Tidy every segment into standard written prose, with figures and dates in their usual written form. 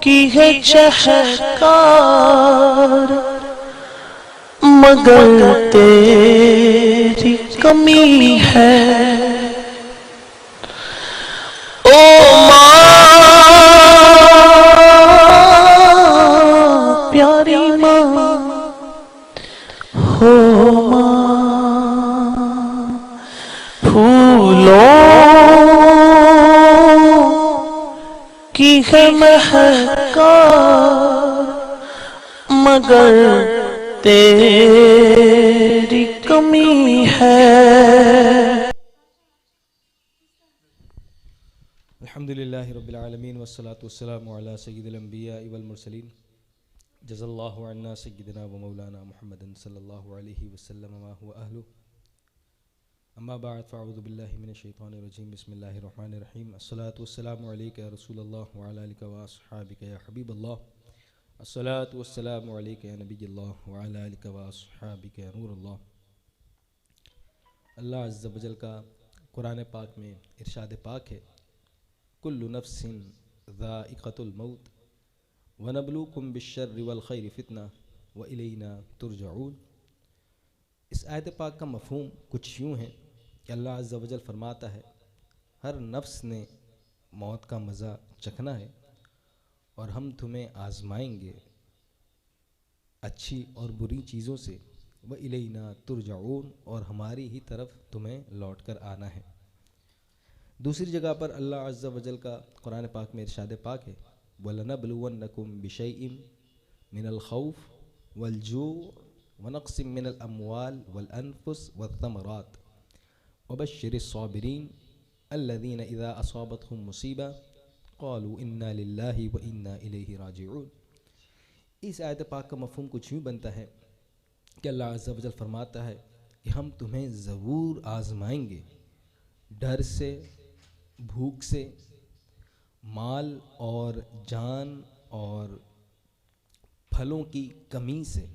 کی ہے چہکار مگر تیری کمی ہے او ماں پیاری ماں ہو ماں پھولوں کی ہے مہکار مگر تیری کمی ہے. الحمدللہ رب العالمین والصلاة والسلام علی سید الانبیاء والمرسلین جزا اللہ عنا سیدنا و مولانا محمد صلی اللہ علیہ وسلم ما هو اہلہ. اما بعد فاعوذ باللہ من الشیطان الرجیم بسم اللہ الرحمن الرحیم. الصلاة والسلام علیک یا رسول اللہ وعلی آلک و اصحابک یا حبیب اللہ. الصلاة والسلام علیک یا نبی اللہ وعلی آلک و اصحابک یا نور اللہ. اللہ عز و جل کا قرآن پاک میں ارشاد پاک ہے کل نفس ذائقۃ الموت ونبلوکم بالشر والخیر فتنہ والینا ترجعون. اس آیت پاک کا مفہوم کچھ یوں ہے کہ اللہ عز و جل فرماتا ہے ہر نفس نے موت کا مزہ چکھنا ہے اور ہم تمہیں آزمائیں گے اچھی اور بری چیزوں سے والینا ترجعون اور ہماری ہی طرف تمہیں لوٹ کر آنا ہے. دوسری جگہ پر اللہ عز و جل کا قرآن پاک میں ارشاد پاک ہے وَلَنَبْلُوَنَّكُمْ بِشَيْءٍ مِّنَ الْخَوْفِ وَالْجُوعِ وَنَقْصٍ مِّنَ الْأَمْوَالِ وَالْأَنفُسِ وَالثَّمَرَاتِ وَبَشِّرِ الصَّابِرِينَ الَّذِينَ إِذَا أَصَابَتْهُمْ مُصِيبَةٌ قَالُوا إِنَّا لِلَّهِ وَإِنَّا إِلَيْهِ راجعون. اس آیت پاک کا مفہوم کچھ یوں بنتا ہے کہ اللہ عز و جل فرماتا ہے کہ ہم تمہیں ضرور آزمائیں گے ڈر سے، بھوک سے، مال اور جان اور پھلوں کی کمی سے،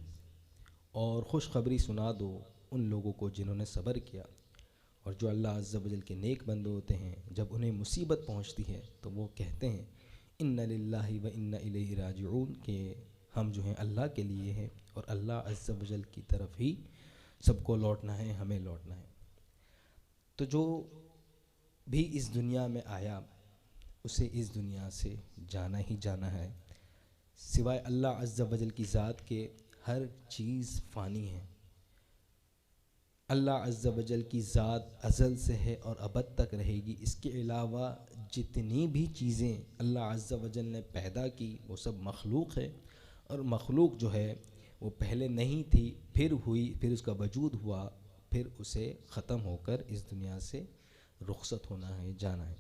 اور خوشخبری سنا دو ان لوگوں کو جنہوں نے صبر کیا. اور جو اللہ عز و جل کے نیک بندے ہوتے ہیں جب انہیں مصیبت پہنچتی ہے تو وہ کہتے ہیں ان للہ و انا الیہ راجعون کہ ہم جو ہیں اللہ کے لیے ہیں اور اللہ عز و جل کی طرف ہی سب کو لوٹنا ہے، ہمیں لوٹنا ہے. تو جو بھی اس دنیا میں آیا اسے اس دنیا سے جانا ہی جانا ہے. سوائے اللہ عز و جل کی ذات کے ہر چیز فانی ہے. اللہ عز و جل کی ذات ازل سے ہے اور ابد تک رہے گی. اس کے علاوہ جتنی بھی چیزیں اللہ عز و جل نے پیدا کی وہ سب مخلوق ہے، اور مخلوق جو ہے وہ پہلے نہیں تھی، پھر ہوئی، پھر اس کا وجود ہوا، پھر اسے ختم ہو کر اس دنیا سے رخصت ہونا ہے، جانا ہے.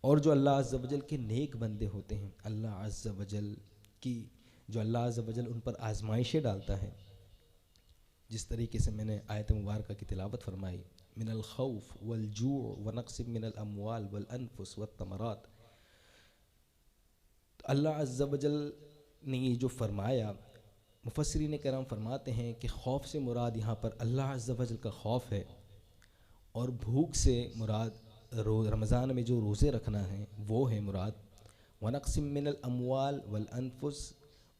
اور جو اللہ عز و جل کے نیک بندے ہوتے ہیں اللہ عز و جل کی جو اللہ عز و جل ان پر آزمائشیں ڈالتا ہے، جس طریقے سے میں نے آیت مبارکہ کی تلاوت فرمائی من الخوف والجوع ونقص من الاموال والانفس والثمرات. اللہ عز و جل نے یہ جو فرمایا، مفسرین کرام فرماتے ہیں کہ خوف سے مراد یہاں پر اللہ عز و جل کا خوف ہے، اور بھوک سے مراد رمضان میں جو روزے رکھنا ہے وہ ہے مراد. وَنَقْصٍ مِّنَ الْأَمْوَالِ وَالْأَنفُسِ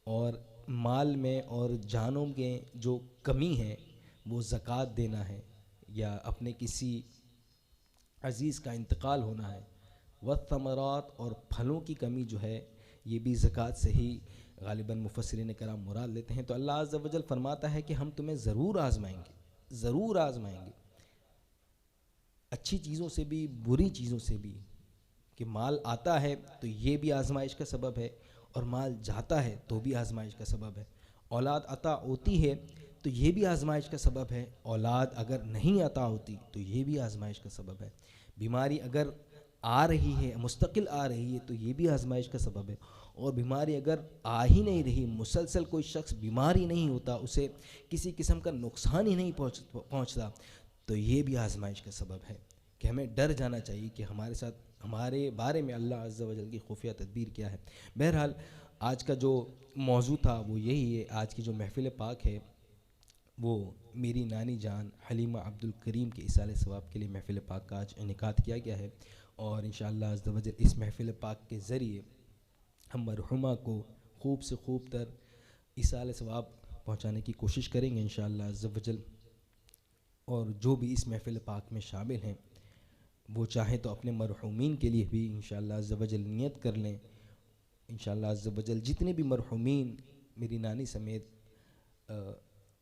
اور مال میں اور جانوں میں جو کمی ہے وہ زکوٰۃ دینا ہے یا اپنے کسی عزیز کا انتقال ہونا ہے. والثمرات اور پھلوں کی کمی جو ہے یہ بھی زکوٰۃ سے ہی غالباً مفسرین کرام مراد لیتے ہیں. تو اللہ عز و جل فرماتا ہے کہ ہم تمہیں ضرور آزمائیں گے، ضرور آزمائیں گے، اچھی چیزوں سے بھی بری چیزوں سے بھی. کہ مال آتا ہے تو یہ بھی آزمائش کا سبب ہے، اور مال جاتا ہے تو بھی آزمائش کا سبب ہے. اولاد عطا ہوتی ہے تو یہ بھی آزمائش کا سبب ہے، اولاد اگر نہیں عطا ہوتی تو یہ بھی آزمائش کا سبب ہے. بیماری اگر آ رہی ہے، مستقل آ رہی ہے تو یہ بھی آزمائش کا سبب ہے. اور بیماری اگر آ ہی نہیں رہی، مسلسل کوئی شخص بیمار ہی نہیں ہوتا، اسے کسی قسم کا نقصان ہی نہیں پہنچتا، تو یہ بھی آزمائش کا سبب ہے. کہ ہمیں ڈر جانا چاہیے کہ ہمارے ساتھ، ہمارے بارے میں اللہ عز و جل کی خفیہ تدبیر کیا ہے. بہرحال آج کا جو موضوع تھا وہ یہی ہے. آج کی جو محفل پاک ہے وہ میری نانی جان حلیمہ عبد الکریم کے ایصال ثواب کے لیے محفل پاک کا آج انعقاد کیا گیا ہے. اور انشاءاللہ عز و جل اس محفل پاک کے ذریعے ہم مرحومہ کو خوب سے خوب تر ایصال ثواب پہنچانے کی کوشش کریں گے انشاءاللہ عز و جل. اور جو بھی اس محفل پاک میں شامل ہیں وہ چاہیں تو اپنے مرحومین کے لیے بھی انشاءاللہ عز و جل نیت کر لیں. انشاءاللہ عز و جل جتنے بھی مرحومین میری نانی سمیت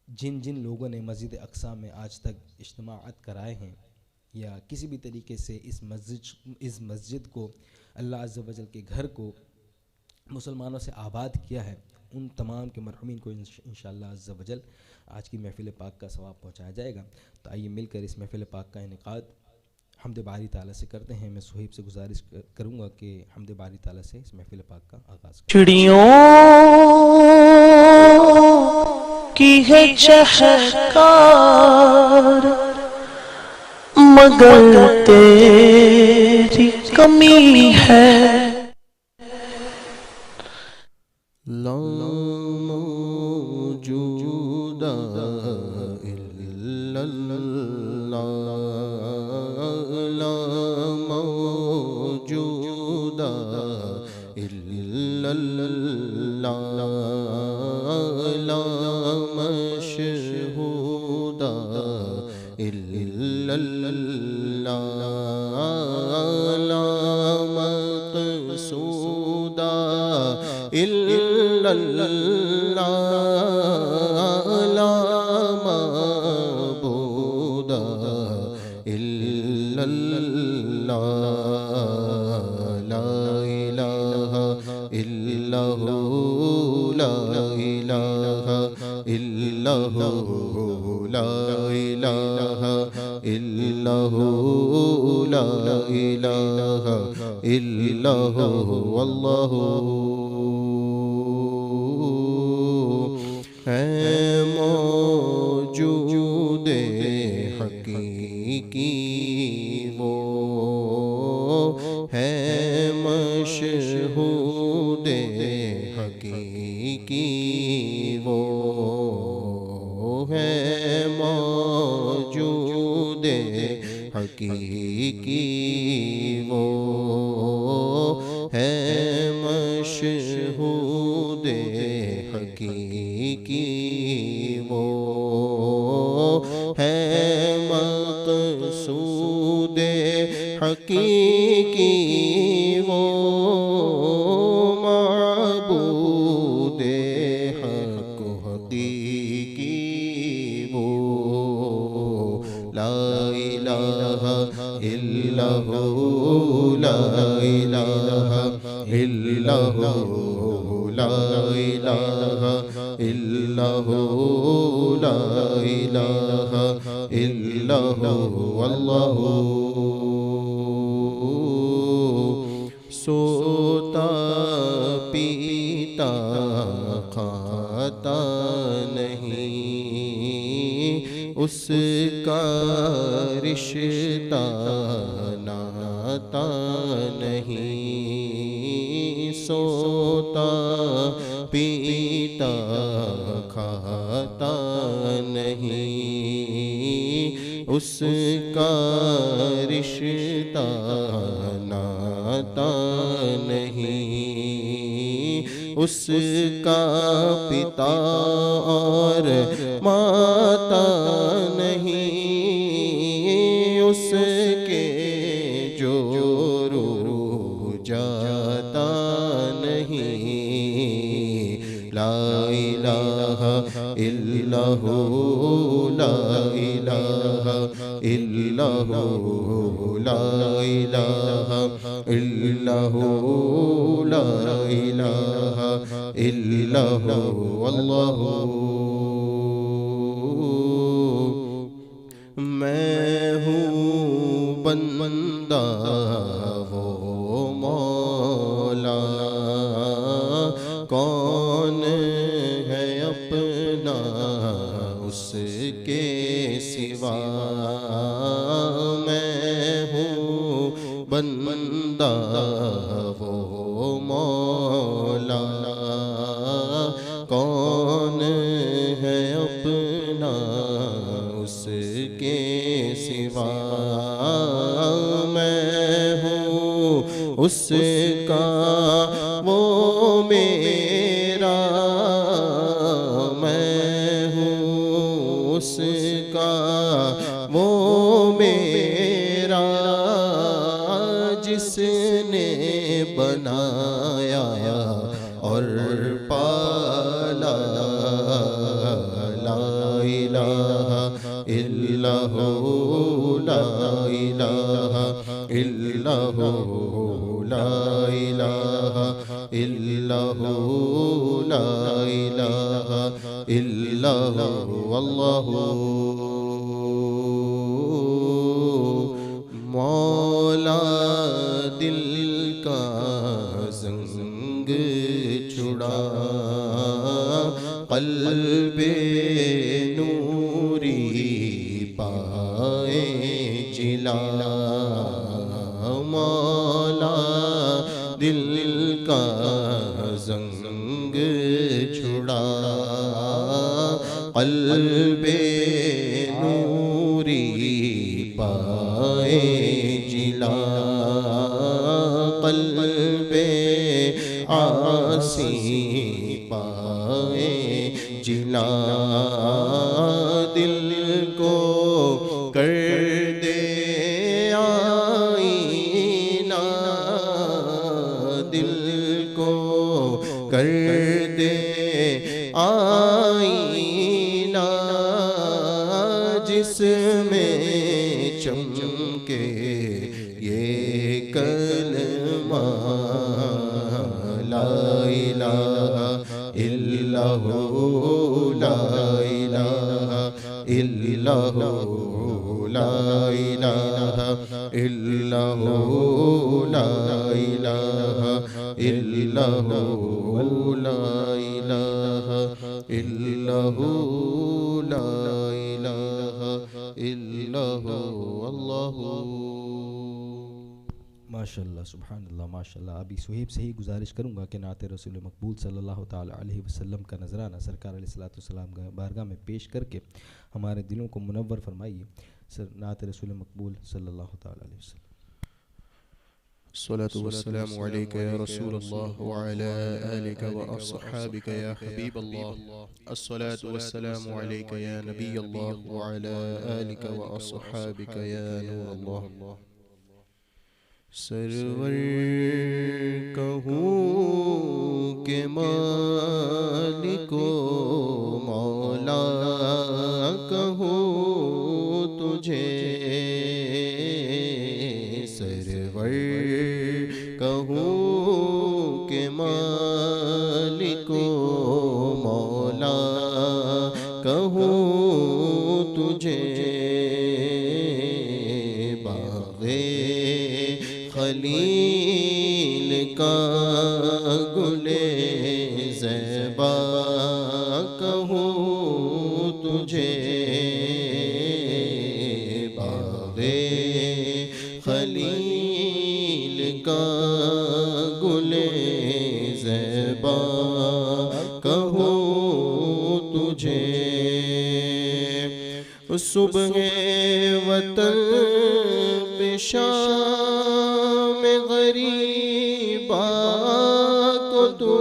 جن جن لوگوں نے مسجد اقصی میں آج تک اجتماعات کرائے ہیں یا کسی بھی طریقے سے اس مسجد کو اللہ عز و جل کے گھر کو مسلمانوں سے آباد کیا ہے، ان تمام کے مرحومین کو انشاءاللہ عز و جل آج کی محفل پاک کا ثواب پہنچایا جائے گا. تو آئیے مل کر اس محفل پاک کا انعقاد حمد باری تعالیٰ سے کرتے ہیں. میں صہیب سے گزارش کروں گا کہ حمد باری تعالیٰ سے اس محفل پاک کا آغاز کریں. چڑیوں کی ہے چہکار مگر تیری کمی ہے. لا موجود الا اللہ، لا موجود الا اللہ، لا مشہود الا اللہ، لا مقصود الا اللہ، لا معبود الا اللہ، لا الہ الا ہو، لا الہ الا ہو، لا الہ الا ہو، لا الہ الا ہو. اللہ ہے موجود حقیقی، وہ ہے مشہود حقیقی، وہ ہے موجود حقیقی، وہ ہے مشہود حقیقی، وہ ہے مقصود حقیقی، وہ معبود حق حقیقی، وہ لا الہ الا ہو، لا الہ الا ہو، لا الہ الا ہو، لا الہ الا ہو. اللہ سوتا پیتا کھاتا نہیں، اس کا رشتہ ناتا نہیں، سوتا پیتا کھاتا نہیں، اس کا رشتہ ناتا نہیں، اس کا پتا اور ماتا نہیں، اس کے جو رو جاتا نہیں. لا الہ الا ہو، لا الہ الا ہو، لا الہ الا ہو، لا الہ الا ہو. اللہ میں ہوں بندہ وہ مولا، کون ہے اپنا اس کے سوا، میں ہوں بندہ وہ مولا، کون ہے اپنا اس کے سوا، میں ہوں اس کا وہ میرا، میں ہوں اس کا وہ میرا، جس نے بنایا اور پالا، لا الہ الا ہو، لا الہ الا ہو، لا الہ الا ہو، لا الہ الا ہو، اللہ مولا دل کا زنگ چھڑا، قلب نوری پائے جلا، مولا دل کا زنگ چھڑا، قلب نوری پائے جلا، قلب عاصی پائے جلا، دل کو کر دے آئینہ، دل کو کر دے آئینہ، جس میں چمکے یہ کلمہ، لا الہ الا ہو، لا الہ الا ہو، لا الہ الا ہو، لا الہ الا ہو، لا الہ الا ہو، لا الہ الا ہو، اللہ ماشاءاللہ سبحان اللہ ماشاءاللہ. ابھی صہیب سے ہی گزارش کروں گا کہ نعت رسول مقبول صلی اللہ تعالی علیہ وسلم کا نذرانہ سرکار علیہ السلام کی بارگاہ میں پیش کر کے ہمارے دلوں کو منور فرمائیے. نعت رسول مقبول صلی اللہ تعالی علیہ وسلم. الصلاة والسلام عليك يا رسول الله وعلى آلك وأصحابك يا حبيب الله، الصلاة والسلام عليك يا نبي الله وعلى آلك وأصحابك يا نور الله. سرور کہوں کہ مالک و مولا کہوں تجھے، سرور کہوں کہ مالک و مولا کہوں تجھے، خلیل کا گلے زیبا کہوں تجھے، باغے خلیل کا گلے زیبا کہوں تجھے، صبح وطن پہ شام غریبا کو تو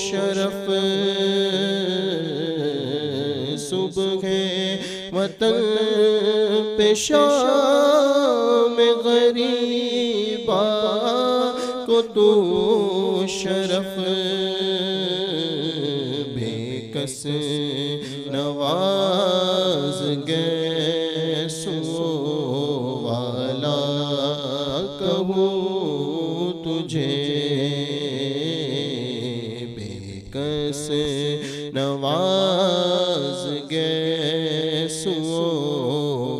شرف، صبح وطن پہ شام غریبا کو تو شرف، بے کس نواز گیسو والا کہوں تجھے، بے کس نواز گیسو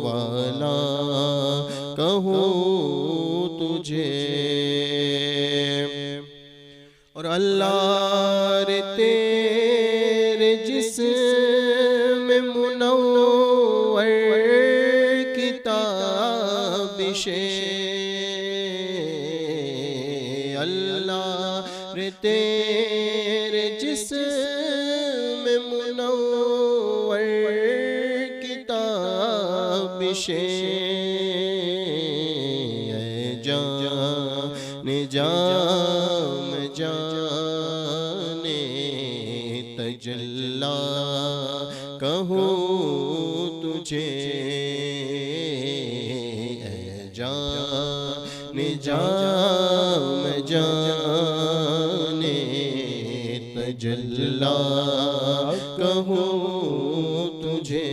والا کہوں تجھے، اور اللہ رے تیرے جسم منور کتابش، اللہ رے تیرے جسم منور کتابش، اے جان جام جانے تجلا کہوں تجھے اے جان جام جانے تجلا کہوں تجھے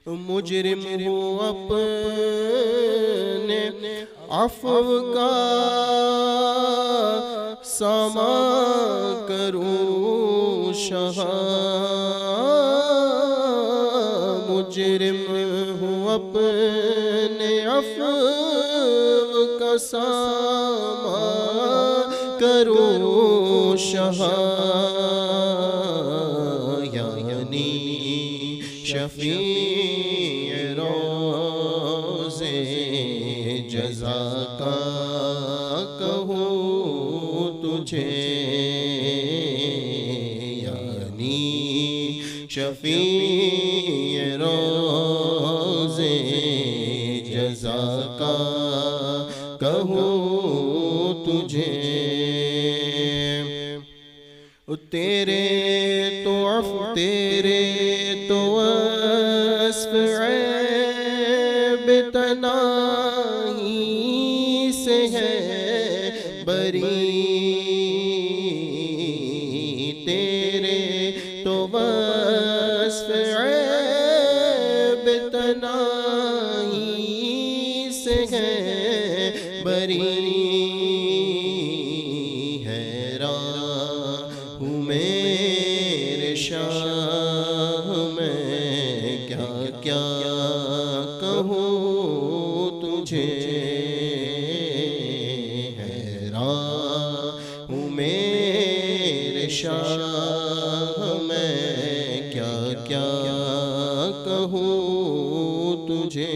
مجرم ہوں اپنے عفو کا ساما کروں شاہ مجرم ہوں اپنے عفو کا ساما کروں شاہ یعنی شفیع روز جزا کا کہوں تجھے یعنی شفیع روز جزا کا کہوں تجھے تیرے تو عفو تیرے تو وصف عیب تناہی سے ہے بری تیرے تو وصف عیب تناہی سے ہے بری میرے شاہ میں کیا کیا کہوں تجھے حیران ہوں میرے شاہ میں کیا کیا کہوں تجھے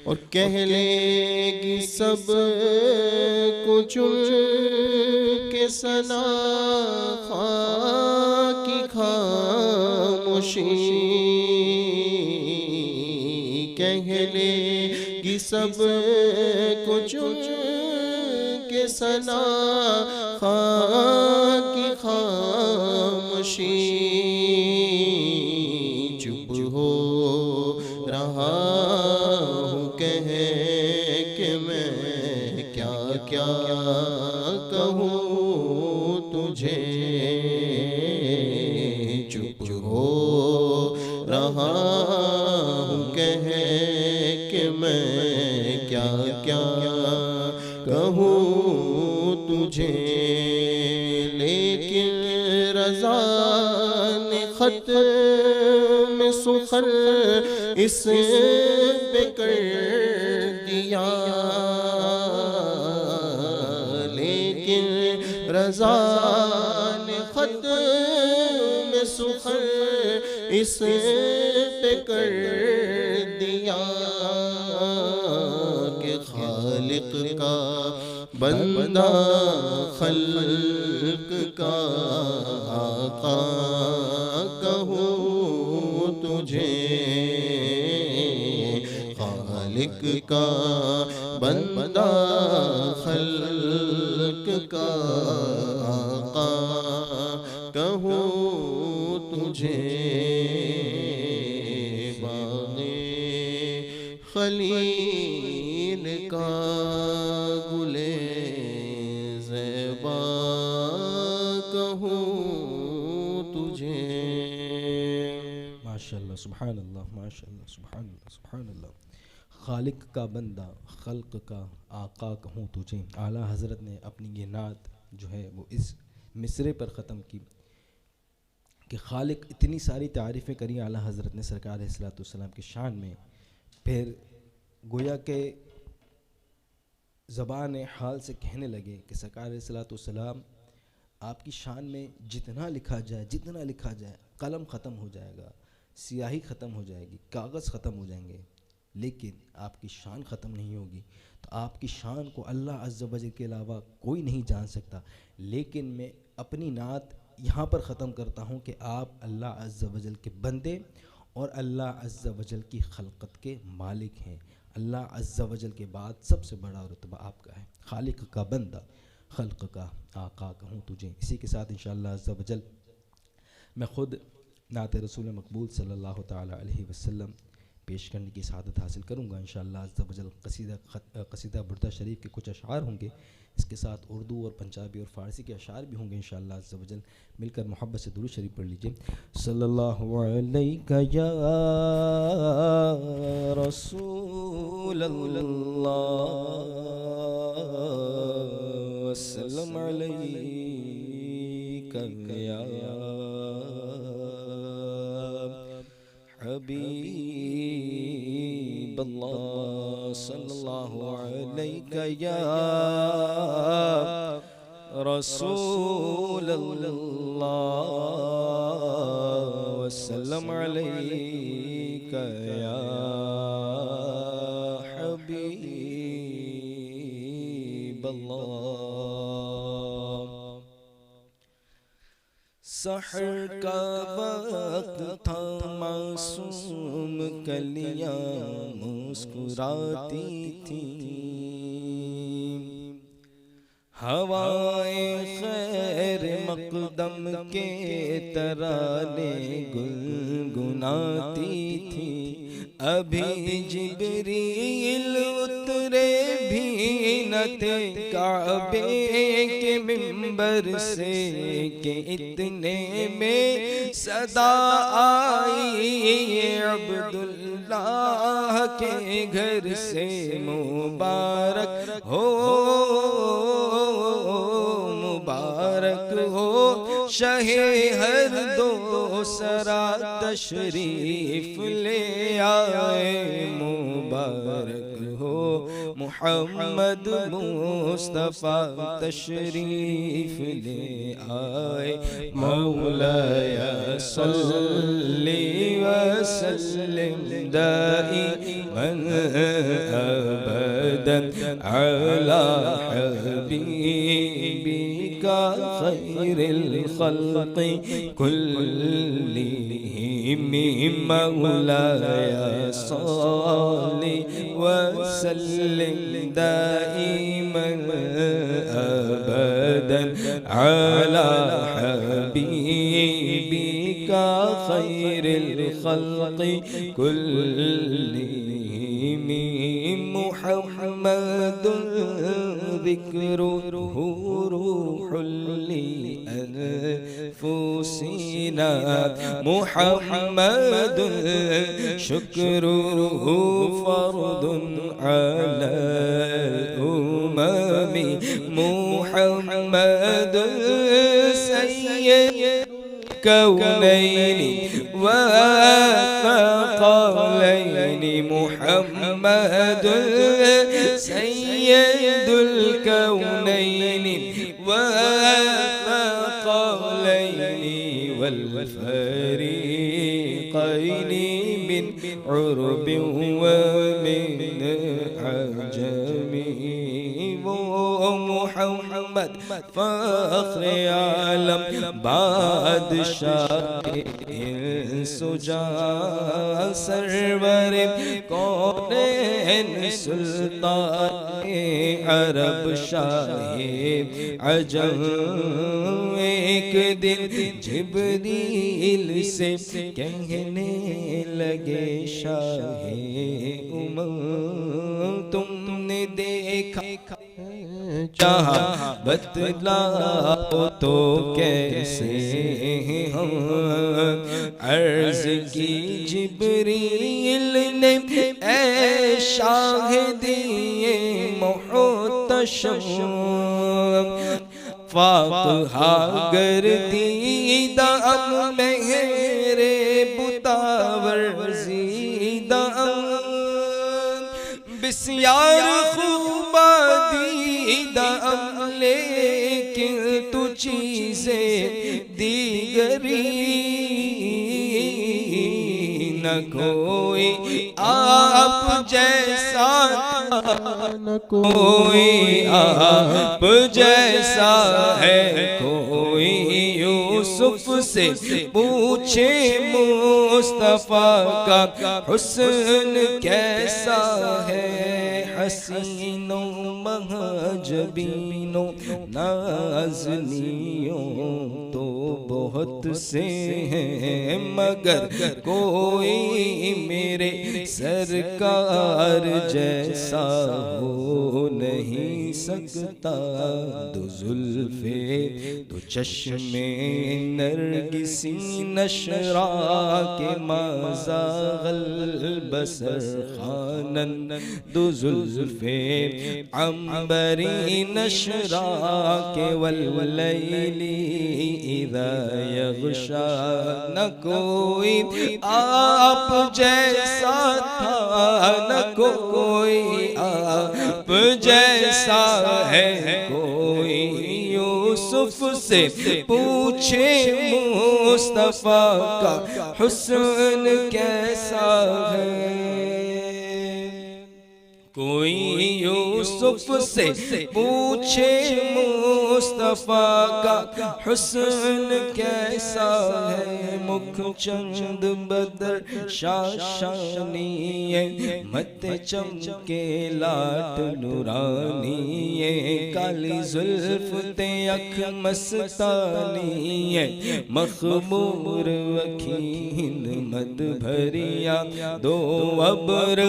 اور کہہ لے گی سب کچھ کے ثنا خاکی خاموشی کہہ لے گی سب کچھ کے ثنا خاکی خاموشی چپ ہو رہا ہوں کہہ کہ میں کیا کیا کہوں تجھے چپ ہو رہا ہوں کہہ کہ میں کیا کیا کہوں تجھے لیکن رضا نے خط میں سخن اس پہ کر دیا لیکن رضا نے خط میں سخن اس پہ کر دیا کہ خالق کا بندہ خلق کا آقا کہوں تجھے خالق کا بندہ خلق کا آقا کہوں تجھے باغ خلیل کا گلے زیبا کہوں تجھے ماشاءاللہ سبحان اللہ ماشاءاللہ سبحان اللہ سبحان اللہ خالق کا بندہ خلق کا آقا کہوں تجھے اعلیٰ حضرت نے اپنی یہ نعت جو ہے وہ اس مصرے پر ختم کی کہ خالق اتنی ساری تعریفیں کری اعلیٰ حضرت نے سرکار علیہ الصلوۃ والسلام کی شان میں پھر گویا کہ زبان حال سے کہنے لگے کہ سرکار علیہ الصلوۃ والسلام آپ کی شان میں جتنا لکھا جائے قلم ختم ہو جائے گا سیاہی ختم ہو جائے گی کاغذ ختم ہو جائیں گے لیکن آپ کی شان ختم نہیں ہوگی تو آپ کی شان کو اللہ عز و جل کے علاوہ کوئی نہیں جان سکتا لیکن میں اپنی نعت یہاں پر ختم کرتا ہوں کہ آپ اللہ عز و جل کے بندے اور اللہ عز و جل کی خلقت کے مالک ہیں اللہ عز و جل کے بعد سب سے بڑا رتبہ آپ کا ہے، خالق کا بندہ، خلق کا آقا کہوں تجھے۔ اسی کے ساتھ انشاءاللہ عز و جل میں خود نعت رسول مقبول صلی اللہ تعالی علیہ وسلم پیش کرنے کی سعادت حاصل کروں گا انشاءاللہ عز و جل۔ قصیدہ بردہ شریف کے کچھ اشعار ہوں گے، اس کے ساتھ اردو اور پنجابی اور فارسی کے اشعار بھی ہوں گے انشاءاللہ عز و جل۔ مل کر محبت سے درود شریف پڑھ لیجئے۔ صلی اللہ علیہ یا رسول اللہ وسلم علیک یا حبیب اللہ، صلی اللہ علیہ یا رسول اللہ وسلم علیک یا حبیب اللہ۔ سحر کا وقت تھا، معصوم کلیاں مسکراتی تھیں، ہوائیں خیر مقدم کے ترانے گنگناتی تھیں، ابھی جبریل اترے بھی نہ تھے کعبے کے منبر سے کہ اتنے میں صدا آئی عبداللہ کے گھر سے، مبارک ہو مبارک ہو شہ ہر دو سرا تشریف لے آئے، مبارک ہو محمد مصطفیٰ تشریف لے آئے، مولاي صلی وسلم دائما ابدا علی حبیبک خیر الخلق کلہم، مولاي صلی وسلم دائما ابدا علی حبیبک خیر الخلق کلہم، محمد ذکرہ روح لأنفسنا، محمد شکرہ فرض علی الأمم، محمد سید کونین وثقلین، محمد سید الکونین وثقلین والفریقین من عرب ومن عجم، محمد فخر عالم بادشاہ انس و جان، سرور کونین سلطان عرب شاہ عجم، ایک دن جبریل سے کہنے لگے شاہ امم، تم نے دیکھا جہاں بتلاؤ تو کیسے ہم، عرض کی جبریل نے اے شاہدی محتشم، فاقہ گردیدہ میرے بتاور زیدہ، بسیار خوب دیدہ لیکن تو چیزیں دیگری، نہ کوئی آپ جیسا نہ کوئی آپ جیسا ہے، کوئی یوں یوسف سے پوچھے مصطفیٰ کا حسن کیسا ہے، حسینوں مہجبینوں نازنیوں تو بہت سے ہیں، مگر کوئی میرے سرکار جیسا ہو نہیں سکتا، دو زلفے دو چشم نرگسی نشرا کے ما زاغ البصر خانن، دو زلفے عنبری نشرا کے واللیل اذا یغشا، نہ کوئی آپ جیسا تھا، نہ کوئی آپ جیسا ہے، کوئی یوسف سے پوچھے مصطفیٰ کا حسن کیسا ہے، کوئی یوسف سے پوچھے مصطفیٰ کا حسن کیسا ہے، مکھ چند بدر شاشانی ہے، مت چمکے لاٹ نورانی ہے، کالی زلف تے اکھ مستانی ہے، مخمور وکیل مد بھریا دو ابر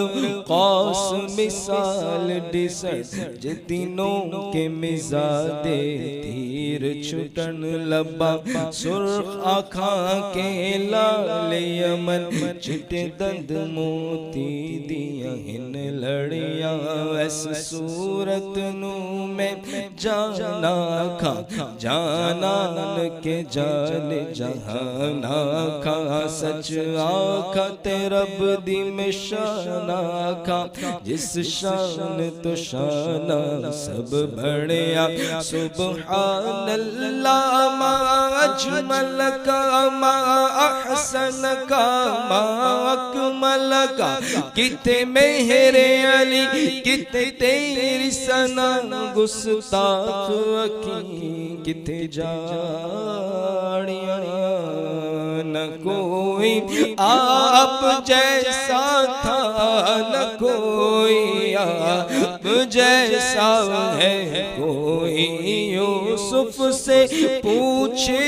قوس مثال ڈسر، جتنوں کے مزادے تیر چھٹن لبا، سرخ آنکھاں کے لال یمن، چٹے دند موتی دیا ہن لڑیاں، ایس صورت نو میں جانا کھا، جانان کے جان جہانا کھا، سچ آکھا تے رب دی میں شانا کھا، جس شان تو شانہ سب بڑھیا، سبحان اللہ ما اجمل کا ما احسن کا ما اکمل کا، کتے مہر علی کتے تیری ثنا، گستاخ وکی کتے جاڑیاں، نہ کوئی آپ جیسا تھا، نہ کوئی آپ جیسا ہے، کوئی یوسف سے پوچھے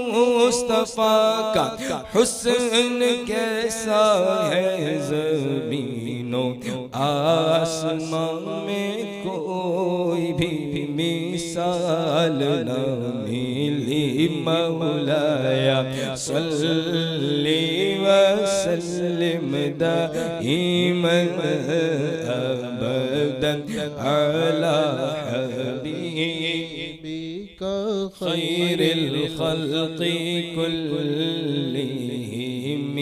مصطفیٰ کا حسن کیسا ہے، زمینوں آسمان میں کوئی بھی مثال نہ ملی، مولایا صلی وسلم دائما ابدا علی حبیبک خیر الخلق کلہم،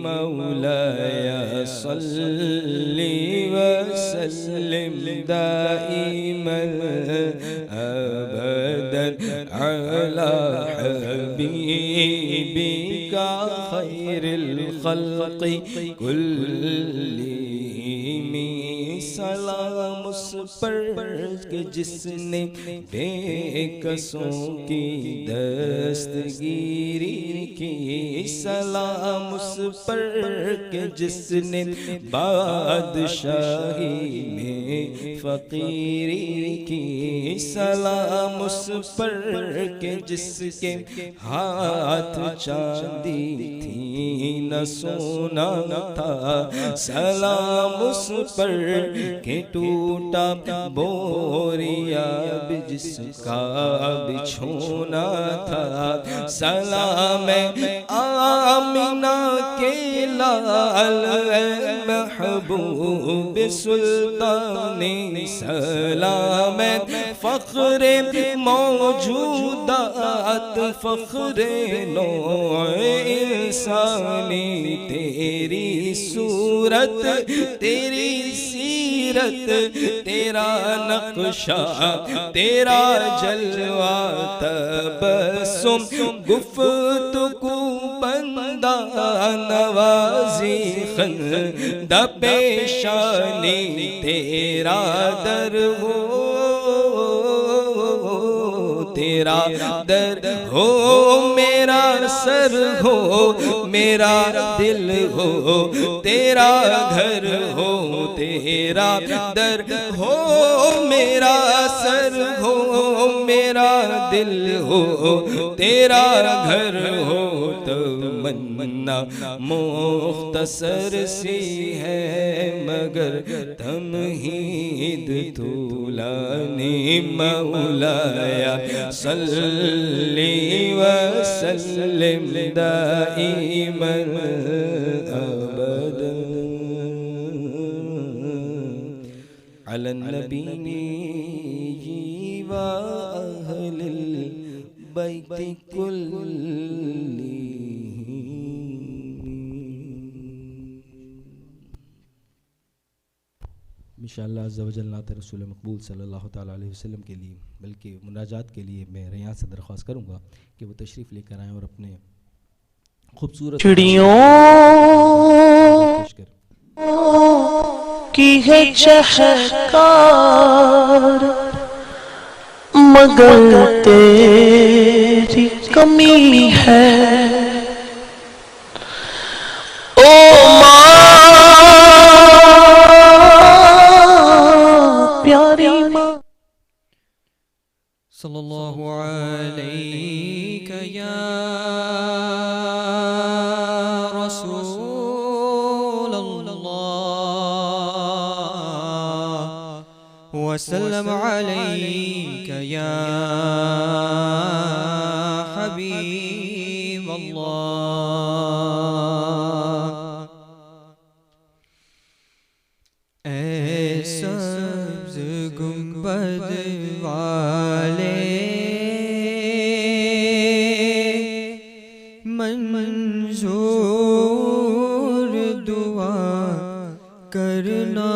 مولایا صلی وسلم دائما ابدا علی حبیبک خیر الخلق کلہم، سلام اس پر کہ جس نے بے کسوں کی دستگیری کی، سلام اس پر کہ جس نے بادشاہی میں فقیری کی، سلام اس پر کہ جس کے ہاتھ چاندی تھی نہ سونا تھا، سلام اس پر کہ ٹوٹا بوریا جس کا بچھونا تھا، سلام آمینہ کے لال محبوب سلطان، سلام فخر موجودات، فخر نوع انسانی، تیری صورت تیری سیرت تیرا نقشہ تیرا جلوہ، تبسم گفتگو بندہ نوازی، خندہ پیشانی تیرا در ہو، تیرا در ہو میرا سر ہو میرا دل ہو تیرا گھر ہو تیرا در ہو میرا سر ہو میرا دل ہو تیرا گھر ہو تمنا مختصر سی ہے مگر تمہید طولانی مولایا صلی وسلم دائما ابدا علی النبی واہل البیت کلہم. انشاءاللہ عز و جل نعت رسول مقبول صلی اللہ تعالیٰ علیہ وسلم کے لیے بلکہ مناجات کے لیے میں ریاض سے درخواست کروں گا کہ وہ تشریف لے کر آئیں اور اپنے خوبصورت چڑیوں کی ہے چہکار مگر تیری کمی ہے او پیاری ماں. صلی اللہ علیہ یا رسول اللہ وسلم علیک یا حبیب اللہ. اے سبز گنبد والے منظور دعا کرنا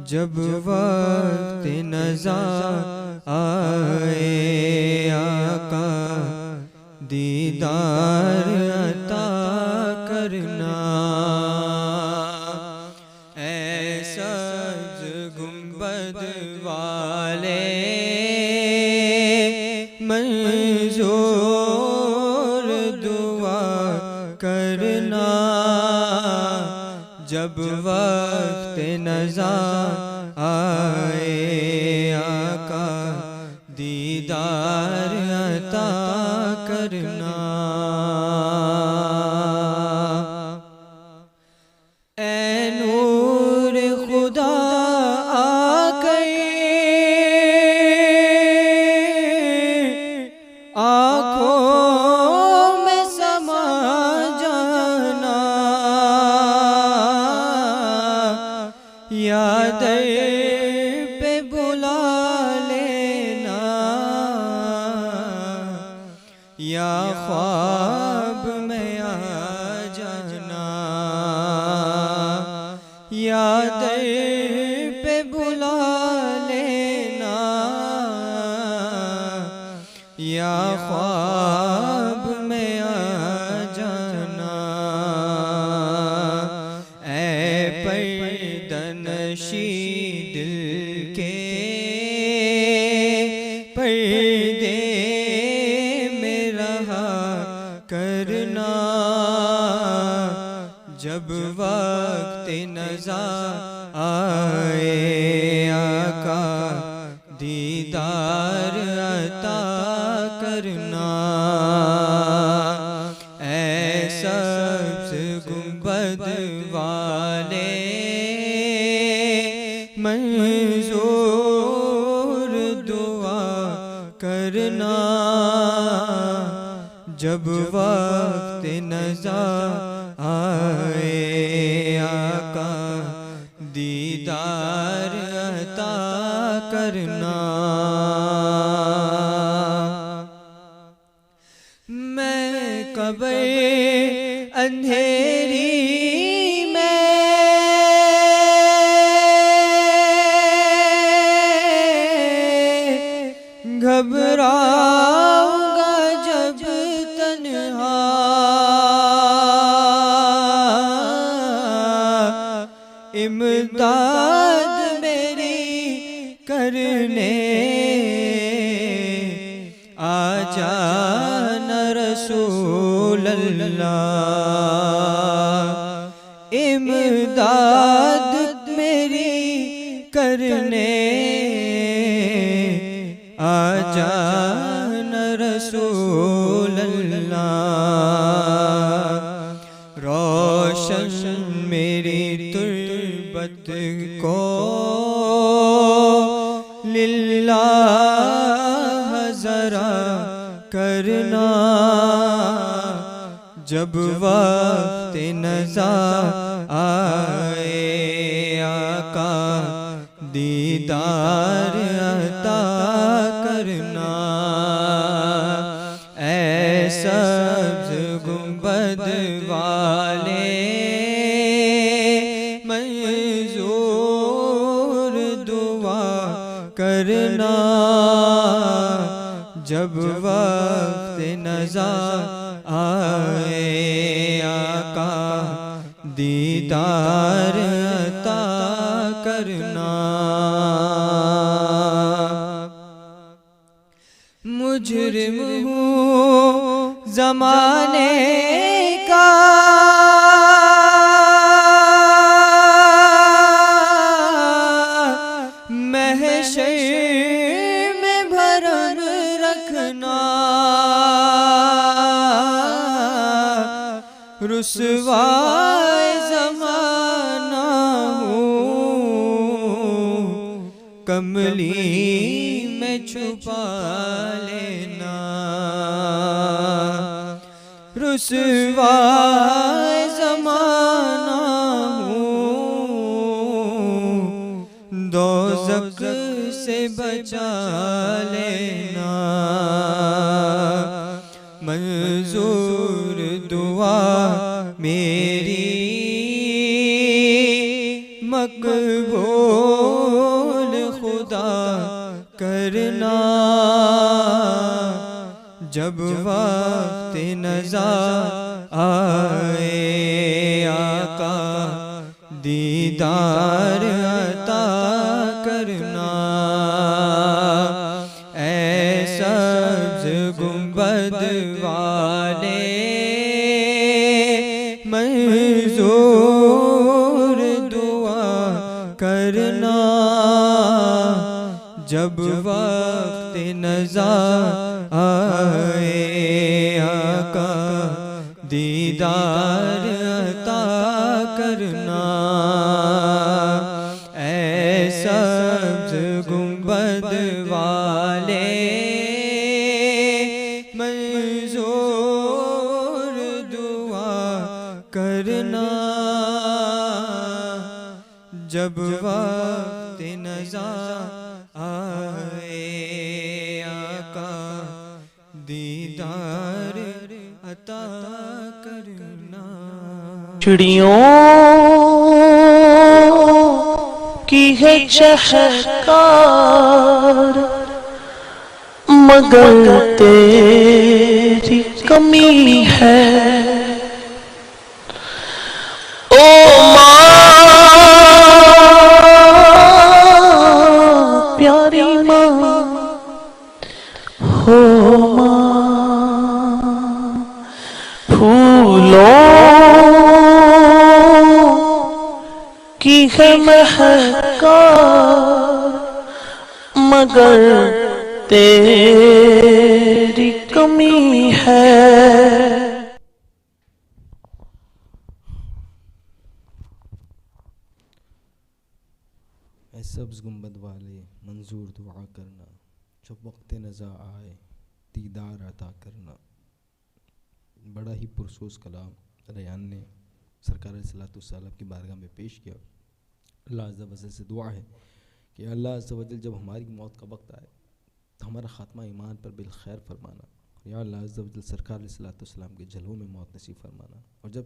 جب وقت نزا آئے آقا دیدار عطا کرنا. اے سبز گنبد والے منظور دعا کرنا جب وقت نزا آئے آقا دیدار عطا کرنا. اے نور خدا آ گئے آنکھوں میں سما جانا یاد پہ بلا لینا یا خواب میں آ جانا یاد پہ بلا لینا یا خواب میں آ جانا. اے پردنشی دل کے پردے میں رہا کرنا جب وقت نزا آئے آقا دیدار عطا کرنا. اے سبز گنبد والے منظور دعا کرنا جب وقت نزا آئے آقا دیدار عطا کرنا. میں قبر اندھیری میں گھبراؤں گا جب تنہا امداد میری کرنے آ جانا رسول اللہ، امداد میری کرنے آ جانا رسول اللہ، روشن میری تربت کو للہ ذرا کرنا، جب وقت نزا آئے آقا دیدار عطا کرنا، اے سبز گنبد والے منظور دعا کرنا، جب وقت نزا آئے آقا دیدار عطا کرنا، مجرم ہوں زمانے کا محشر میں بھرم رکھنا، رسوائے زمانہ ہوں کملی میں چھپا لینا، رسوائے زمانہ ہوں دوزخ سے بچا لینا، منظور دعا میری مقبول خدا کرنا، جب وقت نزا آئے آقا دیدار عطا کرنا، اے سبز گنبد والے منظور دعا کرنا، جب وقت نزا آئے آقا دیدار عطا کرنا، اے سبز گنبد والے منظور دعا کرنا، جب وقت نزا آئے آقا دیدار عطا کرنا، چڑیوں کی ہے چہکار مگر تیری کمی ہے، او ماں پیاری ماں ہو ماں، پھولوں کی ہے مہکار مگر تیری کمی ہے، اے سبز گنبد والے منظور دعا کرنا، جب وقت نزا آئے دیدار عطا کرنا۔ بڑا ہی پرسوز کلام ریان نے سرکار علیہ السلام کی بارگاہ میں پیش کیا۔ اللہ عز و جل سے دعا ہے کہ اللہ عز و جل جب ہماری موت کا وقت آئے تو ہمارا خاتمہ ایمان پر بالخیر فرمانا، یا اللہ عز و جل سرکار علیہ السلام کے جلووں میں موت نصیب فرمانا۔ اور جب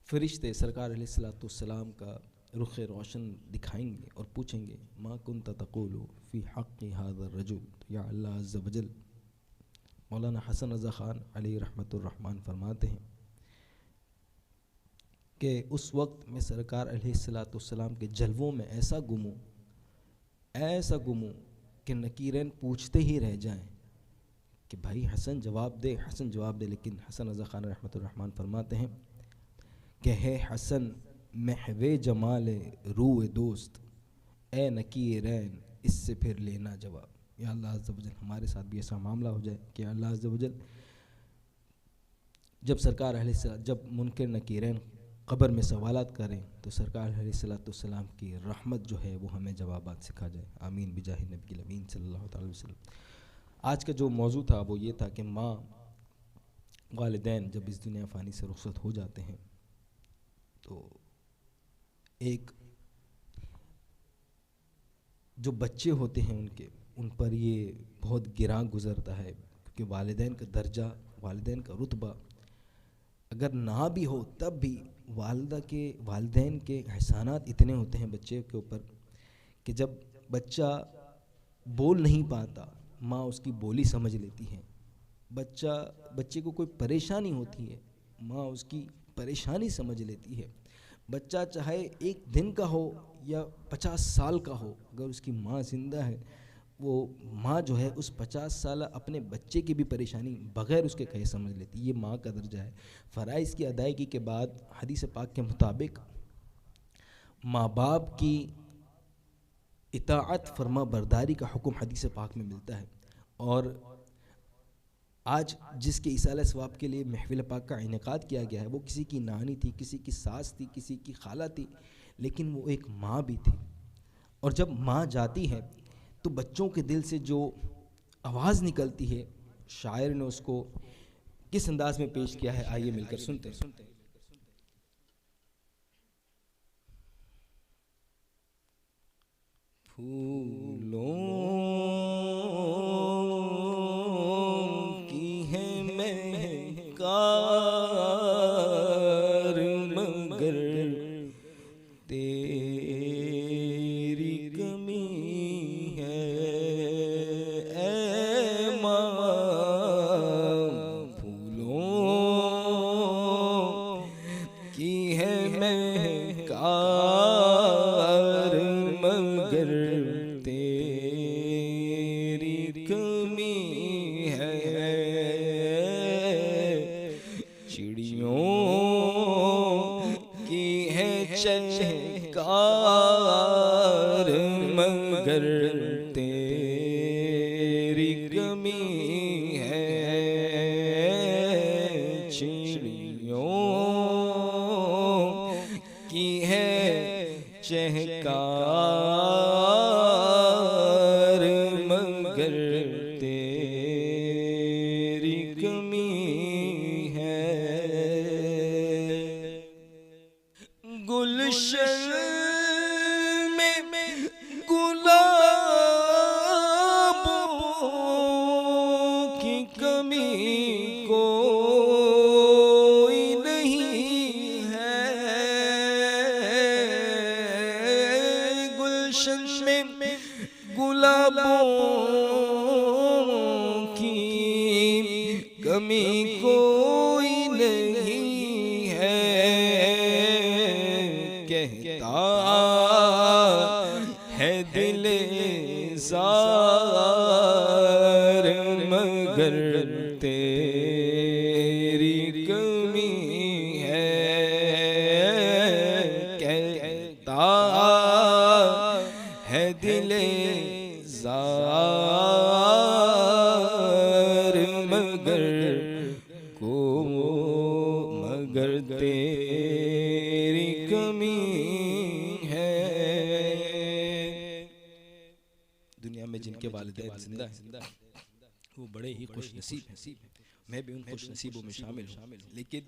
فرشتے سرکار علیہ السلام کا رخ روشن دکھائیں گے اور پوچھیں گے ما کنت تقول فی حق هذا الرجل، یا اللہ عز و جل مولانا حسن رضا خان علیہ رحمۃ الرحمن فرماتے ہیں کہ اس وقت میں سرکار علیہ السلام کے جلووں میں ایسا گم ہوں ایسا گموں کہ نکیرین پوچھتے ہی رہ جائیں کہ بھائی حسن جواب دے، حسن جواب دے، لیکن حسن رضا خان رحمۃ الرحمن فرماتے ہیں کہ ہے حسن محو جمال روح دوست، اے نکیرین اس سے پھر لینا جواب۔ یا اللہ عز و جل ہمارے ساتھ بھی ایسا معاملہ ہو جائے کہ اللہ عز و جل جب سرکار علیہ السلام، جب منکر نکیرین قبر میں سوالات کریں تو سرکار علیہ السلام کی رحمت جو ہے وہ ہمیں جوابات سکھا جائے۔ آمین بجاہ نبی الامین صلی اللہ تعالی وسلم۔ آج کا جو موضوع تھا وہ یہ تھا کہ ماں، والدین جب اس دنیا فانی سے رخصت ہو جاتے ہیں تو ایک جو بچے ہوتے ہیں ان پر یہ بہت گراں گزرتا ہے، کیونکہ والدین کا درجہ، والدین کا رتبہ اگر نہ بھی ہو تب بھی والدین کے احسانات اتنے ہوتے ہیں بچے کے اوپر کہ جب بچہ بول نہیں پاتا ماں اس کی بولی سمجھ لیتی ہے، بچے کو کوئی پریشانی ہوتی ہے ماں اس کی پریشانی سمجھ لیتی ہے، بچہ چاہے 1 دن کا ہو یا 50 سال کا ہو، اگر اس کی ماں زندہ ہے وہ ماں جو ہے اس 50 سالہ اپنے بچے کی بھی پریشانی بغیر اس کے کہے سمجھ لیتی ہے۔ یہ ماں کا درجہ ہے۔ فرائض کی ادائیگی کے بعد حدیث پاک کے مطابق ماں باپ کی اطاعت فرما برداری کا حکم حدیث پاک میں ملتا ہے، اور آج جس کے ایصال ثواب کے لیے محفل پاک کا انعقاد کیا گیا ہے وہ کسی کی نانی تھی، کسی کی ساس تھی، کسی کی خالہ تھی، لیکن وہ ایک ماں بھی تھی۔ اور جب ماں جاتی ہے تو بچوں کے دل سے جو آواز نکلتی ہے، شاعر نے اس کو کس انداز میں پیش کیا ہے، آئیے مل کر سنتے ہیں۔ پھولوں کی ہے مہکار مگر تیری کمی ہے اے ماں، پھولوں کی ہے مہکار مگر تیری کمی ہے، چڑیوں کی ہے چہکار مگر تیری کمی ہے، چڑیوں کی ہے چہکار مگر تیری کمی ہے، گلشن میں گلابوں کی کمی کوئی نہیں ہے، گلشن میں گلابوں کی کمی کوئی نہیں ہے، کہتا ہے دل زار مگر تیری کمی ہے، کہتا ہے دل زار مگر تیری کمی ہے۔ دنیا میں جن کے والدین زندہ ہیں وہ بڑے ہی خوش نصیب ہیں، میں بھی ان خوش نصیبوں میں شامل ہوں، لیکن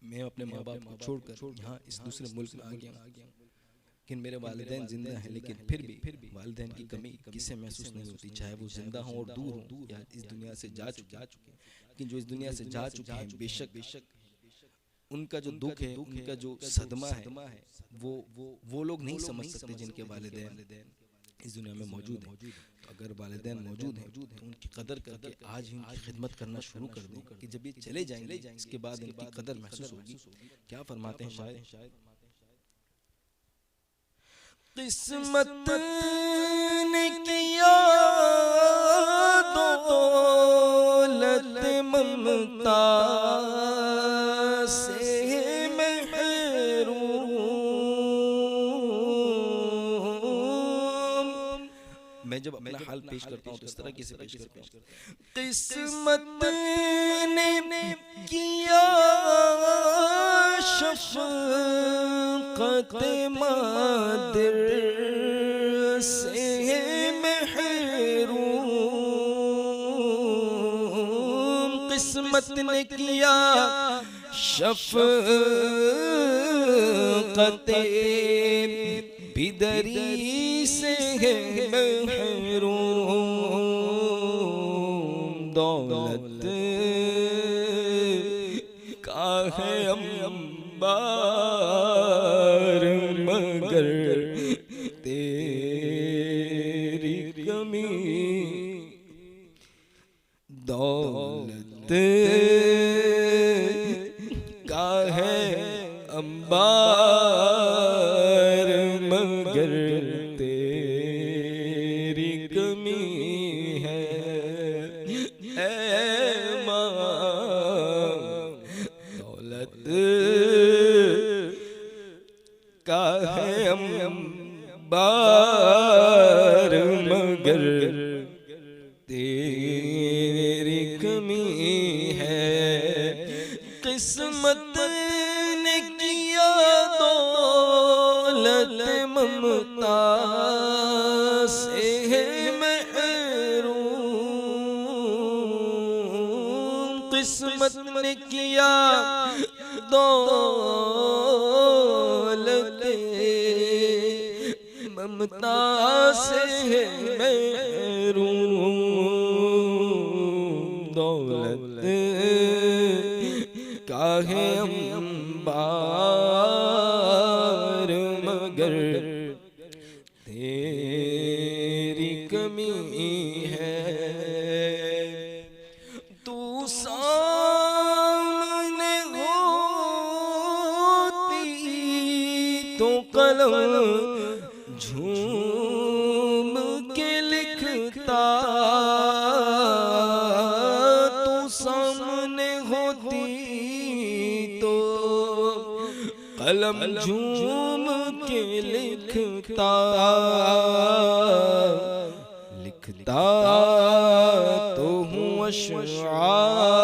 میں اپنے ماں باپ کو چھوڑ کر یہاں اس دوسرے ملک میں آ گیا ہوں، لیکن میرے والدین زندہ ہیں، لیکن پھر بھی والدین کی کمی کسے محسوس نہیں ہوتی، چاہے وہ زندہ ہوں اور دور ہوں یا اس دنیا سے جا چکے ہیں، لیکن جو اس دنیا سے جا چکے ہیں بے شک ان کا جو دکھ ہے، ان کا جو صدمہ ہے وہ لوگ نہیں سمجھ سکتے جن کے والدین اس دنیا میں موجود ہیں۔ تو اگر والدین موجود ہیں تو ان کی قدر کر کے آج ہی ان کی خدمت کرنا شروع کر دیں کہ جب یہ چلے جائیں گے اس کے بعد ان کی قدر محسوس ہوگی۔ کیا فرماتے ہیں شاعر؟ قسمت میں جب اپنا حال پیش کرتا ہوں تو اس طرح کیسے پیش کرتا ہوں؟ قسمت نے کیا شفقت مادر سے محروم، قسمت نے کیا شفقت بدری سے محروم، دولت کا ہے انبار مگر تیری کمی، دولت کا ہے انبار مگر تیری کمی ہے، اے ماں دولت کا ہے انبار مگر تیری کمی ہے، قسمت نے کیا دولت ممتا سے محروم، قسمت نے کیا دولت ممتا سے محروم، دولت کا ہے انبار مگر تیری کمی ہے، تو سامنے ہوتی تو قلم جھوم کے لکھتا، تو سامنے ہوتی تو قلم جھوم کے لکھتا، لکھتا تو ہوں اشعار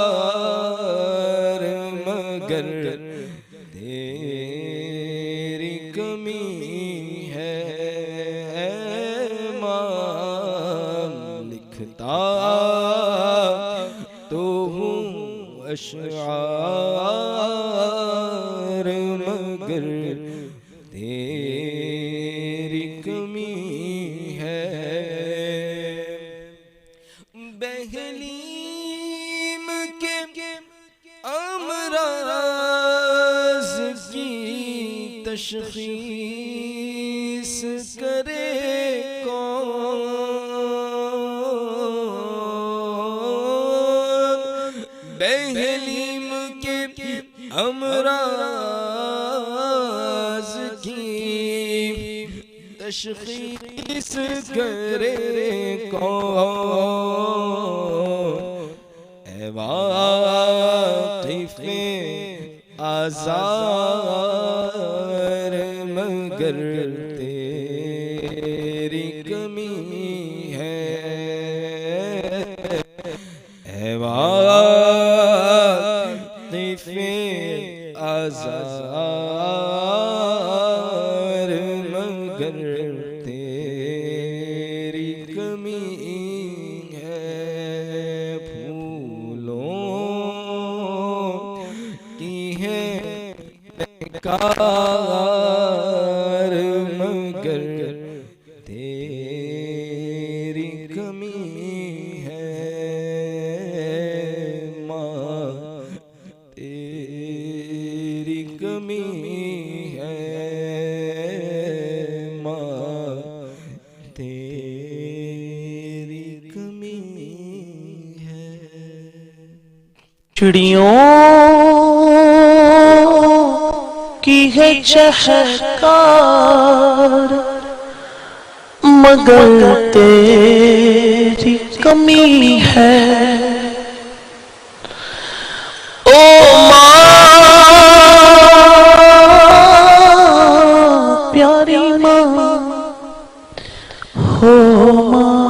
مگر تیری کمی ہے، ماں لکھتا تو ہوں اشعار مگر تیری کمی ہے، بہلیم کے امراض کی تشخیص کرے کون، بہلیم کے امراض کی تشخیص کرے کون، اے واقف آزار مگر تیری کمی ہے، اے واقف آزار مگر تیری کمی ہے، پھولوں کی ہے کار مگر تیری کمی ہے، ماں تیری کمی ہے، ماں تیری کمی ہے، چڑیوں کی ہے چہکار مگر تیری کمی ہے، او ماں پیاری ماں ہو ماں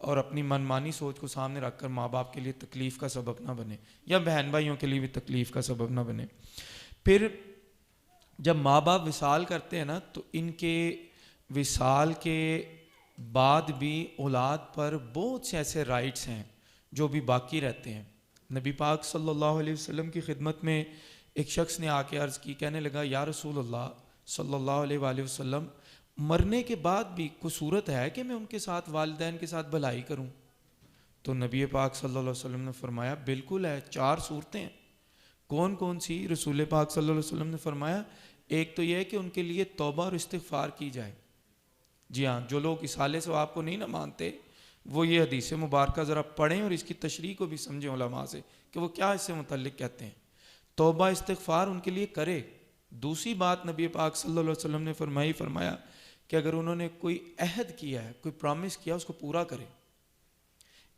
اور اپنی منمانی سوچ کو سامنے رکھ کر ماں باپ کے لیے تکلیف کا سبب نہ بنے، یا بہن بھائیوں کے لیے بھی تکلیف کا سبب نہ بنے۔ پھر جب ماں باپ وصال کرتے ہیں نا تو ان کے وصال کے بعد بھی اولاد پر بہت سے ایسے رائٹس ہیں جو بھی باقی رہتے ہیں۔ نبی پاک صلی اللہ علیہ وسلم کی خدمت میں ایک شخص نے آ کے عرض کی، کہنے لگا یا رسول اللہ صلی اللہ علیہ وآلہ وسلم، مرنے کے بعد بھی کوئی صورت ہے کہ میں ان کے ساتھ والدین کے ساتھ بھلائی کروں؟ تو نبی پاک صلی اللہ علیہ وسلم نے فرمایا بالکل ہے، 4 صورتیں ہیں۔ کون کون سی؟ رسول پاک صلی اللہ علیہ وسلم نے فرمایا ایک تو یہ ہے کہ ان کے لیے توبہ اور استغفار کی جائے۔ جی ہاں، جو لوگ اصالے ثواب کو نہیں نہ مانتے وہ یہ حدیث مبارکہ ذرا پڑھیں اور اس کی تشریح کو بھی سمجھیں علماء سے کہ وہ کیا اس سے متعلق کہتے ہیں۔ توبہ استغفار ان کے لیے کرے۔ دوسری بات نبی پاک صلی اللہ علیہ وسلم نے فرمایا کہ اگر انہوں نے کوئی عہد کیا ہے، کوئی پرامس کیا، اس کو پورا کرے۔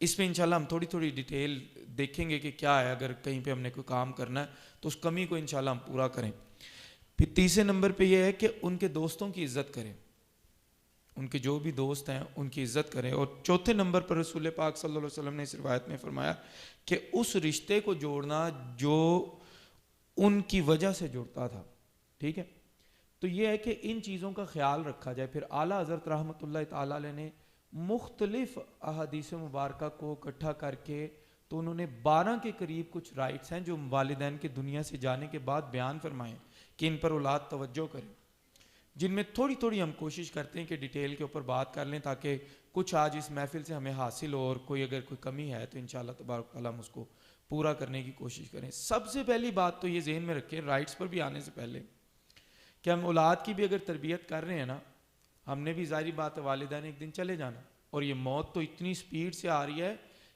اس میں انشاءاللہ ہم تھوڑی تھوڑی ڈیٹیل دیکھیں گے کہ کیا ہے، اگر کہیں پہ ہم نے کوئی کام کرنا ہے تو اس کمی کو انشاءاللہ ہم پورا کریں۔ پھر تیسرے نمبر پہ یہ ہے کہ ان کے دوستوں کی عزت کریں، ان کے جو بھی دوست ہیں ان کی عزت کریں۔ اور چوتھے نمبر پر رسول پاک صلی اللہ علیہ وسلم نے اس روایت میں فرمایا کہ اس رشتے کو جوڑنا جو ان کی وجہ سے جڑتا تھا، ٹھیک ہے۔ تو یہ ہے کہ ان چیزوں کا خیال رکھا جائے۔ پھر اعلیٰ حضرت رحمۃ اللہ تعالی علیہ نے مختلف احادیث مبارکہ کو اکٹھا کر کے تو انہوں نے 12 کے قریب کچھ رائٹس ہیں جو والدین کے دنیا سے جانے کے بعد بیان فرمائے کہ ان پر اولاد توجہ کرے، جن میں تھوڑی تھوڑی ہم کوشش کرتے ہیں کہ ڈیٹیل کے اوپر بات کر لیں تاکہ کچھ آج اس محفل سے ہمیں حاصل ہو، اور کوئی اگر کوئی کمی ہے تو انشاءاللہ تبارک تعالیٰ ہم اس کو پورا کرنے کی کوشش کریں۔ سب سے پہلی بات تو یہ ذہن میں رکھیں رائٹس پر بھی آنے سے پہلے کہ ہم اولاد کی بھی اگر تربیت کر رہے ہیں نا، ہم نے بھی ظاہری بات ہے والدین ایک دن چلے جانا، اور یہ موت تو اتنی سپیڈ سے آ رہی ہے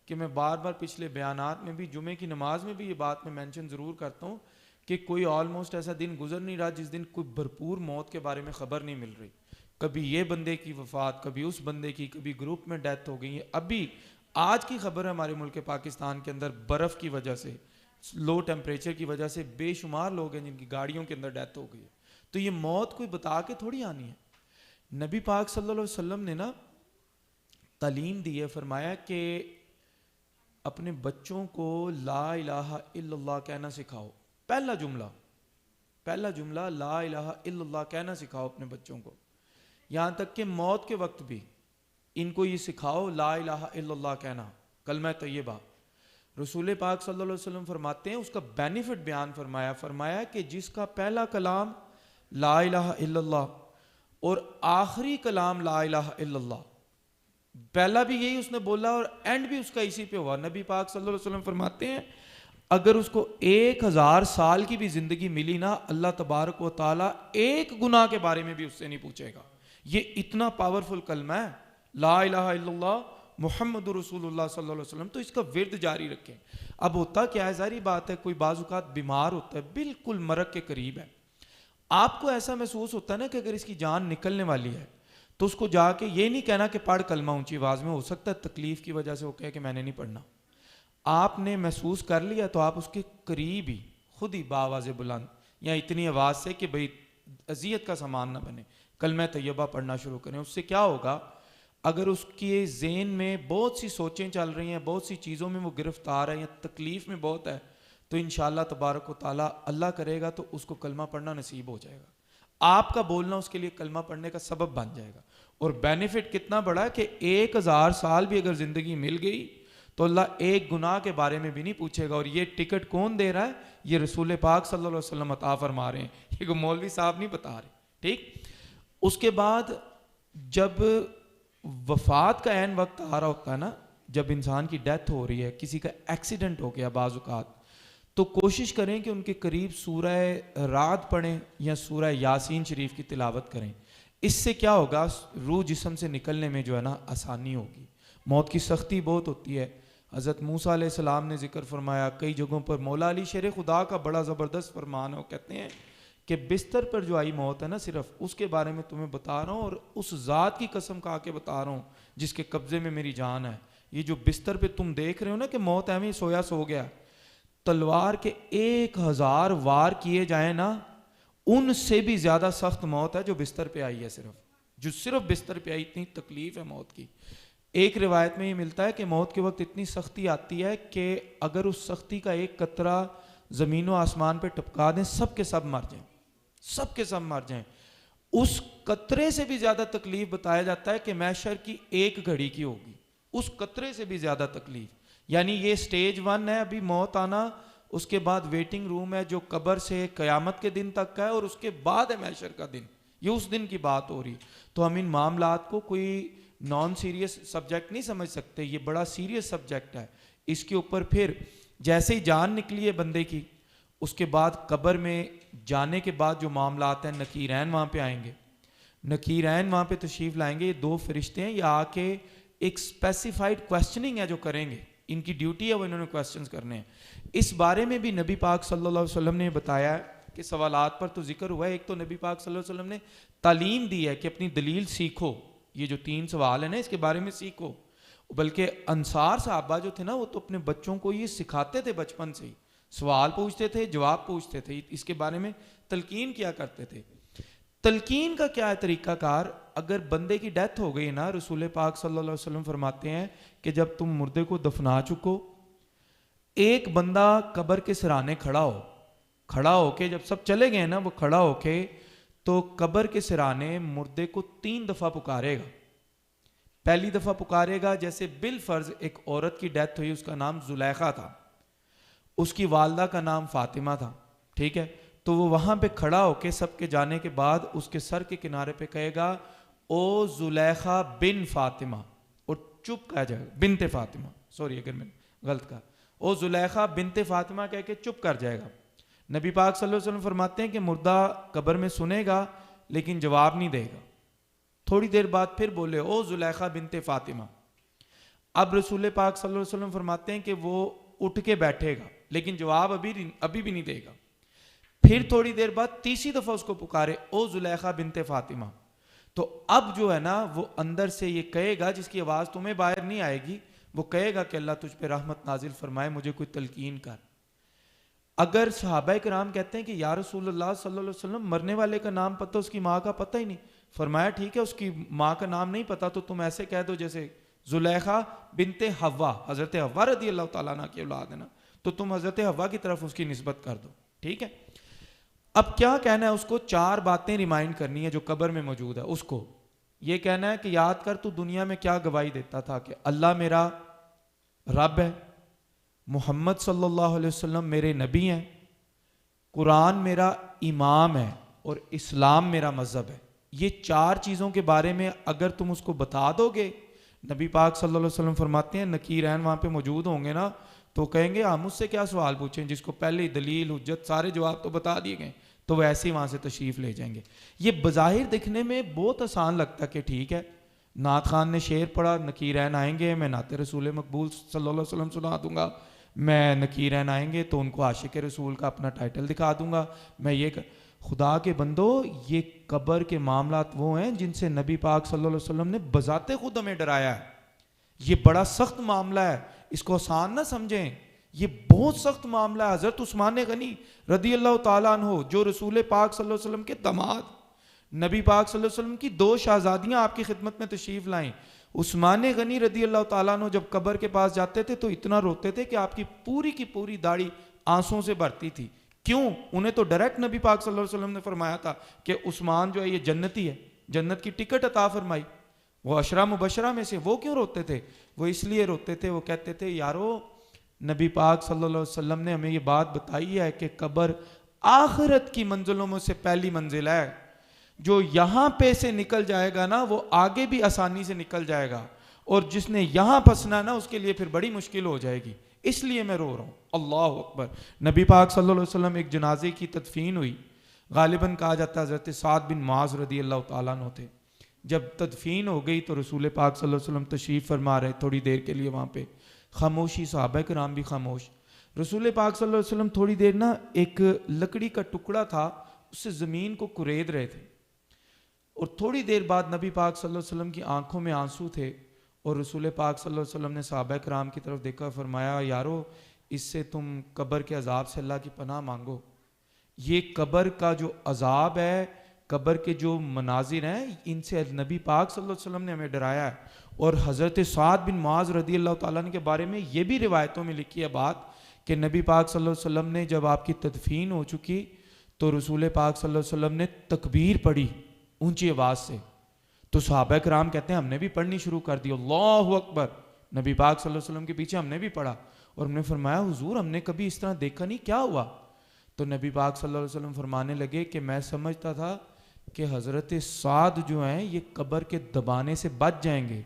کہ میں بار بار پچھلے بیانات میں بھی، جمعے کی نماز میں بھی یہ بات میں مینشن ضرور کرتا ہوں کہ کوئی آلموسٹ ایسا دن گزر نہیں رہا جس دن کوئی بھرپور موت کے بارے میں خبر نہیں مل رہی۔ کبھی یہ بندے کی وفات، کبھی اس بندے کی، کبھی گروپ میں ڈیتھ ہو گئی ہے۔ ابھی آج کی خبر ہے ہمارے ملک پاکستان کے اندر برف کی وجہ سے، لو ٹیمپریچر کی وجہ سے بے شمار لوگ ہیں جن کی گاڑیوں کے اندر ڈیتھ ہو گئی ہے۔ تو یہ موت کوئی بتا کے تھوڑی آنی ہے۔ نبی پاک صلی اللہ علیہ وسلم نے نا تعلیم دی ہے، فرمایا کہ اپنے بچوں کو لا الہ الا اللہ کہنا سکھاؤ۔ پہلا جملہ لا الہ الا اللہ کہنا سکھاؤ اپنے بچوں کو، یہاں تک کہ موت کے وقت بھی ان کو یہ سکھاؤ لا الہ الا اللہ کہنا، کلمہ طیبہ۔ رسول پاک صلی اللہ علیہ وسلم فرماتے ہیں اس کا بینیفٹ بیان فرمایا کہ جس کا پہلا کلام لا الہ الا اللہ اور آخری کلام لا الہ الا اللہ، پہلا بھی یہی اس نے بولا اور اینڈ بھی اس کا اسی پہ ہوا۔ نبی پاک صلی اللہ علیہ وسلم فرماتے ہیں اگر اس کو 1000 سال کی بھی زندگی ملی نا، اللہ تبارک و تعالیٰ ایک گناہ کے بارے میں بھی اس سے نہیں پوچھے گا۔ یہ اتنا پاورفل کلمہ ہے لا الہ الا اللہ محمد رسول اللہ صلی اللہ علیہ وسلم، تو اس کا ورد جاری رکھیں۔ اب ہوتا کیا ہے، ظاہری بات ہے کوئی بعض اوقات بیمار ہوتا ہے، بالکل مرگ کے قریب ہے، آپ کو ایسا محسوس ہوتا ہے نا کہ اگر اس کی جان نکلنے والی ہے تو اس کو جا کے یہ نہیں کہنا کہ پڑھ کلمہ اونچی آواز میں، ہو سکتا ہے تکلیف کی وجہ سے وہ کہے کہ میں نے نہیں پڑھنا۔ آپ نے محسوس کر لیا تو آپ اس کے قریب ہی خود ہی بآواز بلند یا اتنی آواز سے کہ بھئی اذیت کا سامان نہ بنے کلمہ طیبہ پڑھنا شروع کریں۔ اس سے کیا ہوگا، اگر اس کے ذہن میں بہت سی سوچیں چل رہی ہیں، بہت سی چیزوں میں وہ گرفتار ہے یا تکلیف میں بہت ہے، تو انشاءاللہ تبارک و تعالیٰ اللہ کرے گا تو اس کو کلمہ پڑھنا نصیب ہو جائے گا۔ آپ کا بولنا اس کے لیے کلمہ پڑھنے کا سبب بن جائے گا، اور بینیفٹ کتنا بڑا ہے کہ 1000 سال بھی اگر زندگی مل گئی تو اللہ ایک گناہ کے بارے میں بھی نہیں پوچھے گا۔ اور یہ ٹکٹ کون دے رہا ہے؟ یہ رسول پاک صلی اللہ علیہ وسلم عطا فرما رہے ہیں، یہ کوئی مولوی صاحب نہیں بتا رہے، ٹھیک۔ اس کے بعد جب وفات کا عین وقت آ رہا ہوتا ہے نا، جب انسان کی ڈیتھ ہو رہی ہے، کسی کا ایکسیڈنٹ ہو گیا بعض اوقات، تو کوشش کریں کہ ان کے قریب سورہ رعد پڑھیں یا سورہ یاسین شریف کی تلاوت کریں۔ اس سے کیا ہوگا، روح جسم سے نکلنے میں جو ہے نا آسانی ہوگی۔ موت کی سختی بہت ہوتی ہے، حضرت موسیٰ علیہ السلام نے ذکر فرمایا، کئی جگہوں پر مولا علی شیر خدا کا بڑا زبردست فرمان ہے، وہ کہتے ہیں کہ بستر پر جو آئی موت ہے نا، صرف اس کے بارے میں تمہیں بتا رہا ہوں، اور اس ذات کی قسم کھا کے بتا رہا ہوں جس کے قبضے میں میری جان ہے۔ یہ جو بستر پہ تم دیکھ رہے ہو نا کہ موت ایویں سویا سو گیا، تلوار کے 1000 وار کیے جائیں نا، ان سے بھی زیادہ سخت موت ہے جو بستر پہ آئی ہے، صرف بستر پہ آئی، اتنی تکلیف ہے موت کی۔ ایک روایت میں یہ ملتا ہے کہ موت کے وقت اتنی سختی آتی ہے کہ اگر اس سختی کا ایک قطرہ زمین و آسمان پہ ٹپکا دیں سب کے سب مر جائیں، سب کے سب مر جائیں. اس قطرے سے بھی زیادہ تکلیف بتایا جاتا ہے کہ محشر کی ایک گھڑی کی ہوگی، اس قطرے سے بھی زیادہ تکلیف. یعنی یہ سٹیج 1 ہے ابھی موت آنا، اس کے بعد ویٹنگ روم ہے جو قبر سے قیامت کے دن تک کا ہے، اور اس کے بعد ہے محشر کا دن. یہ اس دن کی بات ہو رہی. تو ہم ان معاملات کو کوئی نان سیریس سبجیکٹ نہیں سمجھ سکتے، یہ بڑا سیریس سبجیکٹ ہے. اس کے اوپر پھر جیسے ہی جان نکلی ہے بندے کی، اس کے بعد قبر میں جانے کے بعد جو معاملات ہیں، نکیرین وہاں پہ آئیں گے. نکیرین وہاں پہ تشریف لائیں گے. یہ 2 فرشتے ہیں، یہ آ کے ایک اسپیسیفائڈ کویسچننگ ہے جو کریں گے، ان کی ڈیوٹی ہے وہ انہوں نے کویسچنز کرنے ہیں. اس بارے میں بھی نبی پاک صلی اللہ علیہ وسلم نے بتایا ہے کہ سوالات پر تو ذکر ہوا ہے. ایک تو نبی پاک صلی اللہ علیہ وسلم نے تعلیم دی ہے کہ اپنی دلیل سیکھو. یہ جو 3 سوال ہیں نا اس کے بارے میں سیکھو. بلکہ انصار صحابہ جو تھے نا وہ تو اپنے بچوں کو یہ سکھاتے تھے بچپن سے ہی، سوال پوچھتے تھے، جواب پوچھتے تھے، اس کے بارے میں تلقین کیا کرتے تھے. تلقین کا کیا ہے طریقہ کار؟ اگر بندے کی ڈیتھ ہو گئی نا، رسول پاک صلی اللہ علیہ وسلم فرماتے ہیں کہ جب تم مردے کو دفنا چکو، ایک بندہ قبر کے سرانے کھڑا ہو کے جب سب چلے گئے نا، وہ کھڑا ہو کے تو قبر کے سرانے مردے کو 3 دفعہ پکارے گا. پہلی دفعہ پکارے گا جیسے بالفرض ایک عورت کی ڈیتھ ہوئی، اس کا نام زلیخا تھا، اس کی والدہ کا نام فاطمہ تھا، ٹھیک ہے. تو وہ وہاں پہ کھڑا ہو کے سب کے جانے کے بعد اس کے سر کے کنارے پہ کہے گا او زلیخا بن فاطمہ، اور چپ کہہ جائے گا، بنت فاطمہ، سوری اگر میں غلط کہا، او زلیخا بنت فاطمہ کہہ کے چپ کر جائے گا. نبی پاک صلی اللہ علیہ وسلم فرماتے ہیں کہ مردہ قبر میں سنے گا لیکن جواب نہیں دے گا. تھوڑی دیر بعد پھر بولے او زلیخا بنت فاطمہ. اب رسول پاک صلی اللہ علیہ وسلم فرماتے ہیں کہ وہ اٹھ کے بیٹھے گا لیکن جواب ابھی بھی نہیں دے گا. پھر تھوڑی دیر بعد تیسری دفعہ اس کو پکارے او زلیخا بنت فاطمہ. تو اب جو ہے نا وہ اندر سے یہ کہے گا، جس کی آواز تمہیں باہر نہیں آئے گی، وہ کہے گا کہ اللہ تجھ پہ رحمت نازل فرمائے، مجھے کوئی تلقین کر. اگر صحابہ کرام کہتے ہیں کہ یا رسول اللہ صلی اللہ علیہ وسلم مرنے والے کا نام پتہ، اس کی ماں کا پتہ ہی نہیں، فرمایا ٹھیک ہے اس کی ماں کا نام نہیں پتہ تو تم ایسے کہہ دو جیسے زلیخا بنت حوا، حضرت حوا رضی اللہ تعالیٰ عنہ کی اولاد ہے نا، تو تم حضرت حوا کی طرف اس کی نسبت کر دو، ٹھیک ہے. اب کیا کہنا ہے اس کو؟ 4 باتیں ریمائنڈ کرنی ہے جو قبر میں موجود ہے. اس کو یہ کہنا ہے کہ یاد کر تو دنیا میں کیا گواہی دیتا تھا کہ اللہ میرا رب ہے، محمد صلی اللہ علیہ وسلم میرے نبی ہیں، قرآن میرا امام ہے، اور اسلام میرا مذہب ہے. یہ 4 چیزوں کے بارے میں اگر تم اس کو بتا دو گے، نبی پاک صلی اللہ علیہ وسلم فرماتے ہیں نکیرین وہاں پہ موجود ہوں گے نا، تو کہیں گے ہم اس سے کیا سوال پوچھیں، جس کو پہلے دلیل حجت سارے جواب تو بتا دیے گئے، تو وہ ایسے ہی وہاں سے تشریف لے جائیں گے. یہ بظاہر دکھنے میں بہت آسان لگتا ہے کہ ٹھیک ہے نعت خان نے شعر پڑھا، نکیرین آئیں گے، میں نعت رسول مقبول صلی اللہ علیہ وسلم سنا دوں گا، میں نکیرین آئیں گے تو ان کو عاشق رسول کا اپنا ٹائٹل دکھا دوں گا، میں یہ خدا کے بندو، یہ قبر کے معاملات وہ ہیں جن سے نبی پاک صلی اللہ علیہ وسلم نے بذات خود ہمیں ڈرایا ہے. یہ بڑا سخت معاملہ ہے، اس کو آسان نہ سمجھیں، یہ بہت سخت معاملہ ہے. حضرت عثمان غنی رضی اللہ تعالیٰ عنہ جو رسول پاک صلی اللہ علیہ وسلم کے داماد، نبی پاک صلی اللہ علیہ وسلم کی 2 شہزادیاں آپ کی خدمت میں تشریف لائیں. عثمان غنی رضی اللہ تعالیٰ عنہ جب قبر کے پاس جاتے تھے تو اتنا روتے تھے کہ آپ کی پوری داڑھی آنسوں سے بھرتی تھی. کیوں؟ انہیں تو ڈائریکٹ نبی پاک صلی اللہ علیہ وسلم نے فرمایا تھا کہ عثمان جو ہے یہ جنتی ہے، جنت کی ٹکٹ عطا فرمائی، وہ 10 مبشرہ میں سے. وہ کیوں روتے تھے؟ وہ اس لیے روتے تھے، وہ کہتے تھے یارو نبی پاک صلی اللہ علیہ وسلم نے ہمیں یہ بات بتائی ہے کہ قبر آخرت کی منزلوں میں سے پہلی منزل ہے، جو یہاں پہ سے نکل جائے گا نا وہ آگے بھی آسانی سے نکل جائے گا، اور جس نے یہاں پھنسنا نا اس کے لیے پھر بڑی مشکل ہو جائے گی، اس لیے میں رو رہا ہوں. اللہ اکبر. نبی پاک صلی اللہ علیہ وسلم ایک جنازے کی تدفین ہوئی، غالباً کہا جاتا ہے حضرت سعد بن معاذ رضی اللہ تعالیٰ عنہ تھے. جب تدفین ہو گئی تو رسول پاک صلی اللہ علیہ وسلم تشریف فرما رہے، تھوڑی دیر کے لیے وہاں پہ خاموشی، صحابہ کرام بھی خاموش. رسول پاک صلی اللہ علیہ وسلم تھوڑی دیر نا ایک لکڑی کا ٹکڑا تھا اس سے زمین کو کورید رہے تھے، اور تھوڑی دیر بعد نبی پاک صلی اللہ علیہ وسلم کی آنکھوں میں آنسو تھے، اور رسول پاک صلی اللہ علیہ وسلم نے صحابہ کرام کی طرف دیکھا، فرمایا یارو اس سے تم قبر کے عذاب سے اللہ کی پناہ مانگو. یہ قبر کا جو عذاب ہے قبر کے جو مناظر ہیں ان سے نبی پاک صلی اللہ علیہ وسلم نے ہمیں ڈرایا ہے. اور حضرت سعد بن معاذ رضی اللہ تعالیٰ عنہ کے بارے میں یہ بھی روایتوں میں لکھی ہے بات کہ نبی پاک صلی اللہ علیہ وسلم نے جب آپ کی تدفین ہو چکی تو رسول پاک صلی اللہ علیہ وسلم نے تکبیر پڑھی اونچی آواز سے. تو صحابہ کرام کہتے ہیں ہم نے بھی پڑھنی شروع کر دی, اللہ اکبر. نبی پاک صلی اللہ علیہ وسلم کے پیچھے ہم نے بھی پڑھا اور ہم نے فرمایا حضور ہم نے کبھی اس طرح دیکھا نہیں, کیا ہوا؟ تو نبی پاک صلی اللہ علیہ وسلم فرمانے لگے کہ میں سمجھتا تھا کہ حضرت سعد جو ہیں یہ قبر کے دبانے سے بچ جائیں گے,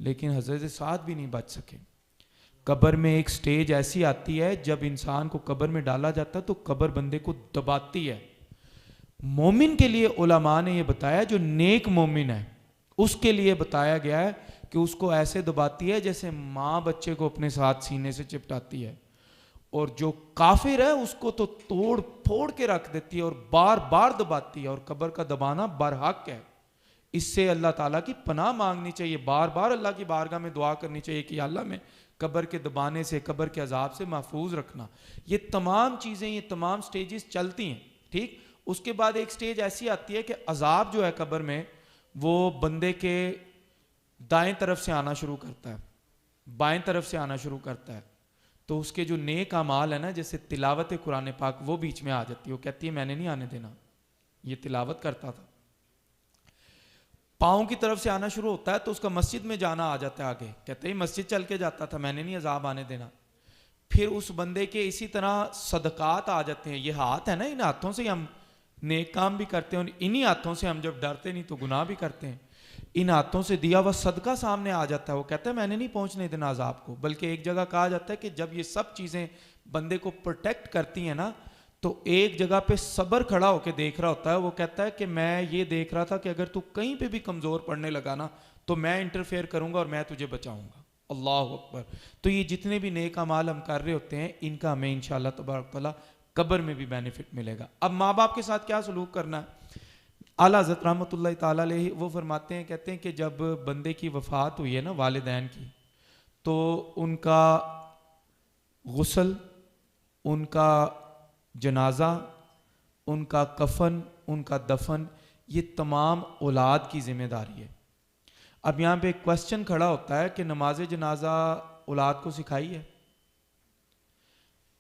لیکن حضرت سعد بھی نہیں بچ سکے. قبر میں ایک سٹیج ایسی آتی ہے جب انسان کو قبر میں ڈالا جاتا ہے تو قبر بندے کو دباتی ہے. مومن کے لیے علماء نے یہ بتایا, جو نیک مومن ہے اس کے لیے بتایا گیا ہے کہ اس کو ایسے دباتی ہے جیسے ماں بچے کو اپنے ساتھ سینے سے چپٹاتی ہے, اور جو کافر ہے اس کو تو توڑ پھوڑ کے رکھ دیتی ہے اور بار بار دباتی ہے. اور قبر کا دبانا برحق ہے, اس سے اللہ تعالیٰ کی پناہ مانگنی چاہیے, بار بار اللہ کی بارگاہ میں دعا کرنی چاہیے کہ یا اللہ میں قبر کے دبانے سے, قبر کے عذاب سے محفوظ رکھنا. یہ تمام چیزیں, یہ تمام سٹیجز چلتی ہیں. ٹھیک, اس کے بعد ایک سٹیج ایسی آتی ہے کہ عذاب جو ہے قبر میں وہ بندے کے دائیں طرف سے آنا شروع کرتا ہے, بائیں طرف سے آنا شروع کرتا ہے. تو اس کے جو نیک اعمال ہے نا, جیسے تلاوت قرآن پاک, وہ بیچ میں آ جاتی ہے. وہ کہتی ہے میں نے نہیں آنے دینا, یہ تلاوت کرتا تھا. پاؤں کی طرف سے آنا شروع ہوتا ہے تو اس کا مسجد میں جانا آ جاتا ہے آگے, کہتے ہیں مسجد چل کے جاتا تھا, میں نے نہیں عذاب آنے دینا. پھر اس بندے کے اسی طرح صدقات آ جاتے ہیں. یہ ہاتھ ہے نا, ان ہاتھوں سے ہم نیک کام بھی کرتے ہیں, اور انہی ہاتھوں سے ہم جب ڈرتے نہیں تو گناہ بھی کرتے ہیں. ان ہاتھوں سے دیا ہوا صدقہ سامنے آ جاتا ہے. وہ کہتا ہے میں نے نہیں پہنچنے دینا عذاب کو. بلکہ ایک جگہ کہا جاتا ہے کہ جب یہ سب چیزیں بندے کو پروٹیکٹ کرتی ہیں نا, تو ایک جگہ پہ صبر کھڑا ہو کے دیکھ رہا ہوتا ہے. وہ کہتا ہے کہ میں یہ دیکھ رہا تھا کہ اگر تو کہیں پہ بھی کمزور پڑنے لگا نا تو میں انٹرفیئر کروں گا اور میں تجھے بچاؤں گا. اللہ اکبر. تو یہ جتنے بھی نیک اعمال ہم کر رہے ہوتے ہیں ان کا ہمیں انشاءاللہ تبارک تعالیٰ قبر میں بھی بینیفٹ ملے گا. اب ماں باپ کے ساتھ کیا سلوک کرنا ہے؟ اعلیٰ حضرت رحمۃ اللہ تعالیٰ علیہ وہ فرماتے ہیں, کہتے ہیں کہ جب بندے کی وفات ہوئی ہے نا, والدین کی, تو ان کا غسل, ان کا جنازہ, ان کا کفن, ان کا دفن, یہ تمام اولاد کی ذمہ داری ہے. اب یہاں پہ ایک کوسچن کھڑا ہوتا ہے کہ نماز جنازہ اولاد کو سکھائی ہے؟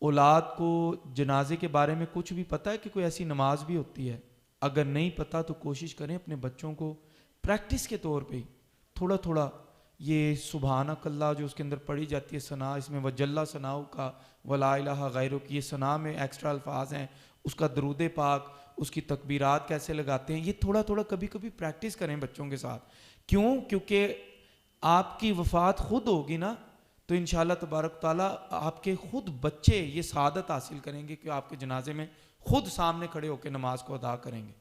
اولاد کو جنازے کے بارے میں کچھ بھی پتہ ہے کہ کوئی ایسی نماز بھی ہوتی ہے؟ اگر نہیں پتہ تو کوشش کریں اپنے بچوں کو پریکٹس کے طور پہ تھوڑا تھوڑا یہ سبحانک اللہ جو اس کے اندر پڑھی جاتی ہے ثنا, اس میں وجل ثناؤ کا ولا الہ غیرک, یہ ثنا میں ایکسٹرا الفاظ ہیں, اس کا درود پاک, اس کی تکبیرات کیسے لگاتے ہیں, یہ تھوڑا تھوڑا کبھی کبھی پریکٹس کریں بچوں کے ساتھ. کیوں؟ کیونکہ آپ کی وفات خود ہوگی نا تو انشاءاللہ تبارک تعالیٰ آپ کے خود بچے یہ سعادت حاصل کریں گے کہ آپ کے جنازے میں خود سامنے کھڑے ہو کے نماز کو ادا کریں گے.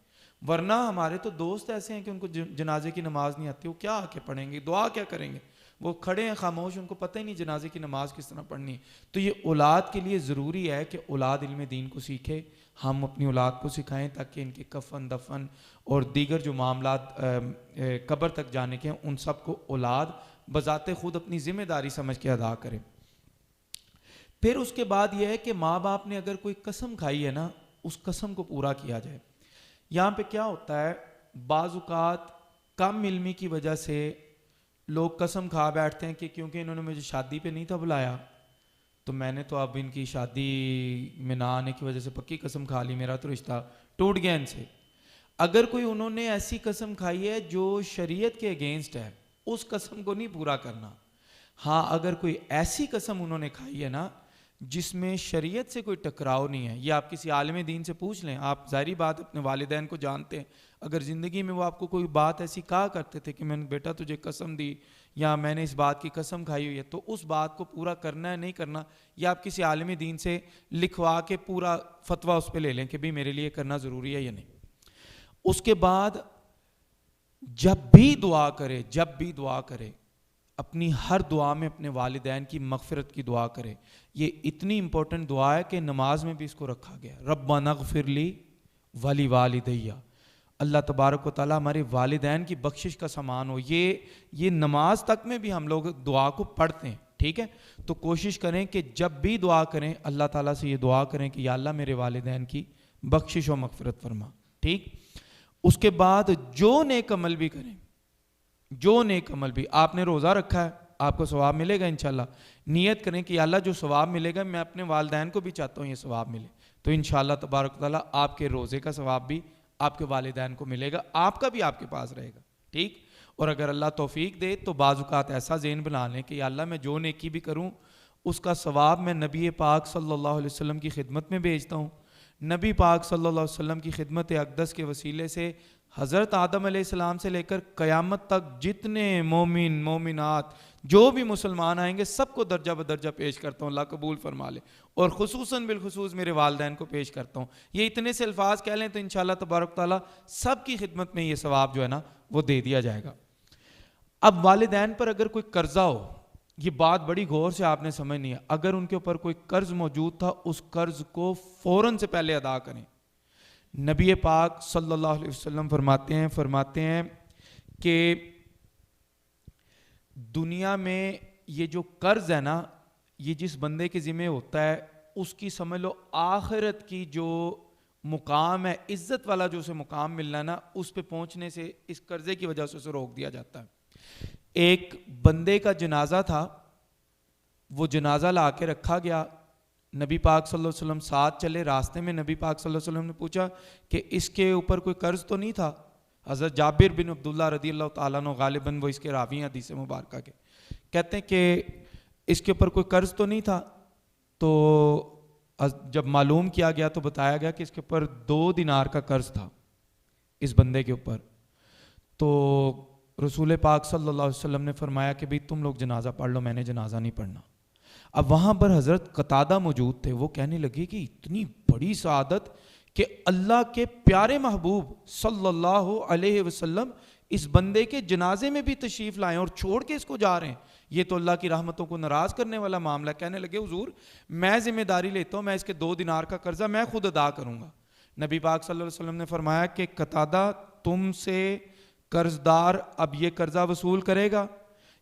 ورنہ ہمارے تو دوست ایسے ہیں کہ ان کو جنازے کی نماز نہیں آتی, وہ کیا آ کے پڑھیں گے, دعا کیا کریں گے, وہ کھڑے ہیں خاموش, ان کو پتہ ہی نہیں جنازے کی نماز کس طرح پڑھنی ہے. تو یہ اولاد کے لیے ضروری ہے کہ اولاد علم دین کو سیکھے, ہم اپنی اولاد کو سکھائیں تاکہ ان کے کفن دفن اور دیگر جو معاملات قبر تک جانے کے ہیں ان سب کو اولاد بذات خود اپنی ذمہ داری سمجھ کے ادا کرے. پھر اس کے بعد یہ ہے کہ ماں باپ نے اگر کوئی قسم کھائی ہے نا, اس قسم کو پورا کیا جائے. یہاں پہ کیا ہوتا ہے, بعض اوقات کم علمی کی وجہ سے لوگ قسم کھا بیٹھتے ہیں کہ کیونکہ انہوں نے مجھے شادی پہ نہیں تھا بلایا تو میں نے تو اب ان کی شادی میں نہ آنے کی وجہ سے پکی قسم کھا لی, میرا تو رشتہ ٹوٹ گیا ان سے. اگر کوئی انہوں نے ایسی قسم کھائی ہے جو شریعت کے اگینسٹ ہے, اس قسم کو نہیں پورا کرنا. ہاں اگر کوئی ایسی قسم انہوں نے کھائی ہے نا جس میں شریعت سے کوئی ٹکراؤ نہیں ہے, یہ آپ کسی عالم دین سے پوچھ لیں. آپ ظاہری بات اپنے والدین کو جانتے ہیں, اگر زندگی میں وہ آپ کو کوئی بات ایسی کہا کرتے تھے کہ میں نے بیٹا تجھے قسم دی یا میں نے اس بات کی قسم کھائی ہوئی ہے, تو اس بات کو پورا کرنا ہے نہیں کرنا, یا آپ کسی عالم دین سے لکھوا کے پورا فتویٰ اس پہ لے لیں کہ بھی میرے لیے کرنا ضروری ہے یا نہیں. اس کے بعد جب بھی دعا کرے اپنی ہر دعا میں اپنے والدین کی مغفرت کی دعا کرے. یہ اتنی امپورٹنٹ دعا ہے کہ نماز میں بھی اس کو رکھا گیا, ربنا اغفر لی ولی والدیہ, اللہ تبارک و تعالیٰ ہمارے والدین کی بخشش کا سامان ہو. یہ نماز تک میں بھی ہم لوگ دعا کو پڑھتے ہیں, ٹھیک ہے. تو کوشش کریں کہ جب بھی دعا کریں اللہ تعالیٰ سے یہ دعا کریں کہ یا اللہ میرے والدین کی بخشش و مغفرت فرما, ٹھیک. اس کے بعد جو نیک عمل بھی کریں، جو نیک عمل بھی، آپ نے روزہ رکھا ہے آپ کو ثواب ملے گا انشاءاللہ، نیت کریں کہ یا اللہ جو ثواب ملے گا میں اپنے والدین کو بھی چاہتا ہوں یہ ثواب ملے، تو انشاءاللہ تبارک و تعالیٰ آپ کے روزے کا ثواب بھی آپ کے والدین کو ملے گا، آپ کا بھی آپ کے پاس رہے گا، ٹھیک۔ اور اگر اللہ توفیق دے تو بعض اوقات ایسا ذہن بنا لیں کہ یا اللہ میں جو نیکی بھی کروں اس کا ثواب میں نبی پاک صلی اللہ علیہ وسلم کی خدمت میں بھیجتا ہوں، نبی پاک صلی اللہ علیہ وسلم کی خدمت اقدس کے وسیلے سے حضرت آدم علیہ السلام سے لے کر قیامت تک جتنے مومن مومنات جو بھی مسلمان آئیں گے سب کو درجہ بدرجہ پیش کرتا ہوں، اللہ قبول فرما لے، اور خصوصاً بالخصوص میرے والدین کو پیش کرتا ہوں۔ یہ اتنے سے الفاظ کہہ لیں تو انشاءاللہ تبارک تعالیٰ سب کی خدمت میں یہ ثواب جو ہے نا وہ دے دیا جائے گا۔ اب والدین پر اگر کوئی قرضہ ہو، یہ بات بڑی غور سے آپ نے سمجھنی ہے، اگر ان کے اوپر کوئی قرض موجود تھا اس قرض کو فوراً سے پہلے ادا کریں۔ نبی پاک صلی اللہ علیہ وسلم فرماتے ہیں کہ دنیا میں یہ جو قرض ہے نا یہ جس بندے کے ذمہ ہوتا ہے اس کی سمجھ لو آخرت کی جو مقام ہے، عزت والا جو اسے مقام ملنا ہے نا، اس پہ پہنچنے سے اس قرضے کی وجہ سے اسے روک دیا جاتا ہے۔ ایک بندے کا جنازہ تھا، وہ جنازہ لا کے رکھا گیا، نبی پاک صلی اللہ علیہ وسلم ساتھ چلے، راستے میں نبی پاک صلی اللہ علیہ وسلم نے پوچھا کہ اس کے اوپر کوئی قرض تو نہیں تھا؟ حضرت جابر بن عبداللہ رضی اللہ تعالیٰ عنہ، غالباً وہ اس کے راوی ہیں حدیث مبارکہ کے، کہتے ہیں کہ اس کے اوپر کوئی قرض تو نہیں تھا؟ تو جب معلوم کیا گیا تو بتایا گیا کہ اس کے اوپر 2 دینار کا قرض تھا اس بندے کے اوپر۔ تو رسول پاک صلی اللہ علیہ وسلم نے فرمایا کہ بھئی تم لوگ جنازہ پڑھ لو، میں نے جنازہ نہیں پڑھنا۔ اب وہاں پر حضرت قتادہ موجود تھے، وہ کہنے لگے کہ اتنی بڑی سعادت کہ اللہ کے پیارے محبوب صلی اللہ علیہ وسلم اس بندے کے جنازے میں بھی تشریف لائیں اور چھوڑ کے اس کو جا رہے ہیں، یہ تو اللہ کی رحمتوں کو ناراض کرنے والا معاملہ۔ کہنے لگے حضور میں ذمہ داری لیتا ہوں، میں اس کے 2 دینار کا قرضہ میں خود ادا کروں گا۔ نبی پاک صلی اللہ علیہ وسلم نے فرمایا کہ قتادہ تم سے قرض دار اب یہ قرضہ وصول کرے گا؟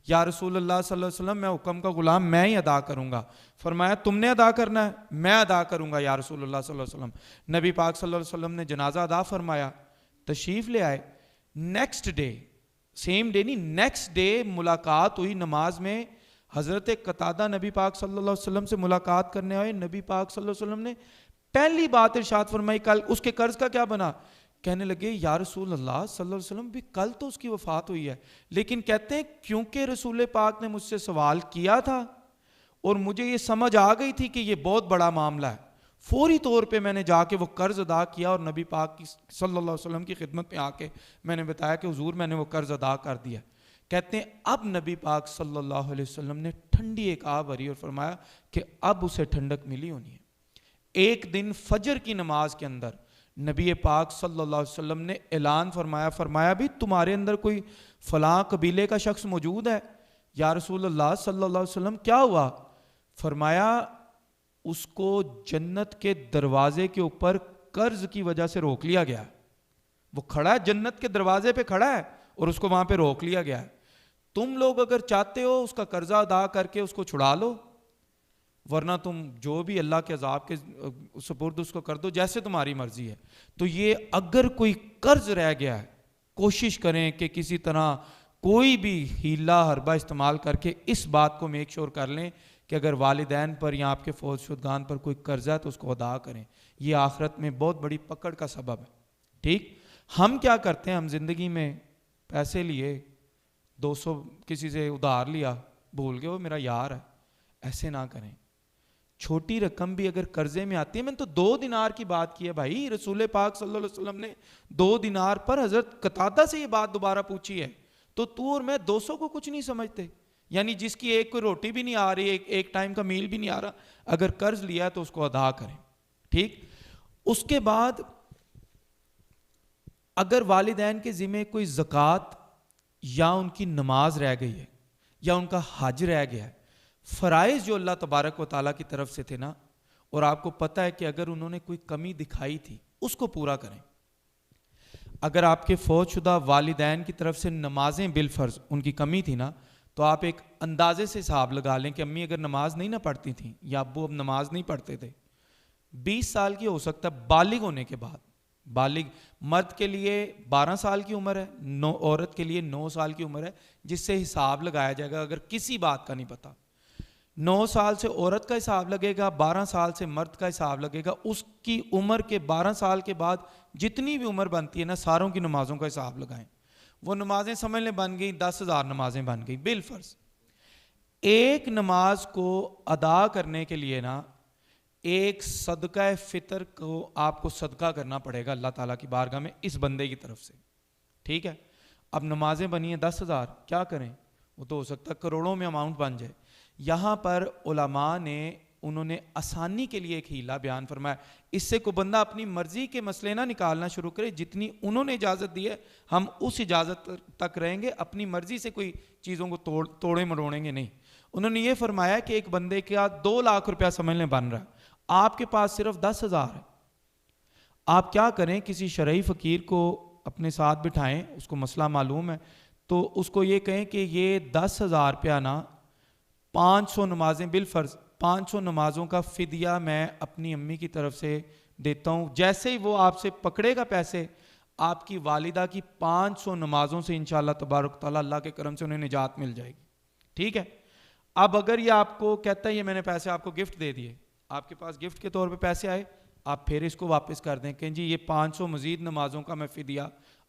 یا رسول اللہ صلی اللہ علیہ وسلم میں حکم کا غلام، میں ہی ادا کروں گا۔ فرمایا تم نے ادا کرنا ہے؟ میں ادا کروں گا یا رسول اللہ صلی اللہ علیہ وسلم۔ نبی پاک صلی اللہ علیہ وسلم نے جنازہ ادا فرمایا، تشریف لے آئے۔ نیکسٹ ڈے، سیم ڈے نہیں، نیکسٹ ڈے ملاقات ہوئی نماز میں، حضرت قتادہ نبی پاک صلی اللہ علیہ وسلم سے ملاقات کرنے آئے۔ نبی پاک صلی اللہ علیہ وسلم نے پہلی بات ارشاد فرمائی، کل اس کے قرض کا کیا بنا؟ کہنے لگے یا رسول اللہ صلی اللہ علیہ وسلم بھی کل تو اس کی وفات ہوئی ہے، لیکن کہتے ہیں کیونکہ رسول پاک نے مجھ سے سوال کیا تھا اور مجھے یہ سمجھ آ گئی تھی کہ یہ بہت بڑا معاملہ ہے، فوری طور پہ میں نے جا کے وہ قرض ادا کیا اور نبی پاک صلی اللہ علیہ وسلم کی خدمت میں آ کے میں نے بتایا کہ حضور میں نے وہ قرض ادا کر دیا۔ کہتے ہیں اب نبی پاک صلی اللہ علیہ وسلم نے ٹھنڈی ایک آہ بھری اور فرمایا کہ اب اسے ٹھنڈک ملی ہونی ہے۔ ایک دن فجر کی نماز کے اندر نبی پاک صلی اللہ علیہ وسلم نے اعلان فرمایا بھی تمہارے اندر کوئی فلاں قبیلے کا شخص موجود ہے؟ یا رسول اللہ صلی اللہ علیہ وسلم کیا ہوا؟ فرمایا اس کو جنت کے دروازے کے اوپر قرض کی وجہ سے روک لیا گیا ہے، وہ کھڑا ہے جنت کے دروازے پہ کھڑا ہے اور اس کو وہاں پہ روک لیا گیا ہے۔ تم لوگ اگر چاہتے ہو اس کا قرضہ ادا کر کے اس کو چھڑا لو، ورنہ تم جو بھی اللہ کے عذاب کے سپرد اس کو کر دو، جیسے تمہاری مرضی ہے۔ تو یہ اگر کوئی قرض رہ گیا ہے کوشش کریں کہ کسی طرح کوئی بھی ہیلہ حربہ استعمال کر کے اس بات کو میک شور کر لیں کہ اگر والدین پر یا آپ کے فوت شدگان پر کوئی قرض ہے تو اس کو ادا کریں، یہ آخرت میں بہت بڑی پکڑ کا سبب ہے۔ ٹھیک، ہم کیا کرتے ہیں، ہم زندگی میں پیسے لیے 200 کسی سے ادھار لیا، بھول گئے وہ میرا یار ہے، ایسے نہ کریں۔ چھوٹی رقم بھی اگر قرضے میں آتی ہے، میں نے تو 2 دینار کی بات کی ہے بھائی، رسول پاک صلی اللہ علیہ وسلم نے 2 دینار پر حضرت قتادہ سے یہ بات دوبارہ پوچھی ہے، تو تو اور میں 200 کو کچھ نہیں سمجھتے، یعنی جس کی ایک کوئی روٹی بھی نہیں آ رہی، ایک ٹائم کا میل بھی نہیں آ رہا، اگر قرض لیا ہے تو اس کو ادا کریں۔ ٹھیک، اس کے بعد اگر والدین کے ذمہ کوئی زکوٰۃ یا ان کی نماز رہ گئی ہے یا ان کا حج رہ گیا ہے، فرائض جو اللہ تبارک و تعالیٰ کی طرف سے تھے نا، اور آپ کو پتہ ہے کہ اگر انہوں نے کوئی کمی دکھائی تھی اس کو پورا کریں۔ اگر آپ کے فوت شدہ والدین کی طرف سے نمازیں بالفرض ان کی کمی تھی نا، تو آپ ایک اندازے سے حساب لگا لیں کہ امی اگر نماز نہیں نہ پڑھتی تھیں یا ابو اب نماز نہیں پڑھتے تھے، 20 سال کی ہو سکتا ہے بالغ ہونے کے بعد بالغ مرد کے لیے 12 سال کی عمر ہے، عورت کے لیے 9 سال کی عمر ہے، جس سے حساب لگایا جائے گا اگر کسی بات کا نہیں پتا. 9 سال سے عورت کا حساب لگے گا، 12 سال سے مرد کا حساب لگے گا. اس کی عمر کے 12 سال کے بعد جتنی بھی عمر بنتی ہے نا، ساروں کی نمازوں کا حساب لگائیں. وہ نمازیں سمجھ لیں بن گئی 10,000 نمازیں بن گئی بالفرض. ایک نماز کو ادا کرنے کے لیے نا ایک صدقہ فطر کو آپ کو صدقہ کرنا پڑے گا اللہ تعالیٰ کی بارگاہ میں اس بندے کی طرف سے. ٹھیک ہے. اب نمازیں بنی ہیں 10,000، کیا کریں؟ وہ تو ہو سکتا ہے کروڑوں میں اماؤنٹ بن جائے. یہاں پر علماء نے انہوں نے آسانی کے لیے ایک ہیلا بیان فرمایا. اس سے کوئی بندہ اپنی مرضی کے مسئلے نہ نکالنا شروع کرے. جتنی انہوں نے اجازت دی ہے ہم اس اجازت تک رہیں گے، اپنی مرضی سے کوئی چیزوں کو توڑے مروڑیں گے نہیں. انہوں نے یہ فرمایا کہ ایک بندے کا 2 لاکھ روپیہ سمجھ لیں بن رہا ہے، آپ کے پاس صرف 10,000 ہے. آپ کیا کریں؟ کسی شرعی فقیر کو اپنے ساتھ بٹھائیں، اس کو مسئلہ معلوم ہے، تو اس کو یہ کہیں کہ یہ 10,000 روپیہ نا 500 نمازیں بالفرض 500 نمازوں کا فدیہ میں اپنی امی کی طرف سے دیتا ہوں. جیسے ہی وہ آپ سے پکڑے گا پیسے، آپ کی والدہ کی 500 نمازوں سے انشاءاللہ تبارک تعالیٰ اللہ کے کرم سے انہیں نجات مل جائے گی. ٹھیک ہے. اب اگر یہ آپ کو کہتا ہے یہ میں نے پیسے آپ کو گفٹ دے دیے، آپ کے پاس گفٹ کے طور پہ پیسے آئے، آپ پھر اس کو واپس کر دیں کہ جی یہ 500 مزید نمازوں کا میں فدیہ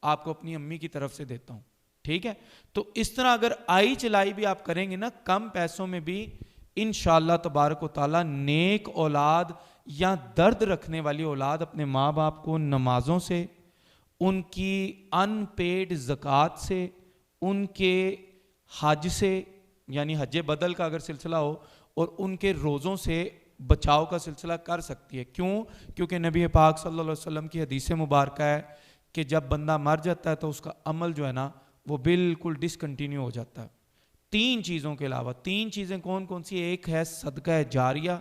آپ کو اپنی امی کی طرف سے دیتا ہوں. ٹھیک ہے. تو اس طرح اگر آئی چلائی بھی آپ کریں گے نا، کم پیسوں میں بھی انشاءاللہ تبارک و تعالیٰ نیک اولاد یا درد رکھنے والی اولاد اپنے ماں باپ کو نمازوں سے، ان کی ان پیڈ زکوٰۃ سے، ان کے حج سے یعنی حج بدل کا اگر سلسلہ ہو، اور ان کے روزوں سے بچاؤ کا سلسلہ کر سکتی ہے. کیوں؟ کیونکہ نبی پاک صلی اللہ علیہ وسلم کی حدیث مبارکہ ہے کہ جب بندہ مر جاتا ہے تو اس کا عمل جو ہے نا وہ بالکل ڈسکنٹینیو ہو جاتا ہے 3 چیزوں کے علاوہ. 3 چیزیں کون کون سی؟ ایک ہے صدقہ جاریہ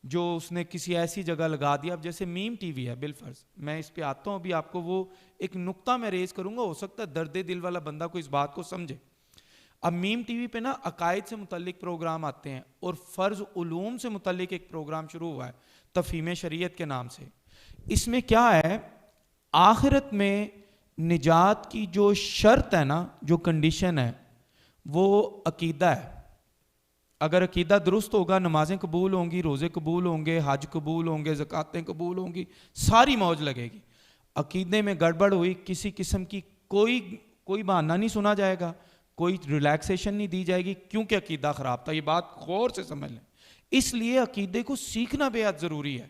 جو اس نے کسی ایسی جگہ لگا دیا. اب جیسے میم ٹی وی ہے بالفرض، میں اس پہ آتا ہوں، ابھی آپ کو وہ ایک نقطہ میں ریز کروں گا، ہو سکتا ہے درد دل والا بندہ کو اس بات کو سمجھے. اب میم ٹی وی پہ نا عقائد سے متعلق پروگرام آتے ہیں، اور فرض علوم سے متعلق ایک پروگرام شروع ہوا ہے تفہیم شریعت کے نام سے. اس میں کیا ہے؟ آخرت میں نجات کی جو شرط ہے نا، جو کنڈیشن ہے، وہ عقیدہ ہے. اگر عقیدہ درست ہوگا، نمازیں قبول ہوں گی، روزے قبول ہوں گے، حج قبول ہوں گے، زکاتیں قبول ہوں گی، ساری موج لگے گی. عقیدے میں گڑبڑ ہوئی، کسی قسم کی کوئی بہانہ نہیں سنا جائے گا، کوئی ریلیکسیشن نہیں دی جائے گی، کیونکہ عقیدہ خراب تھا. یہ بات غور سے سمجھ لیں. اس لیے عقیدے کو سیکھنا بے حد ضروری ہے.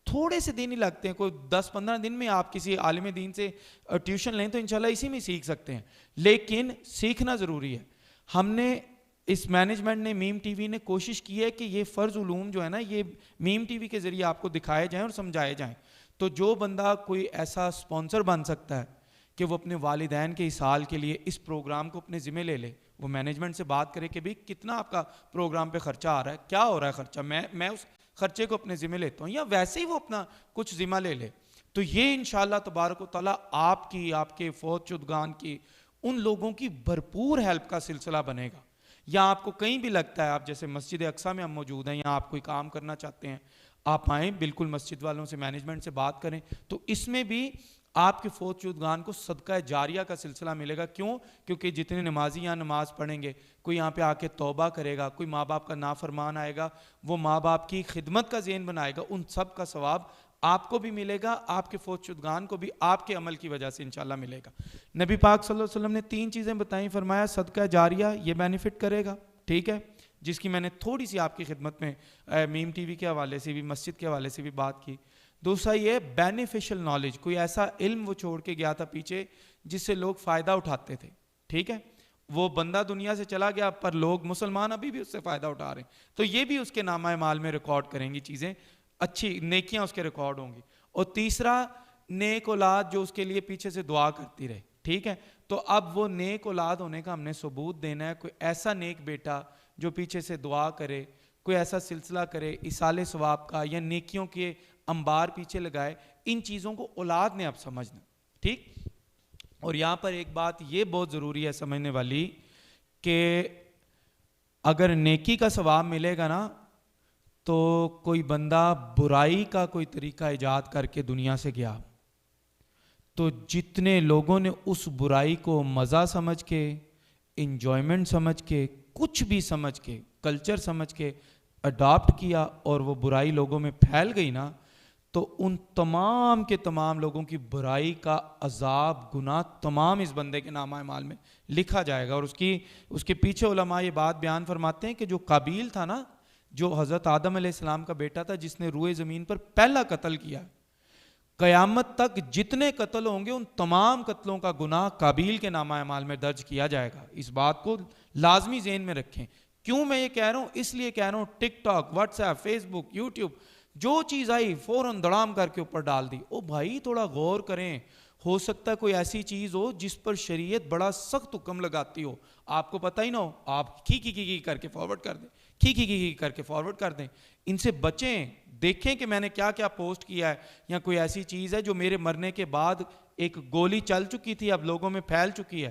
تھوڑے سے دن ہی لگتے ہیں، کوئی 10-15 دن میں آپ کسی عالم دین سے ٹیوشن لیں تو انشاءاللہ اسی میں سیکھ سکتے ہیں، لیکن سیکھنا ضروری ہے. ہم نے اس مینجمنٹ نے، میم ٹی وی نے کوشش کی ہے کہ یہ فرض علوم جو ہے نا یہ میم ٹی وی کے ذریعے آپ کو دکھائے جائیں اور سمجھائے جائیں. تو جو بندہ کوئی ایسا سپانسر بن سکتا ہے کہ وہ اپنے والدین کے اسال کے لیے اس پروگرام کو اپنے ذمہ لے لے، وہ مینجمنٹ سے بات کرے کہ بھئی کتنا آپ کا پروگرام پہ خرچہ آ رہا ہے، کیا ہو رہا ہے خرچہ، میں اس خرچے کو اپنے ذمہ لیتا ہوں، یا ویسے ہی وہ اپنا کچھ ذمہ لے لے. تو یہ انشاءاللہ تبارک و تعالیٰ آپ کے فوت شدگان کی ان لوگوں کی بھرپور ہیلپ کا سلسلہ بنے گا. یا آپ کو کہیں بھی لگتا ہے، آپ جیسے مسجد اقصیٰ میں ہم موجود ہیں، یا آپ کوئی کام کرنا چاہتے ہیں، آپ آئیں، بالکل مسجد والوں سے، مینجمنٹ سے بات کریں، تو اس میں بھی آپ کے فوت شدگان کو صدقہ جاریہ کا سلسلہ ملے گا. کیوں؟ کیونکہ جتنے نمازی یہاں نماز پڑھیں گے، کوئی یہاں پہ آ کے توبہ کرے گا، کوئی ماں باپ کا نافرمان آئے گا، وہ ماں باپ کی خدمت کا ذہن بنائے گا، ان سب کا ثواب آپ کو بھی ملے گا، آپ کے فوت شدگان کو بھی آپ کے عمل کی وجہ سے انشاءاللہ ملے گا. نبی پاک صلی اللہ علیہ وسلم نے 3 چیزیں بتائیں، فرمایا صدقہ جاریہ یہ بینیفٹ کرے گا. ٹھیک ہے، جس کی میں نے تھوڑی سی آپ کی خدمت میں میم ٹی وی کے حوالے سے بھی، مسجد کے حوالے سے بھی بات کی. دوسرا یہ بینیفیشل نالج، کوئی ایسا علم وہ چھوڑ کے گیا تھا پیچھے جس سے لوگ فائدہ اٹھاتے تھے. ٹھیک ہے، وہ بندہ دنیا سے چلا گیا پر لوگ مسلمان ابھی بھی اس سے فائدہ اٹھا رہے ہیں، تو یہ بھی اس کے نامہ اعمال میں ریکارڈ کریں گی چیزیں، اچھی نیکیاں اس کے ریکارڈ ہوں گی. اور تیسرا نیک اولاد جو اس کے لیے پیچھے سے دعا کرتی رہے. ٹھیک ہے، تو اب وہ نیک اولاد ہونے کا ہم نے ثبوت دینا ہے. کوئی ایسا نیک بیٹا جو پیچھے سے دعا کرے، کوئی ایسا سلسلہ کرے ایصال ثواب کا، یا نیکیوں کے انبار پیچھے لگائے، ان چیزوں کو اولاد نے اب سمجھنا. ٹھیک. اور یہاں پر ایک بات یہ بہت ضروری ہے سمجھنے والی، کہ اگر نیکی کا ثواب ملے گا نا، تو کوئی بندہ برائی کا کوئی طریقہ ایجاد کر کے دنیا سے گیا، تو جتنے لوگوں نے اس برائی کو مزہ سمجھ کے، انجوائمنٹ سمجھ کے، کچھ بھی سمجھ کے، کلچر سمجھ کے اڈاپٹ کیا اور وہ برائی لوگوں میں پھیل گئی نا، تو ان تمام کے تمام لوگوں کی برائی کا عذاب، گناہ تمام اس بندے کے نامہ اعمال میں لکھا جائے گا۔ اور اس کے پیچھے علماء یہ بات بیان فرماتے ہیں کہ جو قابیل تھا نا، جو حضرت آدم علیہ السلام کا بیٹا تھا، جس نے روئے زمین پر پہلا قتل کیا، قیامت تک جتنے قتل ہوں گے ان تمام قتلوں کا گناہ قابیل کے نامہ اعمال میں درج کیا جائے گا۔ اس بات کو لازمی ذہن میں رکھیں۔ کیوں میں یہ کہہ رہا ہوں؟ اس لیے کہہ رہا ہوں ٹک ٹاک، واٹس ایپ، فیس بک، یوٹیوب، جو چیز آئی فوراً دڑام کر کے اوپر ڈال دی۔ او بھائی تھوڑا غور کریں، ہو سکتا ہے کوئی ایسی چیز ہو جس پر شریعت بڑا سخت حکم لگاتی ہو، آپ کو پتہ ہی نہ ہو، آپ کی کر کے فارورڈ کر دیں، کی کر کے فارورڈ کر دیں۔ ان سے بچیں، دیکھیں کہ میں نے کیا کیا پوسٹ کیا ہے، یا کوئی ایسی چیز ہے جو میرے مرنے کے بعد ایک گولی چل چکی تھی، اب لوگوں میں پھیل چکی ہے،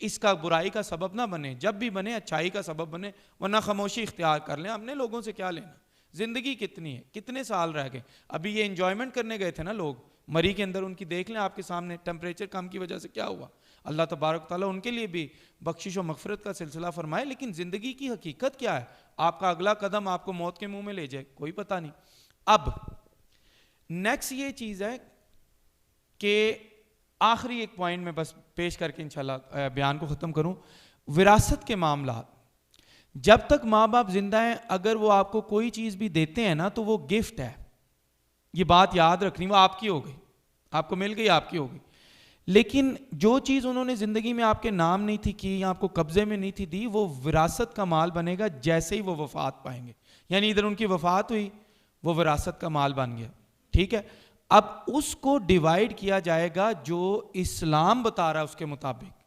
اس کا برائی کا سبب نہ بنے، جب بھی بنے اچھائی کا سبب بنے، ورنہ خاموشی اختیار کر لیں۔ ہم نے لوگوں سے کیا لینا؟ زندگی کتنی ہے، کتنے سال رہ گئے؟ ابھی یہ انجوائمنٹ کرنے گئے تھے نا لوگ، مری کے اندر ان کی دیکھ لیں آپ کے سامنے ٹمپریچر کم کی وجہ سے کیا ہوا۔ اللہ تبارک تعالیٰ ان کے لیے بھی بخشش و مغفرت کا سلسلہ فرمائے۔ لیکن زندگی کی حقیقت کیا ہے؟ آپ کا اگلا قدم آپ کو موت کے منہ میں لے جائے، کوئی پتہ نہیں۔ اب نیکسٹ یہ چیز ہے کہ آخری ایک پوائنٹ میں بس پیش کر کے انشاءاللہ بیان کو ختم کروں۔ وراثت کے معاملات، جب تک ماں باپ زندہ ہیں، اگر وہ آپ کو کوئی چیز بھی دیتے ہیں نا تو وہ گفٹ ہے، یہ بات یاد رکھنی، وہ آپ کی ہو گئی، آپ کو مل گئی، آپ کی ہو گئی۔ لیکن جو چیز انہوں نے زندگی میں آپ کے نام نہیں تھی کی، یا آپ کو قبضے میں نہیں تھی دی، وہ وراثت کا مال بنے گا جیسے ہی وہ وفات پائیں گے۔ یعنی ادھر ان کی وفات ہوئی، وہ وراثت کا مال بن گیا، ٹھیک ہے۔ اب اس کو ڈیوائیڈ کیا جائے گا جو اسلام بتا رہا ہے اس کے مطابق،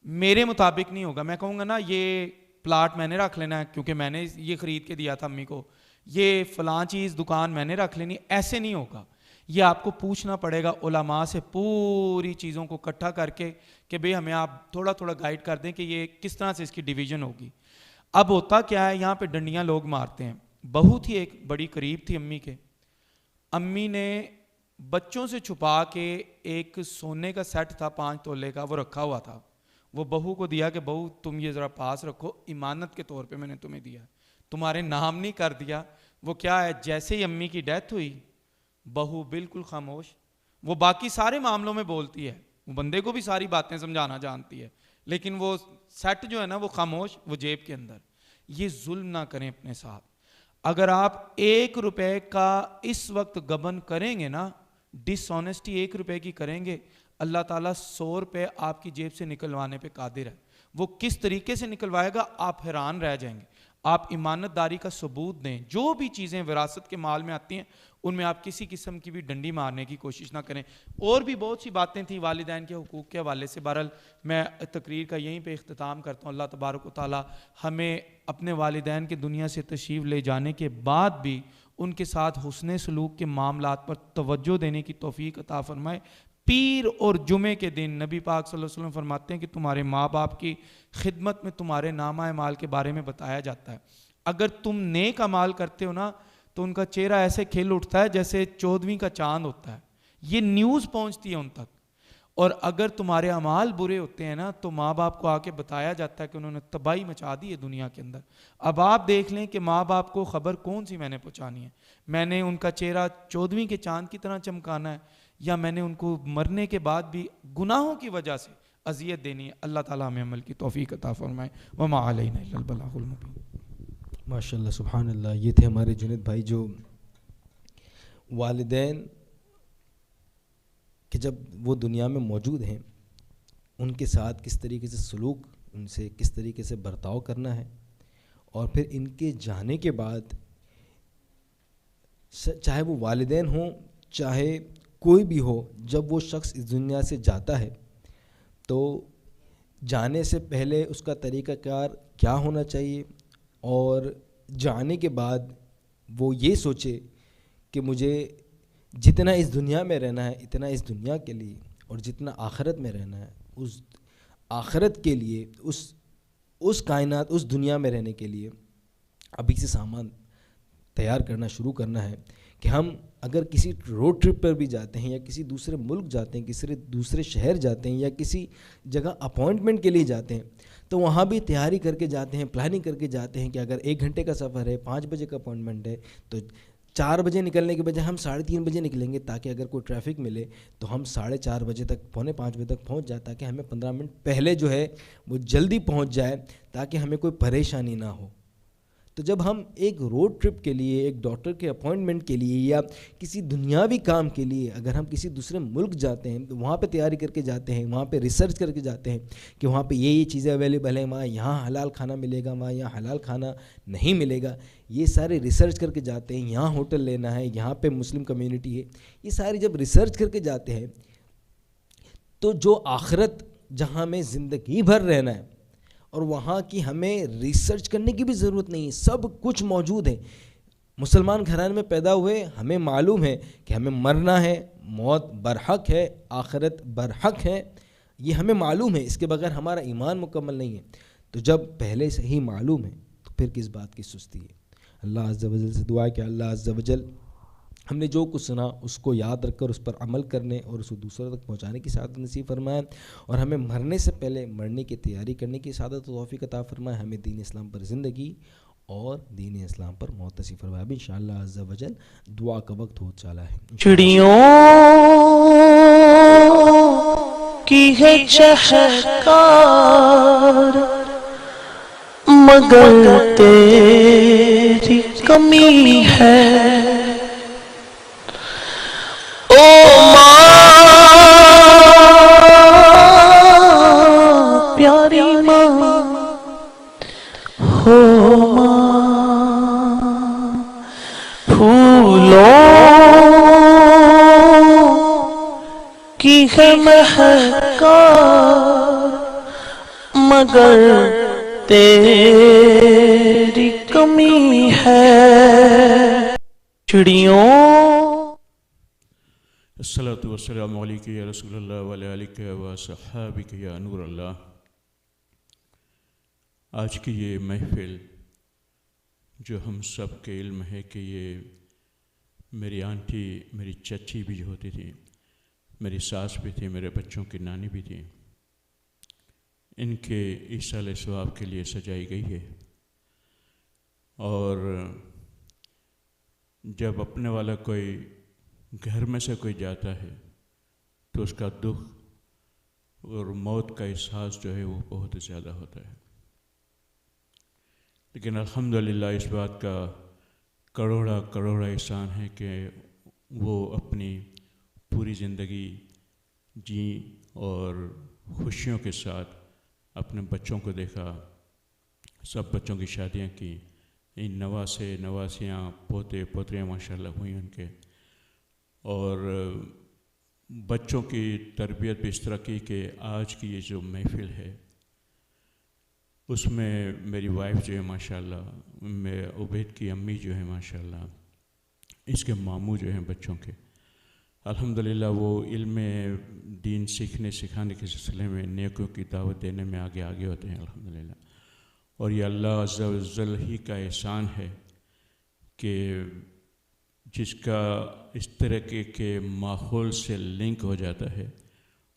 میرے مطابق نہیں ہوگا۔ میں کہوں گا نا یہ پلاٹ میں نے رکھ لینا ہے کیونکہ میں نے یہ خرید کے دیا تھا امی کو، یہ فلاں چیز دکان میں نے رکھ لینی، ایسے نہیں ہوگا۔ یہ آپ کو پوچھنا پڑے گا علماء سے، پوری چیزوں کو اکٹھا کر کے کہ بھئی ہمیں آپ تھوڑا تھوڑا گائیڈ کر دیں کہ یہ کس طرح سے اس کی ڈیویژن ہوگی۔ اب ہوتا کیا ہے، یہاں پہ ڈنڈیاں لوگ مارتے ہیں۔ بہو تھی ایک بڑی قریب تھی امی کے، امی نے بچوں سے چھپا کے ایک سونے کا سیٹ تھا 5 تولے کا، وہ رکھا ہوا تھا، وہ بہو کو دیا کہ بہو تم یہ ذرا پاس رکھو، امانت کے طور پہ میں نے تمہیں دیا، تمہارے نام نہیں کر دیا۔ وہ کیا ہے، جیسے ہی امی کی ڈیتھ ہوئی، بہو بالکل خاموش، وہ باقی سارے معاملوں میں بولتی ہے، وہ بندے کو بھی ساری باتیں سمجھانا جانتی ہے، لیکن وہ سیٹ جو ہے نا وہ خاموش، وہ جیب کے اندر۔ یہ ظلم نہ کریں اپنے ساتھ۔ اگر آپ 1 روپے کا اس وقت گبن کریں گے نا، ڈس آنیسٹی 1 روپے کی کریں گے، اللہ تعالیٰ 100 روپے آپ کی جیب سے نکلوانے پہ قادر ہے۔ وہ کس طریقے سے نکلوائے گا آپ حیران رہ جائیں گے۔ آپ امانت داری کا ثبوت دیں، جو بھی چیزیں وراثت کے مال میں آتی ہیں ان میں آپ کسی قسم کی بھی ڈنڈی مارنے کی کوشش نہ کریں۔ اور بھی بہت سی باتیں تھیں والدین کے حقوق کے حوالے سے، بہرحال میں تقریر کا یہیں پہ اختتام کرتا ہوں۔ اللہ تبارک و تعالیٰ ہمیں اپنے والدین کے دنیا سے تشریف لے جانے کے بعد بھی ان کے ساتھ حسن سلوک کے معاملات پر توجہ دینے کی توفیق عطا فرمائے۔ پیر اور جمعے کے دن نبی پاک صلی اللہ علیہ وسلم فرماتے ہیں کہ تمہارے ماں باپ کی خدمت میں تمہارے نامہ اعمال کے بارے میں بتایا جاتا ہے۔ اگر تم نیک اعمال کرتے ہو نا تو ان کا چہرہ ایسے کھل اٹھتا ہے جیسے 14ویں کا چاند ہوتا ہے، یہ نیوز پہنچتی ہے ان تک۔ اور اگر تمہارے اعمال برے ہوتے ہیں نا تو ماں باپ کو آ کے بتایا جاتا ہے کہ انہوں نے تباہی مچا دی ہے دنیا کے اندر۔ اب آپ دیکھ لیں کہ ماں باپ کو خبر کون سی میں نے پہنچانی ہے، میں نے ان کا چہرہ 14ویں کے چاند کی طرح چمکانا ہے، یا میں نے ان کو مرنے کے بعد بھی گناہوں کی وجہ سے اذیت دینی ہے۔ اللہ تعالیٰ ہمیں عمل کی توفیق عطا فرمائے۔ وما علینا الا البلاغ المبین۔ ماشاء اللہ، سبحان اللہ۔ یہ تھے ہمارے جنید بھائی جو والدین کہ جب وہ دنیا میں موجود ہیں ان کے ساتھ کس طریقے سے سلوک، ان سے کس طریقے سے برتاؤ کرنا ہے، اور پھر ان کے جانے کے بعد چاہے وہ والدین ہوں چاہے کوئی بھی ہو، جب وہ شخص اس دنیا سے جاتا ہے تو جانے سے پہلے اس کا طریقہ کار کیا ہونا چاہیے، اور جانے کے بعد وہ یہ سوچے کہ مجھے جتنا اس دنیا میں رہنا ہے اتنا اس دنیا کے لیے، اور جتنا آخرت میں رہنا ہے اس آخرت کے لیے، اس کائنات، اس دنیا میں رہنے کے لیے ابھی سے سامان تیار کرنا شروع کرنا ہے کہ ہم اگر کسی روڈ ٹرپ پر بھی جاتے ہیں یا کسی دوسرے ملک جاتے ہیں، کسی دوسرے شہر جاتے ہیں یا کسی جگہ اپوائنٹمنٹ کے لیے جاتے ہیں، تو وہاں بھی تیاری کر کے جاتے ہیں، پلاننگ کر کے جاتے ہیں کہ اگر 1 گھنٹے کا سفر ہے، 5 بجے کا اپوائنٹمنٹ ہے، تو 4 بجے نکلنے کے بجائے ہم 3:30 بجے نکلیں گے، تاکہ اگر کوئی ٹریفک ملے تو ہم 4:30 بجے تک، 4:45 بجے تک پہنچ جائے، تاکہ ہمیں 15 منٹ پہلے جو ہے وہ جلدی پہنچ جائے، تاکہ ہمیں کوئی پریشانی نہ ہو۔ تو جب ہم ایک روڈ ٹرپ کے لیے، ایک ڈاکٹر کے اپوائنٹمنٹ کے لیے یا کسی دنیاوی کام کے لیے اگر ہم کسی دوسرے ملک جاتے ہیں تو وہاں پہ تیاری کر کے جاتے ہیں، وہاں پہ ریسرچ کر کے جاتے ہیں کہ وہاں پہ یہ چیزیں اویلیبل ہیں، وہاں یہاں حلال کھانا ملے گا، وہاں یہاں حلال کھانا نہیں ملے گا، یہ سارے ریسرچ کر کے جاتے ہیں، یہاں ہوٹل لینا ہے، یہاں پہ مسلم کمیونٹی ہے، یہ ساری جب ریسرچ کر کے جاتے ہیں تو جو آخرت جہاں میں زندگی بھر رہنا ہے اور وہاں کی ہمیں ریسرچ کرنے کی بھی ضرورت نہیں ہے، سب کچھ موجود ہے۔ مسلمان گھرانے میں پیدا ہوئے، ہمیں معلوم ہے کہ ہمیں مرنا ہے، موت برحق ہے، آخرت برحق ہے، یہ ہمیں معلوم ہے، اس کے بغیر ہمارا ایمان مکمل نہیں ہے۔ تو جب پہلے سے ہی معلوم ہے تو پھر کس بات کی سستی ہے۔ اللہ عز و جل سے دعا ہے کہ اللہ عز و جل ہم نے جو کچھ سنا اس کو یاد رکھ کر اس پر عمل کرنے اور اس کو دوسروں تک پہنچانے کی سعادت نصیب فرمائے، اور ہمیں مرنے سے پہلے مرنے کی تیاری کرنے کی سعادت و توفیق عطا فرمائے، ہمیں دین اسلام پر زندگی اور دین اسلام پر موت نصیب فرمائے۔ انشاءاللہ عز و جل دعا کا وقت ہو چلا ہے۔ چڑیوں کی ہے چہکار مگر تیری کمی ہے، او ماں پیاری ماں ہو ماں، پھولوں کی ہے مہکار مگر تیری کمی ہے، چڑیوں۔ الصلاۃ والسلام علیک یا رسول اللہ وعلی آلک و صحابک یا نور اللہ۔ آج کی یہ محفل جو ہم سب کے علم ہے کہ یہ میری آنٹی، میری چچی بھی جو ہوتی تھی، میری ساس بھی تھی، میرے بچوں کی نانی بھی تھی، ان کے ایصال ثواب کے لیے سجائی گئی ہے۔ اور جب اپنے والا کوئی گھر میں سے کوئی جاتا ہے تو اس کا دکھ اور موت کا احساس جو ہے وہ بہت زیادہ ہوتا ہے، لیکن الحمدللہ اس بات کا کروڑا احسان ہے کہ وہ اپنی پوری زندگی جی اور خوشیوں کے ساتھ اپنے بچوں کو دیکھا، سب بچوں کی شادیاں کی، ان نواسیاں پوتے پوتریاں ماشاءاللہ ہوئیں ان کے، اور بچوں کی تربیت بھی اس طرح کی کہ آج کی یہ جو محفل ہے اس میں میری وائف جو ہے ماشاءاللہ، میں عبید کی امی جو ہے ماشاءاللہ، اس کے ماموں جو ہیں بچوں کے، الحمدللہ وہ علم دین سکھانے کے سلسلے میں نیکیوں کی دعوت دینے میں آگے ہوتے ہیں الحمدللہ۔ اور یہ اللہ عز و جل ہی کا احسان ہے کہ جس کا اس طرح کے ماحول سے لنک ہو جاتا ہے،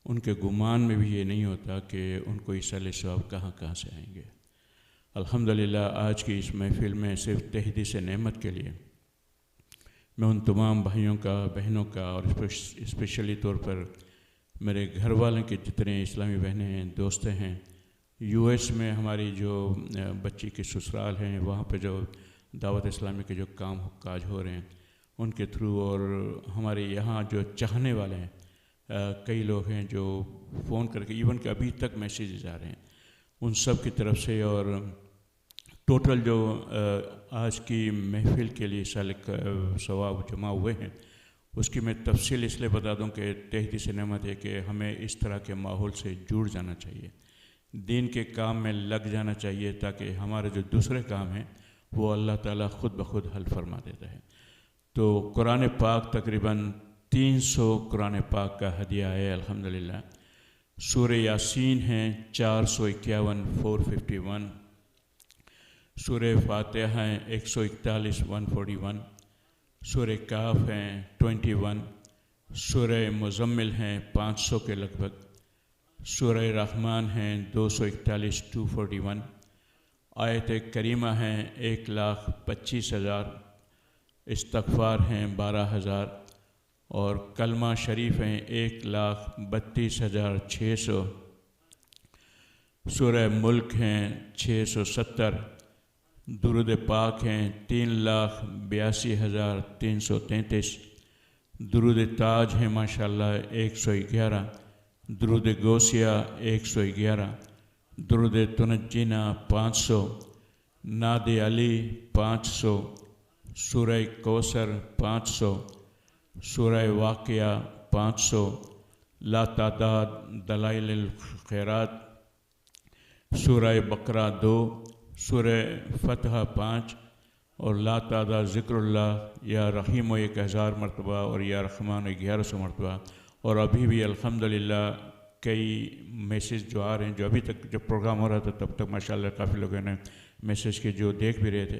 ان کے گمان میں بھی یہ نہیں ہوتا کہ ان کو ایصال ثواب کہاں سے آئیں گے۔ الحمدللہ آج کی اس محفل میں صرف تحدیث نعمت کے لیے میں ان تمام بھائیوں کا، بہنوں کا، اور اسپیشلی طور پر میرے گھر والوں کے جتنے اسلامی بہنیں ہیں، دوست ہیں، US میں ہماری جو بچی کے سسرال ہیں، وہاں پہ جو دعوت اسلامی کے جو کام کاج ہو رہے ہیں ان کے تھرو، اور ہمارے یہاں جو چاہنے والے ہیں کئی لوگ ہیں جو فون کر کے ایون کہ ابھی تک میسیجز آ رہے ہیں، ان سب کی طرف سے، اور ٹوٹل جو آج کی محفل کے لیے ثواب جمع ہوئے ہیں اس کی میں تفصیل اس لیے بتا دوں کہ تحدیث نعمت ہے کہ ہمیں اس طرح کے ماحول سے جڑ جانا چاہیے، دین کے کام میں لگ جانا چاہیے، تاکہ ہمارے جو دوسرے کام ہیں وہ اللہ تعالیٰ خود بخود حل فرما دیتا ہے۔ تو قرآن پاک تقریباً 300 قرآن پاک کا ہدیہ ہے الحمدللہ۔ سورہ یاسین ہیں 451 451، سورہ فاتحہ ہیں 141 141، سورہ کاف ہیں 21، سورہ مزمل ہیں 500 کے لگ بھگ، سورہ رحمان ہیں 241 241، آیت کریمہ ہیں 1,25,000، استغفار ہیں 12,000، اور کلمہ شریف ہیں 1,32,600، سورہ ملک ہیں 670، درود پاک ہیں 3,82,333، درود تاج ہیں ماشاءاللہ 111، درود گوسیہ 111، درود تنجینا 500، ناد علی 500، سورہ کوثر 500، سورہ واقعہ 500، لا تعداد دلائل الخیرات، سورہ بقرہ 2، سورہ فتح 5، اور لا تعداد ذکر اللہ یا رحیم و 1000 مرتبہ، اور یا رحمان 1100 مرتبہ۔ اور ابھی بھی الحمدللہ کئی میسیج جو آ رہے ہیں، جو ابھی تک جب پروگرام ہو رہا تھا تب تک ماشاءاللہ کافی لوگوں نے میسیج کے جو دیکھ بھی رہے تھے۔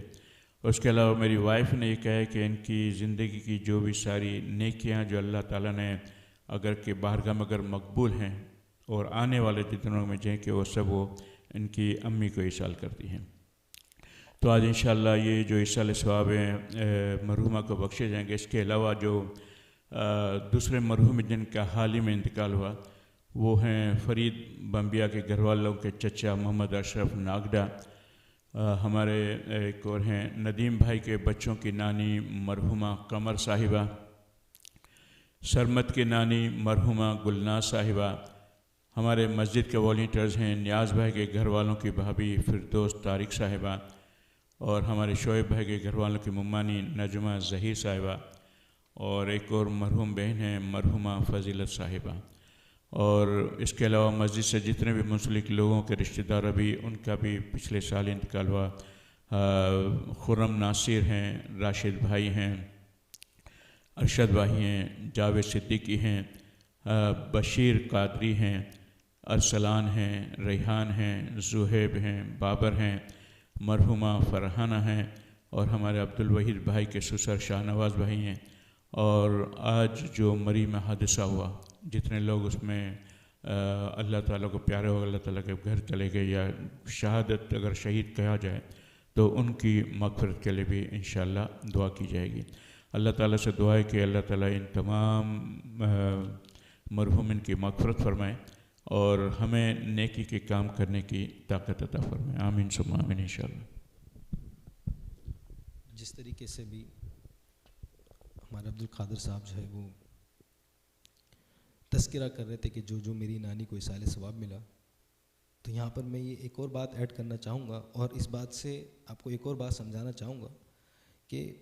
اس کے علاوہ میری وائف نے یہ کہا ہے کہ ان کی زندگی کی جو بھی ساری نیکیاں جو اللہ تعالیٰ نے اگر کہ بارگاہ میں اگر مقبول ہیں، اور آنے والے دنوں میں جائیں کہ وہ سب وہ ان کی امی کو ایصال کرتی ہیں۔ تو آج انشاءاللہ یہ جو ایصال ثواب ہیں مرحومہ کو بخشے جائیں گے۔ اس کے علاوہ جو دوسرے مرحوم جن کا حال ہی میں انتقال ہوا وہ ہیں فرید بمبیا کے گھر والوں کے چچا محمد اشرف ناگڈا، ہمارے ایک اور ہیں ندیم بھائی کے بچوں کی نانی مرحومہ قمر صاحبہ، سرمت کے نانی مرحومہ گلناز صاحبہ، ہمارے مسجد کے والنٹیئرز ہیں نیاز بھائی کے گھر والوں کی بھابھی فردوس طارق صاحبہ، اور ہمارے شعیب بھائی کے گھر والوں کی ممانی نجمہ ظہیر صاحبہ، اور ایک اور مرحوم بہن ہیں مرحومہ فضیلت صاحبہ۔ اور اس کے علاوہ مسجد سے جتنے بھی منسلک لوگوں کے رشتہ دار ابھی ان کا بھی پچھلے سال انتقال ہوا، خرم ناصر ہیں، راشد بھائی ہیں، ارشد بھائی ہیں، جاوید صدیقی ہیں، بشیر قادری ہیں، ارسلان ہیں، ریحان ہیں، زہیب ہیں، بابر ہیں، مرحومہ فرحانہ ہیں، اور ہمارے عبدالوحید بھائی کے سسر شاہ نواز بھائی ہیں۔ اور آج جو مری میں حادثہ ہوا، جتنے لوگ اس میں اللہ تعالیٰ کو پیارے ہو اللہ تعالیٰ کے گھر چلے گئے یا شہادت اگر شہید کہا جائے تو ان کی مغفرت کے لیے بھی انشاءاللہ دعا کی جائے گی۔ اللہ تعالیٰ سے دعا ہے کہ اللہ تعالیٰ ان تمام مرحومین کی مغفرت فرمائے اور ہمیں نیکی کے کام کرنے کی طاقت عطا فرمائے، آمین ثم آمین انشاءاللہ۔ جس طریقے سے بھی ہمارے عبدالقادر صاحب جو ہے وہ تذکرہ کر رہے تھے کہ جو میری نانی کو ایصال ثواب ملا، تو یہاں پر میں یہ ایک اور بات ایڈ کرنا چاہوں گا، اور اس بات سے آپ کو ایک اور بات سمجھانا چاہوں گا کہ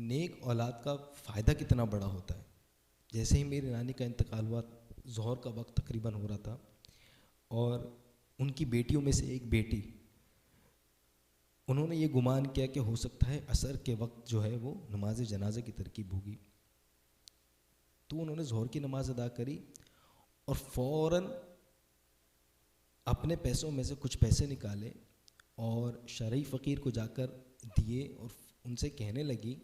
نیک اولاد کا فائدہ کتنا بڑا ہوتا ہے۔ جیسے ہی میری نانی کا انتقال ہوا، ظہر کا وقت تقریباً ہو رہا تھا، اور ان کی بیٹیوں میں سے ایک بیٹی، انہوں نے یہ گمان کیا کہ ہو سکتا ہے عصر کے وقت جو ہے وہ نماز جنازہ کی ترکیب ہوگی، تو انہوں نے ظہر کی نماز ادا کری اور فوراً اپنے پیسوں میں سے کچھ پیسے نکالے اور شرعی فقیر کو جا کر دیے، اور ان سے کہنے لگی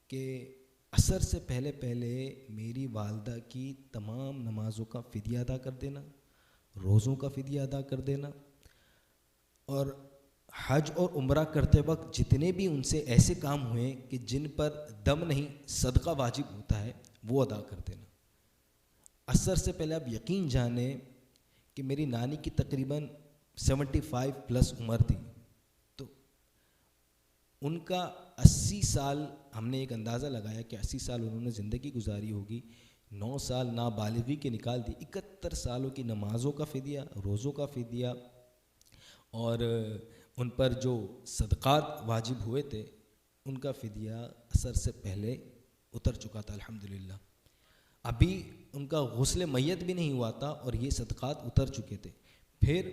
کہ عصر سے پہلے پہلے میری والدہ کی تمام نمازوں کا فدیہ ادا کر دینا، روزوں کا فدیہ ادا کر دینا، اور حج اور عمرہ کرتے وقت جتنے بھی ان سے ایسے کام ہوئے کہ جن پر دم نہیں صدقہ واجب ہوتا ہے وہ ادا کر دینا۔ عصر سے پہلے آپ یقین جانیں کہ میری نانی کی تقریباً 75+ عمر تھی، تو ان کا 80 سال، ہم نے ایک اندازہ لگایا کہ 80 سال انہوں نے زندگی گزاری ہوگی، 9 سال نابالغی کے نکال دی، 71 سالوں کی نمازوں کا فدیہ، روزوں کا فدیہ، اور ان پر جو صدقات واجب ہوئے تھے ان کا فدیہ عصر سے پہلے اتر چکا تھا الحمدللہ۔ ابھی ان کا غسل میت بھی نہیں ہوا تھا اور یہ صدقات اتر چکے تھے۔ پھر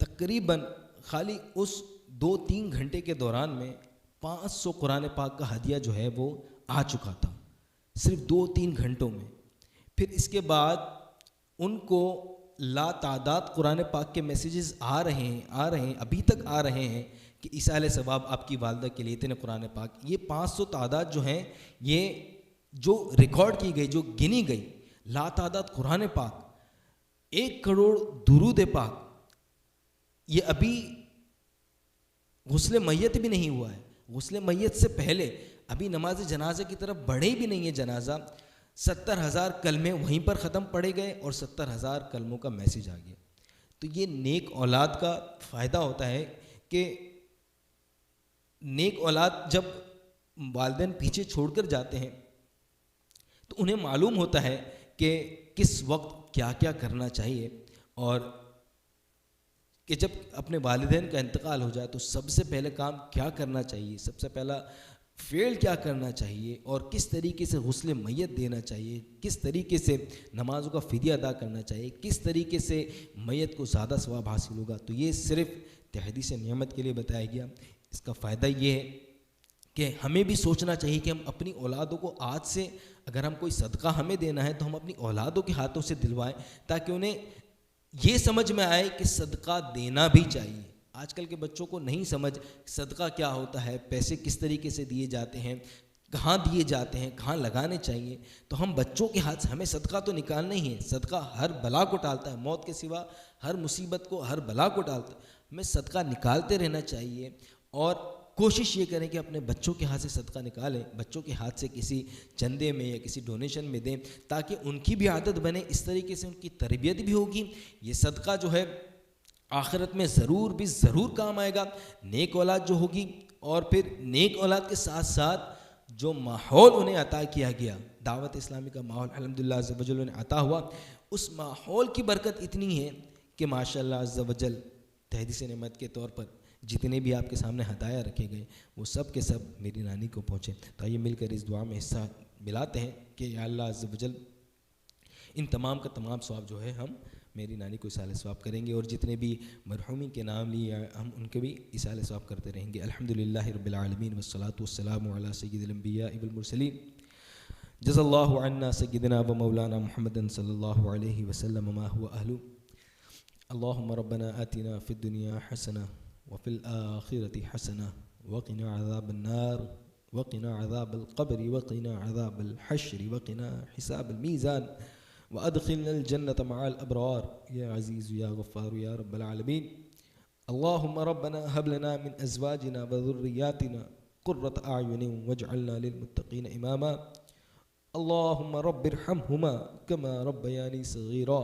تقریباً خالی اس 2-3 گھنٹے کے دوران میں 500 قرآن پاک کا ہدیہ جو ہے وہ آ چکا تھا، صرف 2-3 گھنٹوں میں۔ پھر اس کے بعد ان کو لا تعداد قرآن پاک کے میسیجز آ رہے ہیں ابھی تک آ رہے ہیں کہ ایصال ثواب آپ کی والدہ کے لیے اتنے قرآن پاک. یہ 500 تعداد جو ہیں یہ جو ریکارڈ کی گئی, جو گنی گئی لا تعداد قرآن پاک, 1 کروڑ درود پاک, یہ ابھی غسل میت بھی نہیں ہوا ہے. غسل میت سے پہلے ابھی نماز جنازہ کی طرف بڑھے بھی نہیں ہے جنازہ. 70,000 کلمے وہیں پر ختم پڑے گئے اور 70,000 کلموں کا میسیج آ گیا. تو یہ نیک اولاد کا فائدہ ہوتا ہے کہ نیک اولاد جب والدین پیچھے چھوڑ کر جاتے ہیں تو انہیں معلوم ہوتا ہے کہ کس وقت کیا کیا کرنا چاہیے, اور کہ جب اپنے والدین کا انتقال ہو جائے تو سب سے پہلے کام کیا کرنا چاہیے, سب سے پہلا فعل کیا کرنا چاہیے, اور کس طریقے سے غسل میت دینا چاہیے, کس طریقے سے نمازوں کا فدیہ ادا کرنا چاہیے, کس طریقے سے میت کو زیادہ ثواب حاصل ہوگا. تو یہ صرف تحدیث نعمت کے لیے بتایا گیا. اس کا فائدہ یہ ہے کہ ہمیں بھی سوچنا چاہیے کہ ہم اپنی اولادوں کو آج سے, اگر ہم کوئی صدقہ ہمیں دینا ہے تو ہم اپنی اولادوں کے ہاتھوں سے دلوائیں, تاکہ انہیں یہ سمجھ میں آئے کہ صدقہ دینا بھی چاہیے. آج کل کے بچوں کو نہیں سمجھ صدقہ کیا ہوتا ہے, پیسے کس طریقے سے دیے جاتے ہیں, کہاں دیے جاتے ہیں, کہاں لگانے چاہیے. تو ہم بچوں کے ہاتھ سے, ہمیں صدقہ تو نکالنا ہی ہے. صدقہ ہر بلا کو ٹالتا ہے, موت کے سوا ہر مصیبت کو, ہر بلا کو ٹالتا ہے. ہمیں صدقہ نکالتے رہنا چاہیے, اور کوشش یہ کریں کہ اپنے بچوں کے ہاتھ سے صدقہ نکالیں, بچوں کے ہاتھ سے کسی چندے میں یا کسی ڈونیشن میں دیں, تاکہ ان کی بھی عادت بنے. اس طریقے سے ان کی تربیت بھی ہوگی. یہ صدقہ جو ہے آخرت میں ضرور کام آئے گا. نیک اولاد جو ہوگی, اور پھر نیک اولاد کے ساتھ ساتھ جو ماحول انہیں عطا کیا گیا, دعوت اسلامی کا ماحول الحمدللہ عز و جل انہیں عطا ہوا, اس ماحول کی برکت اتنی ہے کہ ماشاءاللہ عز و جل تحدیث نعمت کے طور پر جتنے بھی آپ کے سامنے ہدایہ رکھے گئے وہ سب کے سب میری نانی کو پہنچے. تو آئیے مل کر اس دعا میں حصہ ملاتے ہیں کہ یا اللہ عز و جل ان تمام کا تمام ثواب جو ہے ہم میری نانی کو ایصال ثواب کریں گے, اور جتنے بھی مرحومین کے نام لیے ہم ان کے بھی ایصال ثواب کرتے رہیں گے. الحمدللہ رب العالمین والصلاة والسلام علی سید الانبیاء والمرسلین. جزا اللہ عنا سیدنا و مولانا محمد صلی اللہ علیہ وسلم ما هو اہلو. اللہم ربنا آتنا فی الدنیا حسنہ وفی الآخرة حسنہ وقنا عذاب النار وقنا عذاب القبر وقنا عذاب الحشر وقنا حساب الميزان وأدخلنا الجنة مع الأبرار يا عزيز يا غفار يا رب العالمين. اللهم ربنا هب لنا من أزواجنا وذرياتنا قرة أعين واجعلنا للمتقين إماما. اللهم رب ارحمهما كما ربياني صغيرا.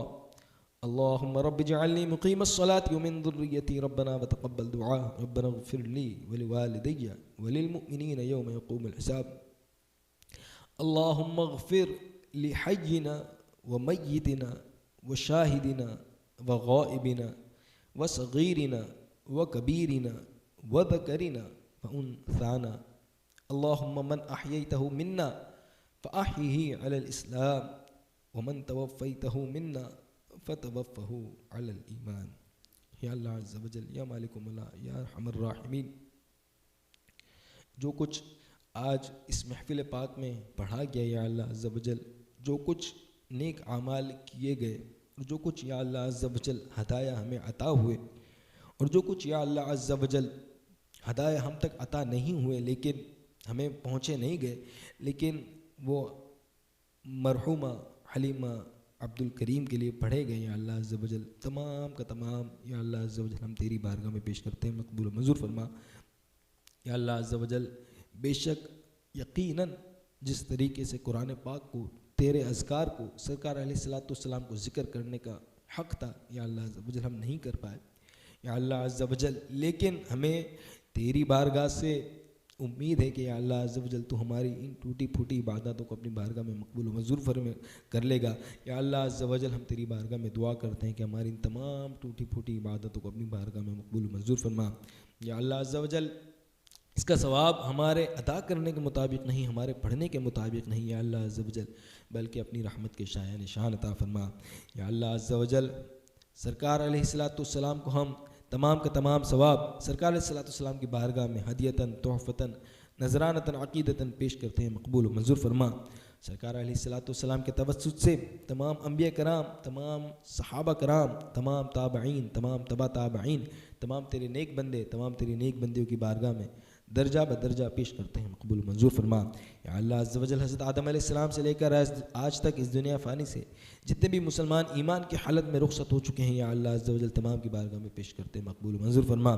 اللهم رب اجعلني مقيم الصلاة ومن ذريتي ربنا وتقبل دعاء. ربنا اغفر لي ولوالدي وللمؤمنين يوم يقوم الحساب. اللهم اغفر لحينا وميتنا وشاهدنا وغائبنا وصغيرنا وكبيرنا وذكرنا وأنثانا. اللهم من أحييته منا فأحيه على الإسلام ومن توفيته منا فتوفه على الإيمان. یا اللہ عز و جل یا مالک الملک یا ارحم الراحمین, جو کچھ آج اس محفل پاک میں پڑھا گیا یا اللہ عز و جل, جو کچھ نیک اعمال کیے گئے, اور جو کچھ یا اللہ عز و جل ہدایہ ہمیں عطا ہوئے, اور جو کچھ یا اللہ عز و جل ہدایہ ہم تک عطا نہیں ہوئے لیکن ہمیں پہنچے نہیں گئے, لیکن وہ مرحومہ حلیمہ عبد الکریم کے لیے پڑھے گئے یا اللہ عز و جل, تمام کا تمام یا اللہ عز و جل ہم تیری بارگاہ میں پیش کرتے ہیں, مقبول و منظور فرما. یا اللہ عز و جل بے شک یقیناً جس طریقے سے قرآن پاک کو, تیرے اذکار کو, سرکار علیہ الصلاۃ والسلام کو ذکر کرنے کا حق تھا یا اللہ عز و جل ہم نہیں کر پائے یا اللہ عز و جل, لیکن ہمیں تیری بارگاہ سے امید ہے کہ یا اللہ عز و جل تو ہماری ان ٹوٹی پھوٹی عبادتوں کو اپنی بارگاہ میں مقبول و منظور کر لے گا. یا اللہ عز و جل ہم تیری بارگاہ میں دعا کرتے ہیں کہ ہماری ان تمام ٹوٹی پھوٹی عبادتوں کو اپنی بارگاہ میں مقبول و منظور فرما. یا اللہ عز و جل اس کا ثواب ہمارے ادا کرنے کے مطابق نہیں, ہمارے پڑھنے کے مطابق نہیں یا اللہ عز و جل, بلکہ اپنی رحمت کے شایع نشان عطا فرما. یا اللہ عز و جل سرکار علیہ الصلاۃ والسلام کو ہم تمام کا تمام ثواب سرکار علیہ الصلاۃ والسلام کی بارگاہ میں ہدیتاً تحفتاً نذرانتاً عقیدتاً پیش کرتے ہیں, مقبول و منظور فرما. سرکار علیہ الصلوۃ والسلام کے توسط سے تمام انبیاء کرام، تمام صحابہ کرام، تمام تابعین، تمام تبع تابعین، تمام تیرے نیک بندے، تمام تیری نیک بندیوں کی بارگاہ میں درجہ بدرجہ پیش کرتے ہیں، مقبول و منظور فرما۔ یا اللہ عز و جل حضرت آدم علیہ السلام سے لے کر آج تک اس دنیا فانی سے جتنے بھی مسلمان ایمان کی حالت میں رخصت ہو چکے ہیں، یا اللہ عز و جل تمام کی بارگاہ میں پیش کرتے ہیں، مقبول و منظور فرما۔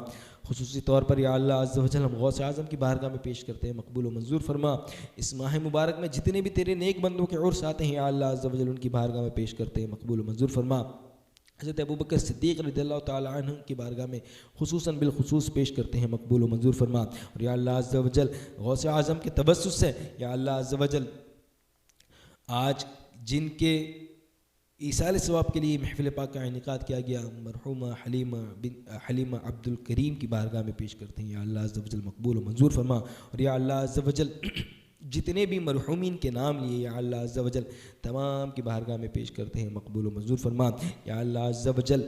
خصوصی طور پر یا اللہ عز و جل ہم غوث اعظم کی بارگاہ میں پیش کرتے ہیں، مقبول و منظور فرما۔ اس ماہ مبارک میں جتنے بھی تیرے نیک بندوں کے عرس آتے ہیں، یا اللہ عز و جل ان کی بارگاہ میں پیش کرتے ہیں، مقبول و منظور فرما۔ حضرت ابوبکر صدیق رضی اللہ تعالی عنہ کی بارگاہ میں خصوصاً بالخصوص پیش کرتے ہیں، مقبول و منظور فرما۔ اور یا اللہ عز و جل غوث اعظم کے توسط سے یا اللہ عز و جل آج جن کے ایصال ثواب کے لیے محفل پاک کا انعقاد کیا گیا، مرحومہ حلیمہ عبد الکریم کی بارگاہ میں پیش کرتے ہیں، یا اللہ عز و جل مقبول و منظور فرما۔ اور یا اللہ عز و جل جتنے بھی مرحومین کے نام لیے، یا اللہ عز و جل تمام کی بارگاہ میں پیش کرتے ہیں، مقبول و منظور فرما۔ یا اللہ عز و جل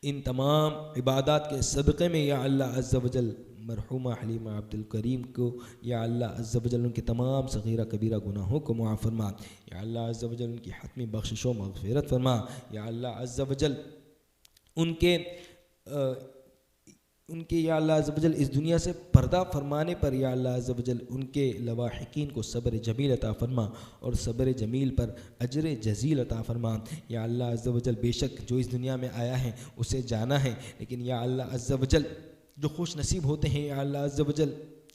ان تمام عبادات کے صدقے میں یا اللہ عز و جل مرحومہ حلیمہ عبد الکریم کو یا اللہ عز و جل ان کے تمام صغیرہ کبیرہ گناہوں کو معاف فرما، یا اللہ عز و جل ان کی حتمی بخشش و مغفرت فرما، یا اللہ عز و جل ان کے یا اللہ عز و جل اس دنیا سے پردہ فرمانے پر یا اللہ عز و جل ان کے لواحقین کو صبر جمیل عطا فرما، اور صبر جمیل پر اجر جزیل عطا فرما۔ یا اللہ عز و جل بے شک جو اس دنیا میں آیا ہے اسے جانا ہے، لیکن یا اللہ عز و جل جو خوش نصیب ہوتے ہیں یا اللہ عز و جل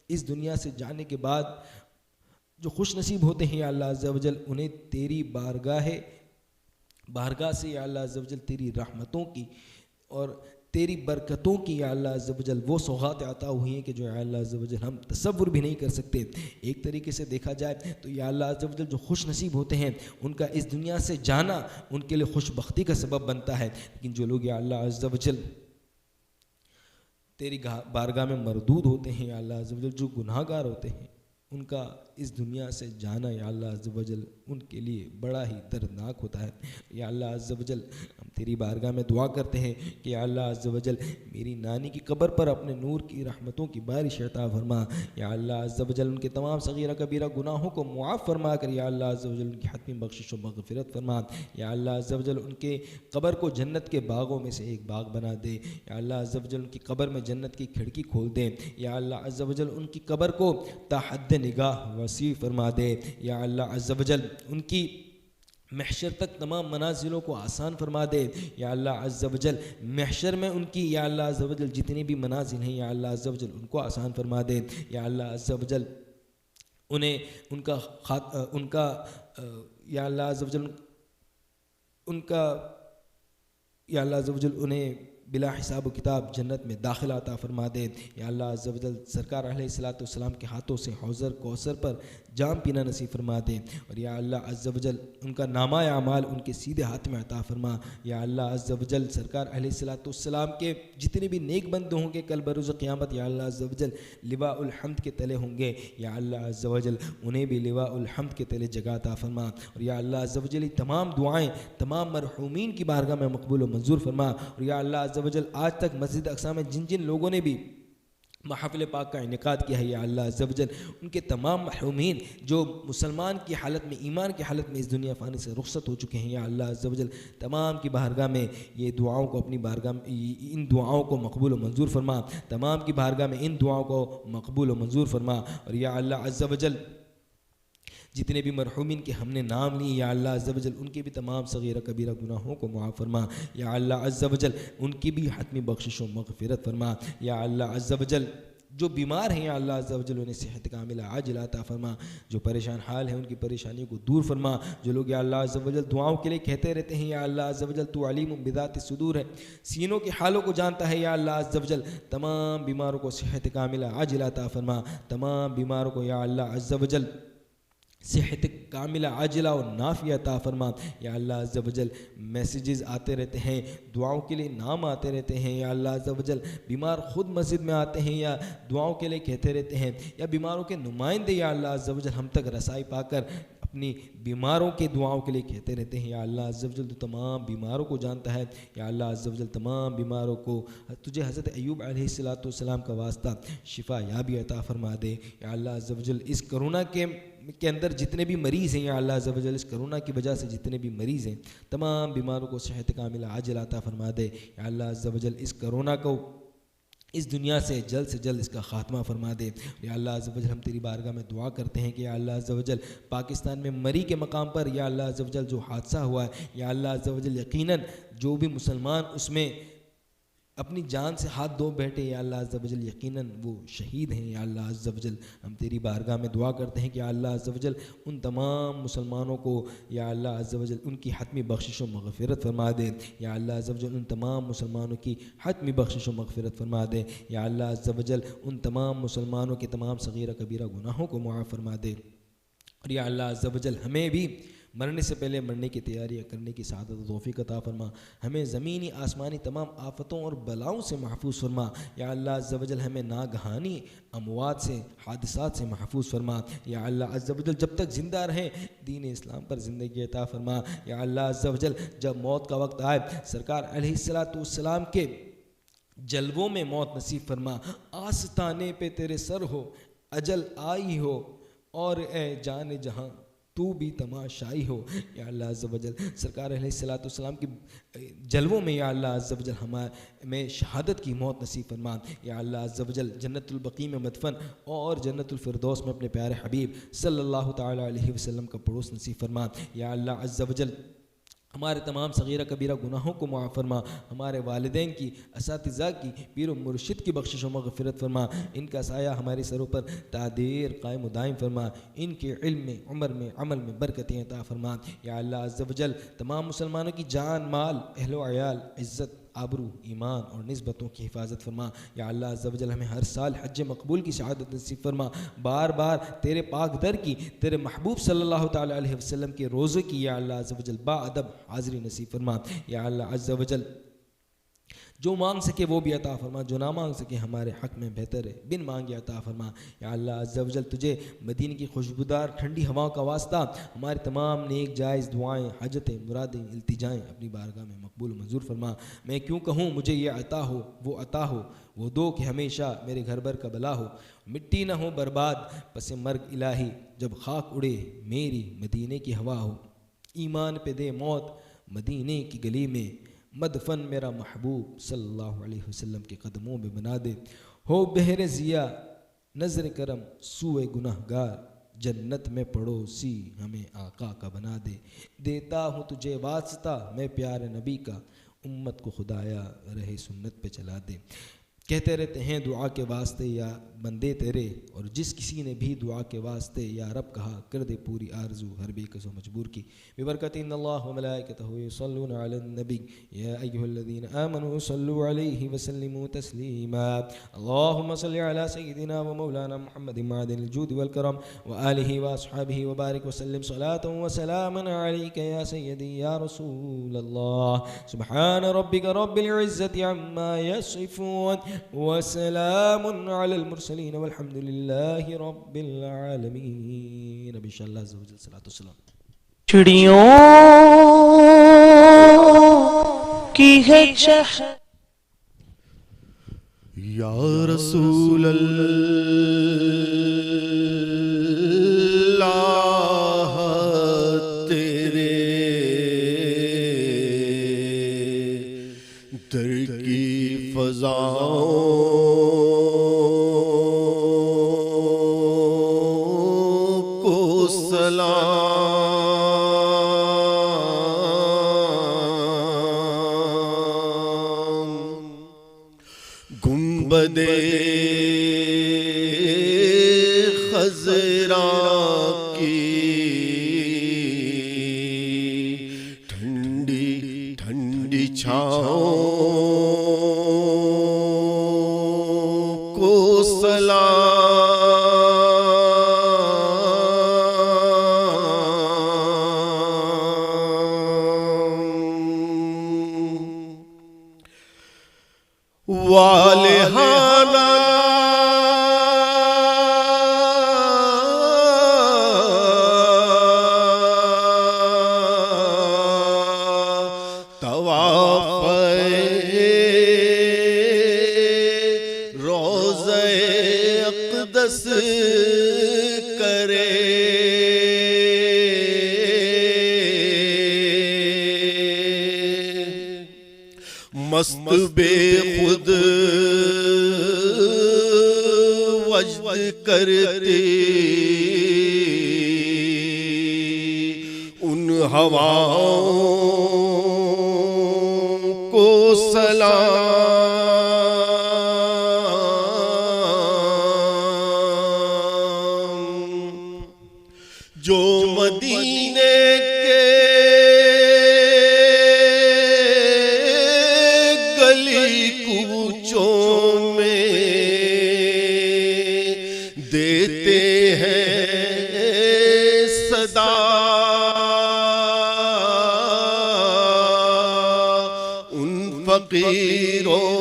اس دنیا سے جانے کے بعد جو خوش نصیب ہوتے ہیں یا اللہ عز و جل انہیں تیری بارگاہ سے یا اللہ عز و جل تیری رحمتوں کی اور تیری برکتوں کی یا اللہ عز و جل وہ سوغات عطا ہوئی ہیں کہ جو یا اللہ عز و جل ہم تصور بھی نہیں کر سکتے۔ ایک طریقے سے دیکھا جائے تو یا اللہ عز و جل جو خوش نصیب ہوتے ہیں ان کا اس دنیا سے جانا ان کے لیے خوش بختی کا سبب بنتا ہے، لیکن جو لوگ یا اللہ عز و جل تیری بارگاہ میں مردود ہوتے ہیں یا اللہ عز و جل جو گناہ گار ہوتے ہیں ان کا اس دنیا سے جانا یا اللہ عز و جل ان کے لیے بڑا ہی دردناک ہوتا ہے۔ یا اللہ عز و جل ہم تیری بارگاہ میں دعا کرتے ہیں کہ یا اللہ عز و جل میری نانی کی قبر پر اپنے نور کی رحمتوں کی بارش عطا فرما، یا اللہ عز و جل ان کے تمام صغیرہ کبیرہ گناہوں کو معاف فرما کر یا اللہ عز و جل ان کی حتمی بخشش و مغفرت فرما، یا اللہ عز و جل ان کے قبر کو جنت کے باغوں میں سے ایک باغ بنا دے، یا اللہ عز و جل ان کی قبر میں جنت کی کھڑکی کھول دے، یا اللہ عز و جل ان کی قبر کو تا حد نگاہ وسیع فرما دے، یا اللہ عز و جل ان کی محشر تک تمام منازلوں کو آسان فرما دے، یا اللہ عز و جل محشر میں ان کی یا اللہ عز و جل جتنی بھی منازل ہیں یا اللہ عز و جل ان کو آسان فرما دے، یا اللہ عز و جل انہیں ان کا یا اللہ عز و جل ان کا یا اللہ عز و جل انہیں بلا حساب و کتاب جنت میں داخلہ عطا فرما دے، یا اللہ عز و جل سرکار علیہ الصلوۃ والسلام کے ہاتھوں سے حوض کوثر پر جام پینا نصیب فرما دے، اور یا اللہ عز و جل ان کا نامہ اعمال ان کے سیدھے ہاتھ میں عطا فرما، یا اللہ عز و جل سرکار علیہ الصلوۃ والسلام کے جتنے بھی نیک بندے ہوں گے کل بروز قیامت یا اللہ عز و جل لواء الحمد کے تلے ہوں گے، یا اللہ عز و جل انہیں بھی لواء الحمد کے تلے جگہ عطا فرما، اور یا اللہ عز و جل تمام دعائیں تمام مرحومین کی بارگاہ میں مقبول و منظور فرما، اور یا اللہ عز و جل آج تک مسجد اقصی میں جن لوگوں نے بھی محفل پاک کا انعقاد کیا ہے یا اللہ عز و جل ان کے تمام محرومین جو مسلمان کی حالت میں ایمان کی حالت میں اس دنیا فانی سے رخصت ہو چکے ہیں یا اللہ عز و جل تمام کی بارگاہ میں یہ دعاؤں کو اپنی بارگاہ میں ان دعاؤں کو مقبول و منظور فرما، تمام کی بارگاہ میں ان دعاؤں کو مقبول و منظور فرما، اور یا اللہ عز و جل جتنے بھی مرحومین کے ہم نے نام لیے یا اللہ عز و جل ان کے بھی تمام صغیرہ کبیرہ گناہوں کو معاف فرما، یا اللہ عز و جل ان کی بھی حتمی بخشش و مغفرت فرما، یا اللہ عز و جل جو بیمار ہیں یا اللہ عز و جل انہیں صحت کاملہ عاجلہ عطا فرما، جو پریشان حال ہیں ان کی پریشانیوں کو دور فرما، جو لوگ یا اللہ عز و جل دعاؤں کے لیے کہتے رہتے ہیں یا اللہ عز و جل تو علیم بذات الصدور ہے، سینوں کے حالوں کو جانتا ہے یا اللہ عز و جل تمام بیماروں کو صحت کاملہ عاجلہ عطا فرما، تمام بیماروں کو یا اللہ عز و جل صحت کاملہ عاجلہ اور نافع عطا فرما، یا اللہ عز و جل میسیجز آتے رہتے ہیں دعاؤں کے لیے نام آتے رہتے ہیں یا اللہ عز و جل بیمار خود مسجد میں آتے ہیں یا دعاؤں کے لیے کہتے رہتے ہیں یا بیماروں کے نمائندے یا اللہ عز و جل ہم تک رسائی پا کر اپنی بیماروں کے دعاؤں کے لیے کہتے رہتے ہیں یا اللہ عز و جل تو تمام بیماروں کو جانتا ہے، یا اللہ عز و جل تمام بیماروں کو تجھے حضرت ایوب علیہ السلام کا واسطہ شفا یابی عطا فرما دے، یا اللہ عز و جل اس کرونا کے اندر جتنے بھی مریض ہیں یا اللہ عز و جل اس کرونا کی وجہ سے جتنے بھی مریض ہیں تمام بیماروں کو صحت کاملہ عاجل عطا فرما دے، یا اللہ عز و جل اس کرونا کو اس دنیا سے جلد اس کا خاتمہ فرما دے۔ یا اللہ عز و جل ہم تیری بارگاہ میں دعا کرتے ہیں کہ یا اللہ عز و جل پاکستان میں مری کے مقام پر یا اللہ عز و جل جو حادثہ ہوا ہے یا اللہ عز و جل یقیناً جو بھی مسلمان اس میں اپنی جان سے ہاتھ دھو بیٹھے یا اللہ عز و جل یقیناً وہ شہید ہیں، یا اللہ عز و جل ہم تیری بارگاہ میں دعا کرتے ہیں کہ یا اللہ عز و جل ان تمام مسلمانوں کو یا اللہ عز و جل ان کی حتمی بخشش و مغفرت فرما دے، یا اللہ عز و جل ان تمام مسلمانوں کی حتمی بخشش و مغفرت فرما دے، یا اللہ عز و جل ان تمام مسلمانوں کے تمام صغیرہ کبیرہ گناہوں کو معاف فرما دے، اور یا اللہ عز و جل ہمیں بھی مرنے سے پہلے مرنے کی تیاریاں کرنے کی سعادت و توفیق عطا فرما، ہمیں زمینی آسمانی تمام آفتوں اور بلاؤں سے محفوظ فرما، یا اللہ عز و جل ہمیں ناگہانی اموات سے حادثات سے محفوظ فرما، یا اللہ عز و جل جب تک زندہ رہیں دین اسلام پر زندگی عطا فرما، یا اللہ عز و جل جب موت کا وقت آئے سرکار علیہ السلام کے جلووں میں موت نصیب فرما، آستانے پہ تیرے سر ہو اجل آئی ہو اور اے جان جہاں تو بھی تماشائی ہو، یا اللہ عز و جل سرکار علیہ السلام کی جلووں میں یا اللہ عز و جل ہمیں شہادت کی موت نصیب فرما، یا اللہ عز و جل جنت البقیع میں مدفن اور جنت الفردوس میں اپنے پیارے حبیب صلی اللہ تعالی علیہ وسلم کا پڑوس نصیب فرما، یا اللہ عز و جل ہمارے تمام صغیرہ کبیرہ گناہوں کو معاف فرما، ہمارے والدین کی، اساتذہ کی، پیر و مرشد کی بخشش و مغفرت فرما، ان کا سایہ ہمارے سروں پر تعدیر قائم و دائم فرما، ان کے علم میں، عمر میں، عمل میں برکتیں عطا فرما، یا اللہ عز و جل تمام مسلمانوں کی جان، مال، اہل و عیال، عزت، آبرو، ایمان اور نسبتوں کی حفاظت فرما، یا اللہ عز و جل ہمیں ہر سال حج مقبول کی سعادت نصیب فرما، بار بار تیرے پاک در کی، تیرے محبوب صلی اللہ تعالی علیہ وسلم کے روزے کی یا اللہ عز و جل با ادب حاضری نصیب فرما، یا اللہ عز و جل جو مانگ سکے وہ بھی عطا فرما، جو نہ مانگ سکے ہمارے حق میں بہتر ہے بن مانگے عطا فرما، یا اللہ عز و جل تجھے مدینے کی خوشبودار ٹھنڈی ہواؤں کا واسطہ ہماری تمام نیک جائز دعائیں، حاجتیں، مرادیں، التجائیں اپنی بارگاہ میں مقبول و منظور فرما، میں کیوں کہوں مجھے یہ عطا ہو وہ عطا ہو، وہ دو کہ ہمیشہ میرے گھر بر کا بلا ہو، مٹی نہ ہو برباد پس مرگ الہی، جب خاک اڑے میری مدینے کی ہوا ہو، ایمان پہ دے موت مدینے کی گلی میں، مدفن میرا محبوب صلی اللہ علیہ وسلم کے قدموں میں بنا دے، ہو بہر ضیا نظر کرم سوئے گناہ گار، جنت میں پڑوسی ہمیں آقا کا بنا دے، دیتا ہوں تجھے واسطہ میں پیارے نبی کا، امت کو خدایا رہے سنت پہ چلا دے۔ کہتے رہتے ہیں دعا کے واسطے یا بندے تیرے، اور جس کسی نے بھی دعا کے واسطے یا رب کہا کر دے پوری آرزو ہر بے کس و مجبور کی، ببرکت ان اللہ و ملائکتہ یصلون علی النبی یا ایھا الذین آمنوا صلوا علیہ وسلموا تسلیما، اللہم صل علی سیدنا و مولانا محمد معدن الجود والکرم وآلہ واصحابہ وبارک وسلم صلاۃ و سلاما علیک یا سیدی یا رسول اللہ، سبحان ربک رب العزة عما یصفون وسلام علی المرسلین والحمد للہ رب العالمین۔ اب انشاءاللہ عز و جل صلاۃ والسلام۔ چڑیوں کی ہے چہر یا رسول اللہ تیرے در کی فضاؤں کو سلام، گنبد خضرا کی ٹھنڈی ٹھنڈی چھاؤں کو سلام، والہانہ روضہ اقدس کرے، مست بے خود وجد کرتے ان ہواؤں کو سلام، جو مدینے کے گلی کوچوں میں دیتے ہیں صدا، ان فقیروں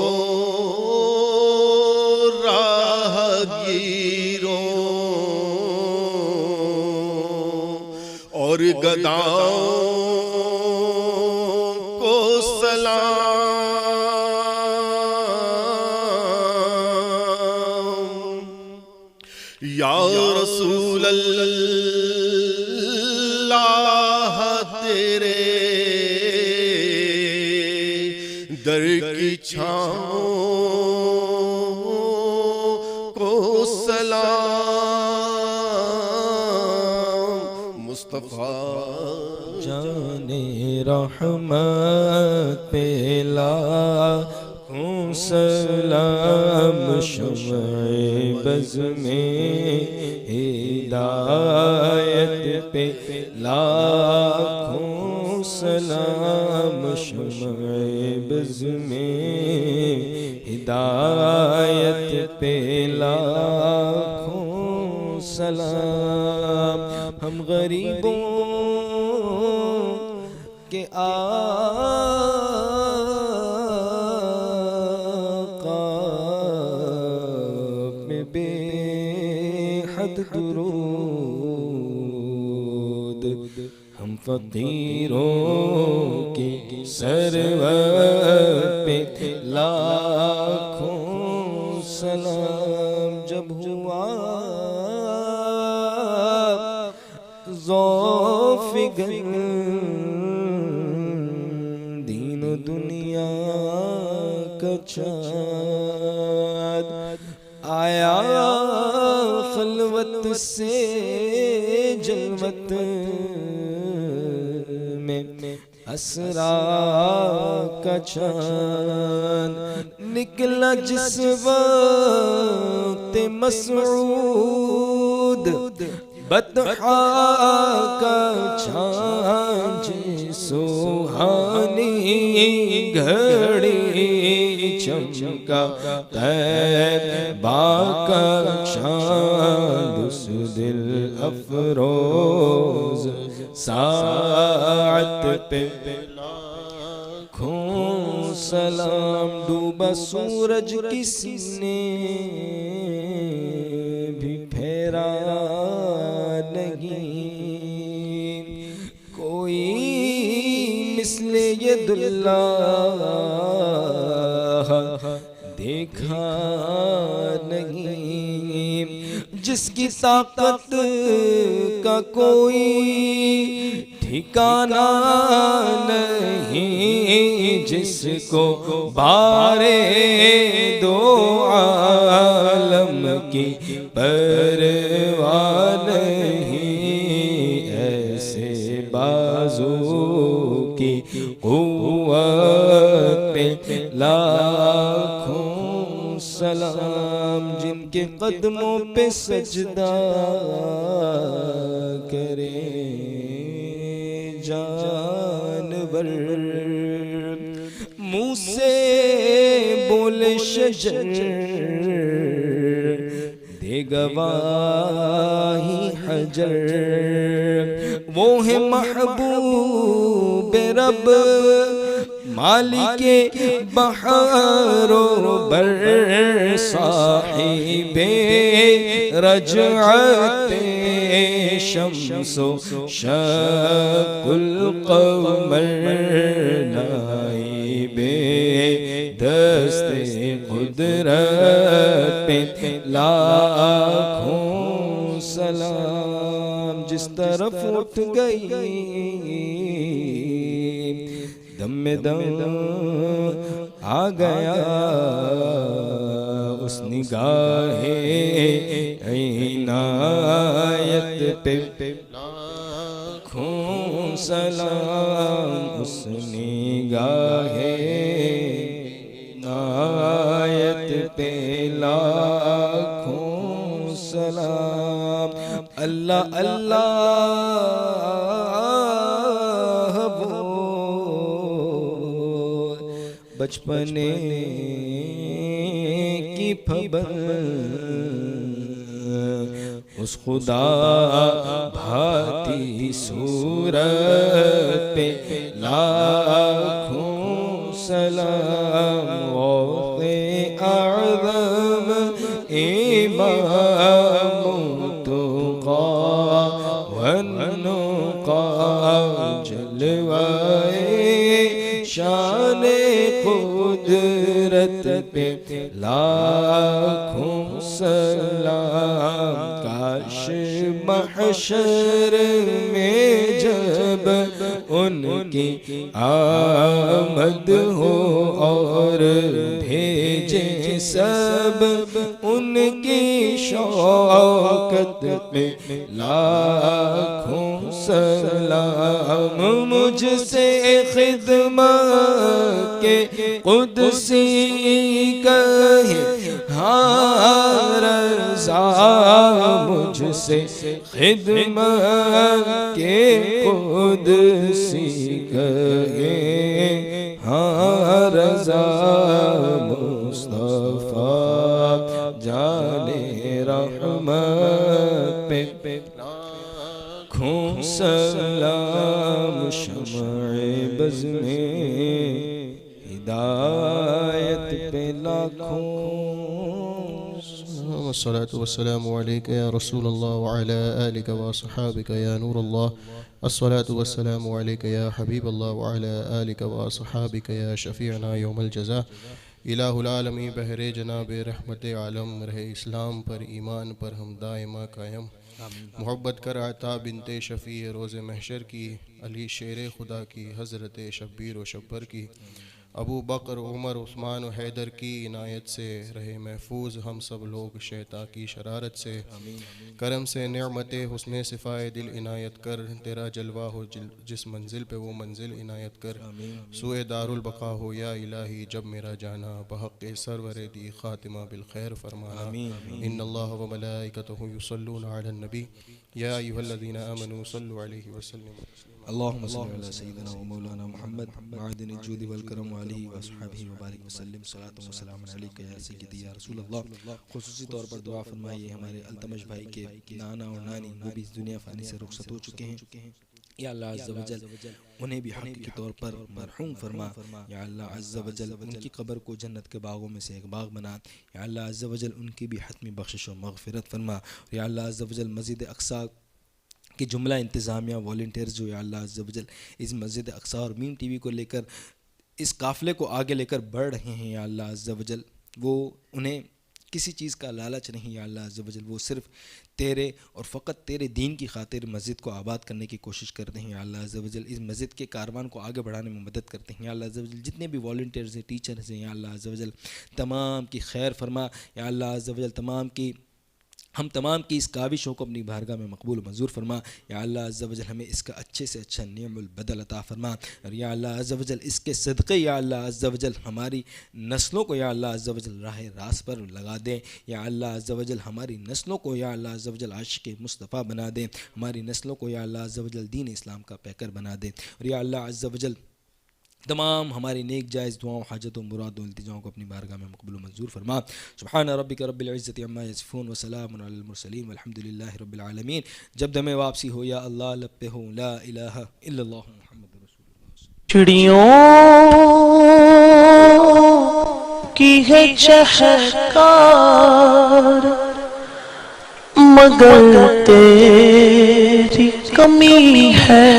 راہگیروں اور گداؤں کو سلام، یا رسول اللہ تیرے در کی چھاؤں کو سلام، مصطفیٰ جان رحمت پہ لاکھوں سلام، شمع بز میں ہدایت پہ لاکھوں سلام، شمع بز میں ہدایت پہ لاکھوں سلام، ہم غریبوں کہ آقا میں بے حد درود، ہم فقیروں کی سرور پہ لاکھوں سلام، جب ہوا ذوفگر دین و دنیا کا چاند، آیا خلوت سے جلوت میں اسرا کا چاند، نکلا جس وقت مسعود بطحا کا چاند، سوہانی گھڑی چمکا طیبہ کا چاند، اس دل افروز ساعت پہ لاکھوں سلام، ڈوبا سورج کسی نے بھی پھیرا نہیں، کوئی مثل ید اللہ دیکھا نہیں، جس کی طاقت کا کوئی ٹھکانہ نہیں، جس کو بارے دو عالم کی پرواہ نہیں، ایسے بازو کی قوت پہ لاکھوں سلام، جن کے قدموں پہ سجدہ کرے جانور، منہ سے بولے شجر دے گواہی حجر، وہ ہے محبوب رب مالک بحر و بر، صاحب رجعت شمس و شق القمر، نائب دست قدرت پہ لاکھوں سلام. جس طرف اٹھ گئی دم میں دم آ گیا اس نگاہ عنایت پہ لاکھوں سلام. اس نگاہ عنایت پہ لاکھوں سلام. اللہ اللہ وہ بچپنے کی پھبن اس خدا بھاتی صورت پہ لاکھوں سلام. غوث اعظم امام تقی والنقی جلوائے شان قدرت پہ لاکھوں سلام. کاش محشر میں جب ان کی آمد ہو اور بھیجے سب ان کی شوکت پہ لاکھوں سلام. مجھ سے خدمت کے قدسی کہے ہاں رضا. مجھ سے خدمت کے قدسی کہے ہاں رضا. مصطفیٰ جان رحمت پہ لاکھوں سلام. شمع بز میں ہدایت پہ لاکھوں. والصلاة والسلام عليك يا رسول الله وعلى آلك وأصحابك يا نور الله. الصلاة والسلام عليك يا حبيب الله وعلى آلك وأصحابك يا شفيعنا يوم الجزاء. الہ العالمی بہر جناب رحمت عالم رہے اسلام پر ایمان پر ہم دائمہ قائم. محبت کر عطا بنت شفیع روز محشر کی، علی شیر خدا کی، حضرت شبیر و شبر کی، ابو بکر عمر عثمان و حیدر کی عنایت سے رہے محفوظ ہم سب لوگ شیطان کی شرارت سے. کرم سے نعمت حسن صفائے دل عنایت کر، تیرا جلوہ ہو جس منزل پہ وہ منزل عنایت کر. سوئے دار البقا ہو یا الہی جب میرا جانا، بحق سرور دی خاتمہ بالخیر فرمانا. ان اللہ و ملائکتہ یصلون علی النبی یا ایھا الذین آمنوا صلوا علیہ وسلم. اللهم صل على سيدنا ومولانا محمد معدن الجود والكرم وعليه واصحابه وبارك وسلم. صلاۃ و سلام علیک یا سیدی یا رسول اللہ. خصوصی طور پر دعا فرمائیے ہمارے التمش بھائی کے نانا اور نانی، وہ بھی اس دنیا فانی سے رخصت ہو چکے ہیں. یا اللہ عز و جل انہیں بھی حق کے طور پر مرحوم فرما. یا اللہ عز و جل ان کی قبر کو جنت کے باغوں میں سے ایک باغ بنا. یا اللہ عز و جل ان کی بھی حتمی بخشش و مغفرت فرما. یا اللہ عز و جل مسجد اقصی کہ جملہ انتظامیہ والنٹیئرز جو یا اللہ عز و جل اس مسجد اقصی اور میم ٹی وی کو لے کر اس قافلے کو آگے لے کر بڑھ رہے ہیں، یا اللہ عز و جل وہ انہیں کسی چیز کا لالچ نہیں. یا اللہ عز و جل وہ صرف تیرے اور فقط تیرے دین کی خاطر مسجد کو آباد کرنے کی کوشش کرتے ہیں. یا اللہ عز و جل اس مسجد کے کاروان کو آگے بڑھانے میں مدد کرتے ہیں. یا اللہ عز و جل جتنے بھی والنٹیئرز ہیں، ٹیچرز ہیں، یا اللہ عز و جل تمام کی خیر فرما. یا اللہ عز و جل ہم تمام کی اس کاوشوں کو اپنی بارگاہ میں مقبول و منظور فرما. یا اللہ عز و جل ہمیں اس کا اچھے سے اچھا نعم البدل عطا فرما. اور یا اللہ عز و جل اس کے صدقے یا اللہ عز و جل ہماری نسلوں کو یا اللہ عز و جل راہ راست پر لگا دیں. یا اللہ عز و جل ہماری نسلوں کو یا اللہ عز و جل عاشق مصطفیٰ بنا دیں. ہماری نسلوں کو یا اللہ عز و جل دین اسلام کا پیکر بنا دیں. اور یا اللہ عز و جل تمام ہماری نیک جائز دعاؤں، حاجتوں، مرادوں، التجاؤں کو اپنی بارگاہ میں مقبول و منظور فرما. سبحان ربک رب العزت عما یصفون وسلام علی المرسلین والحمد للہ رب العالمین. جب دم واپسی ہو یا اللہ لب پہ ہو لا الہ الا اللہ محمد رسول اللہ. چڑیوں کی ہے چہکار مگر تیری کمی ہے.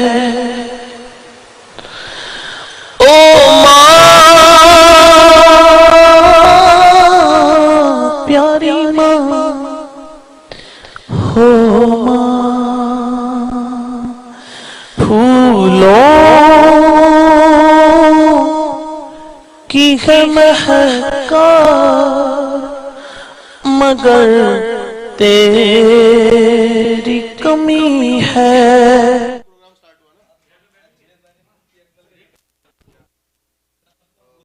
پیاری ہے مہکار مگر تیری کمی ہے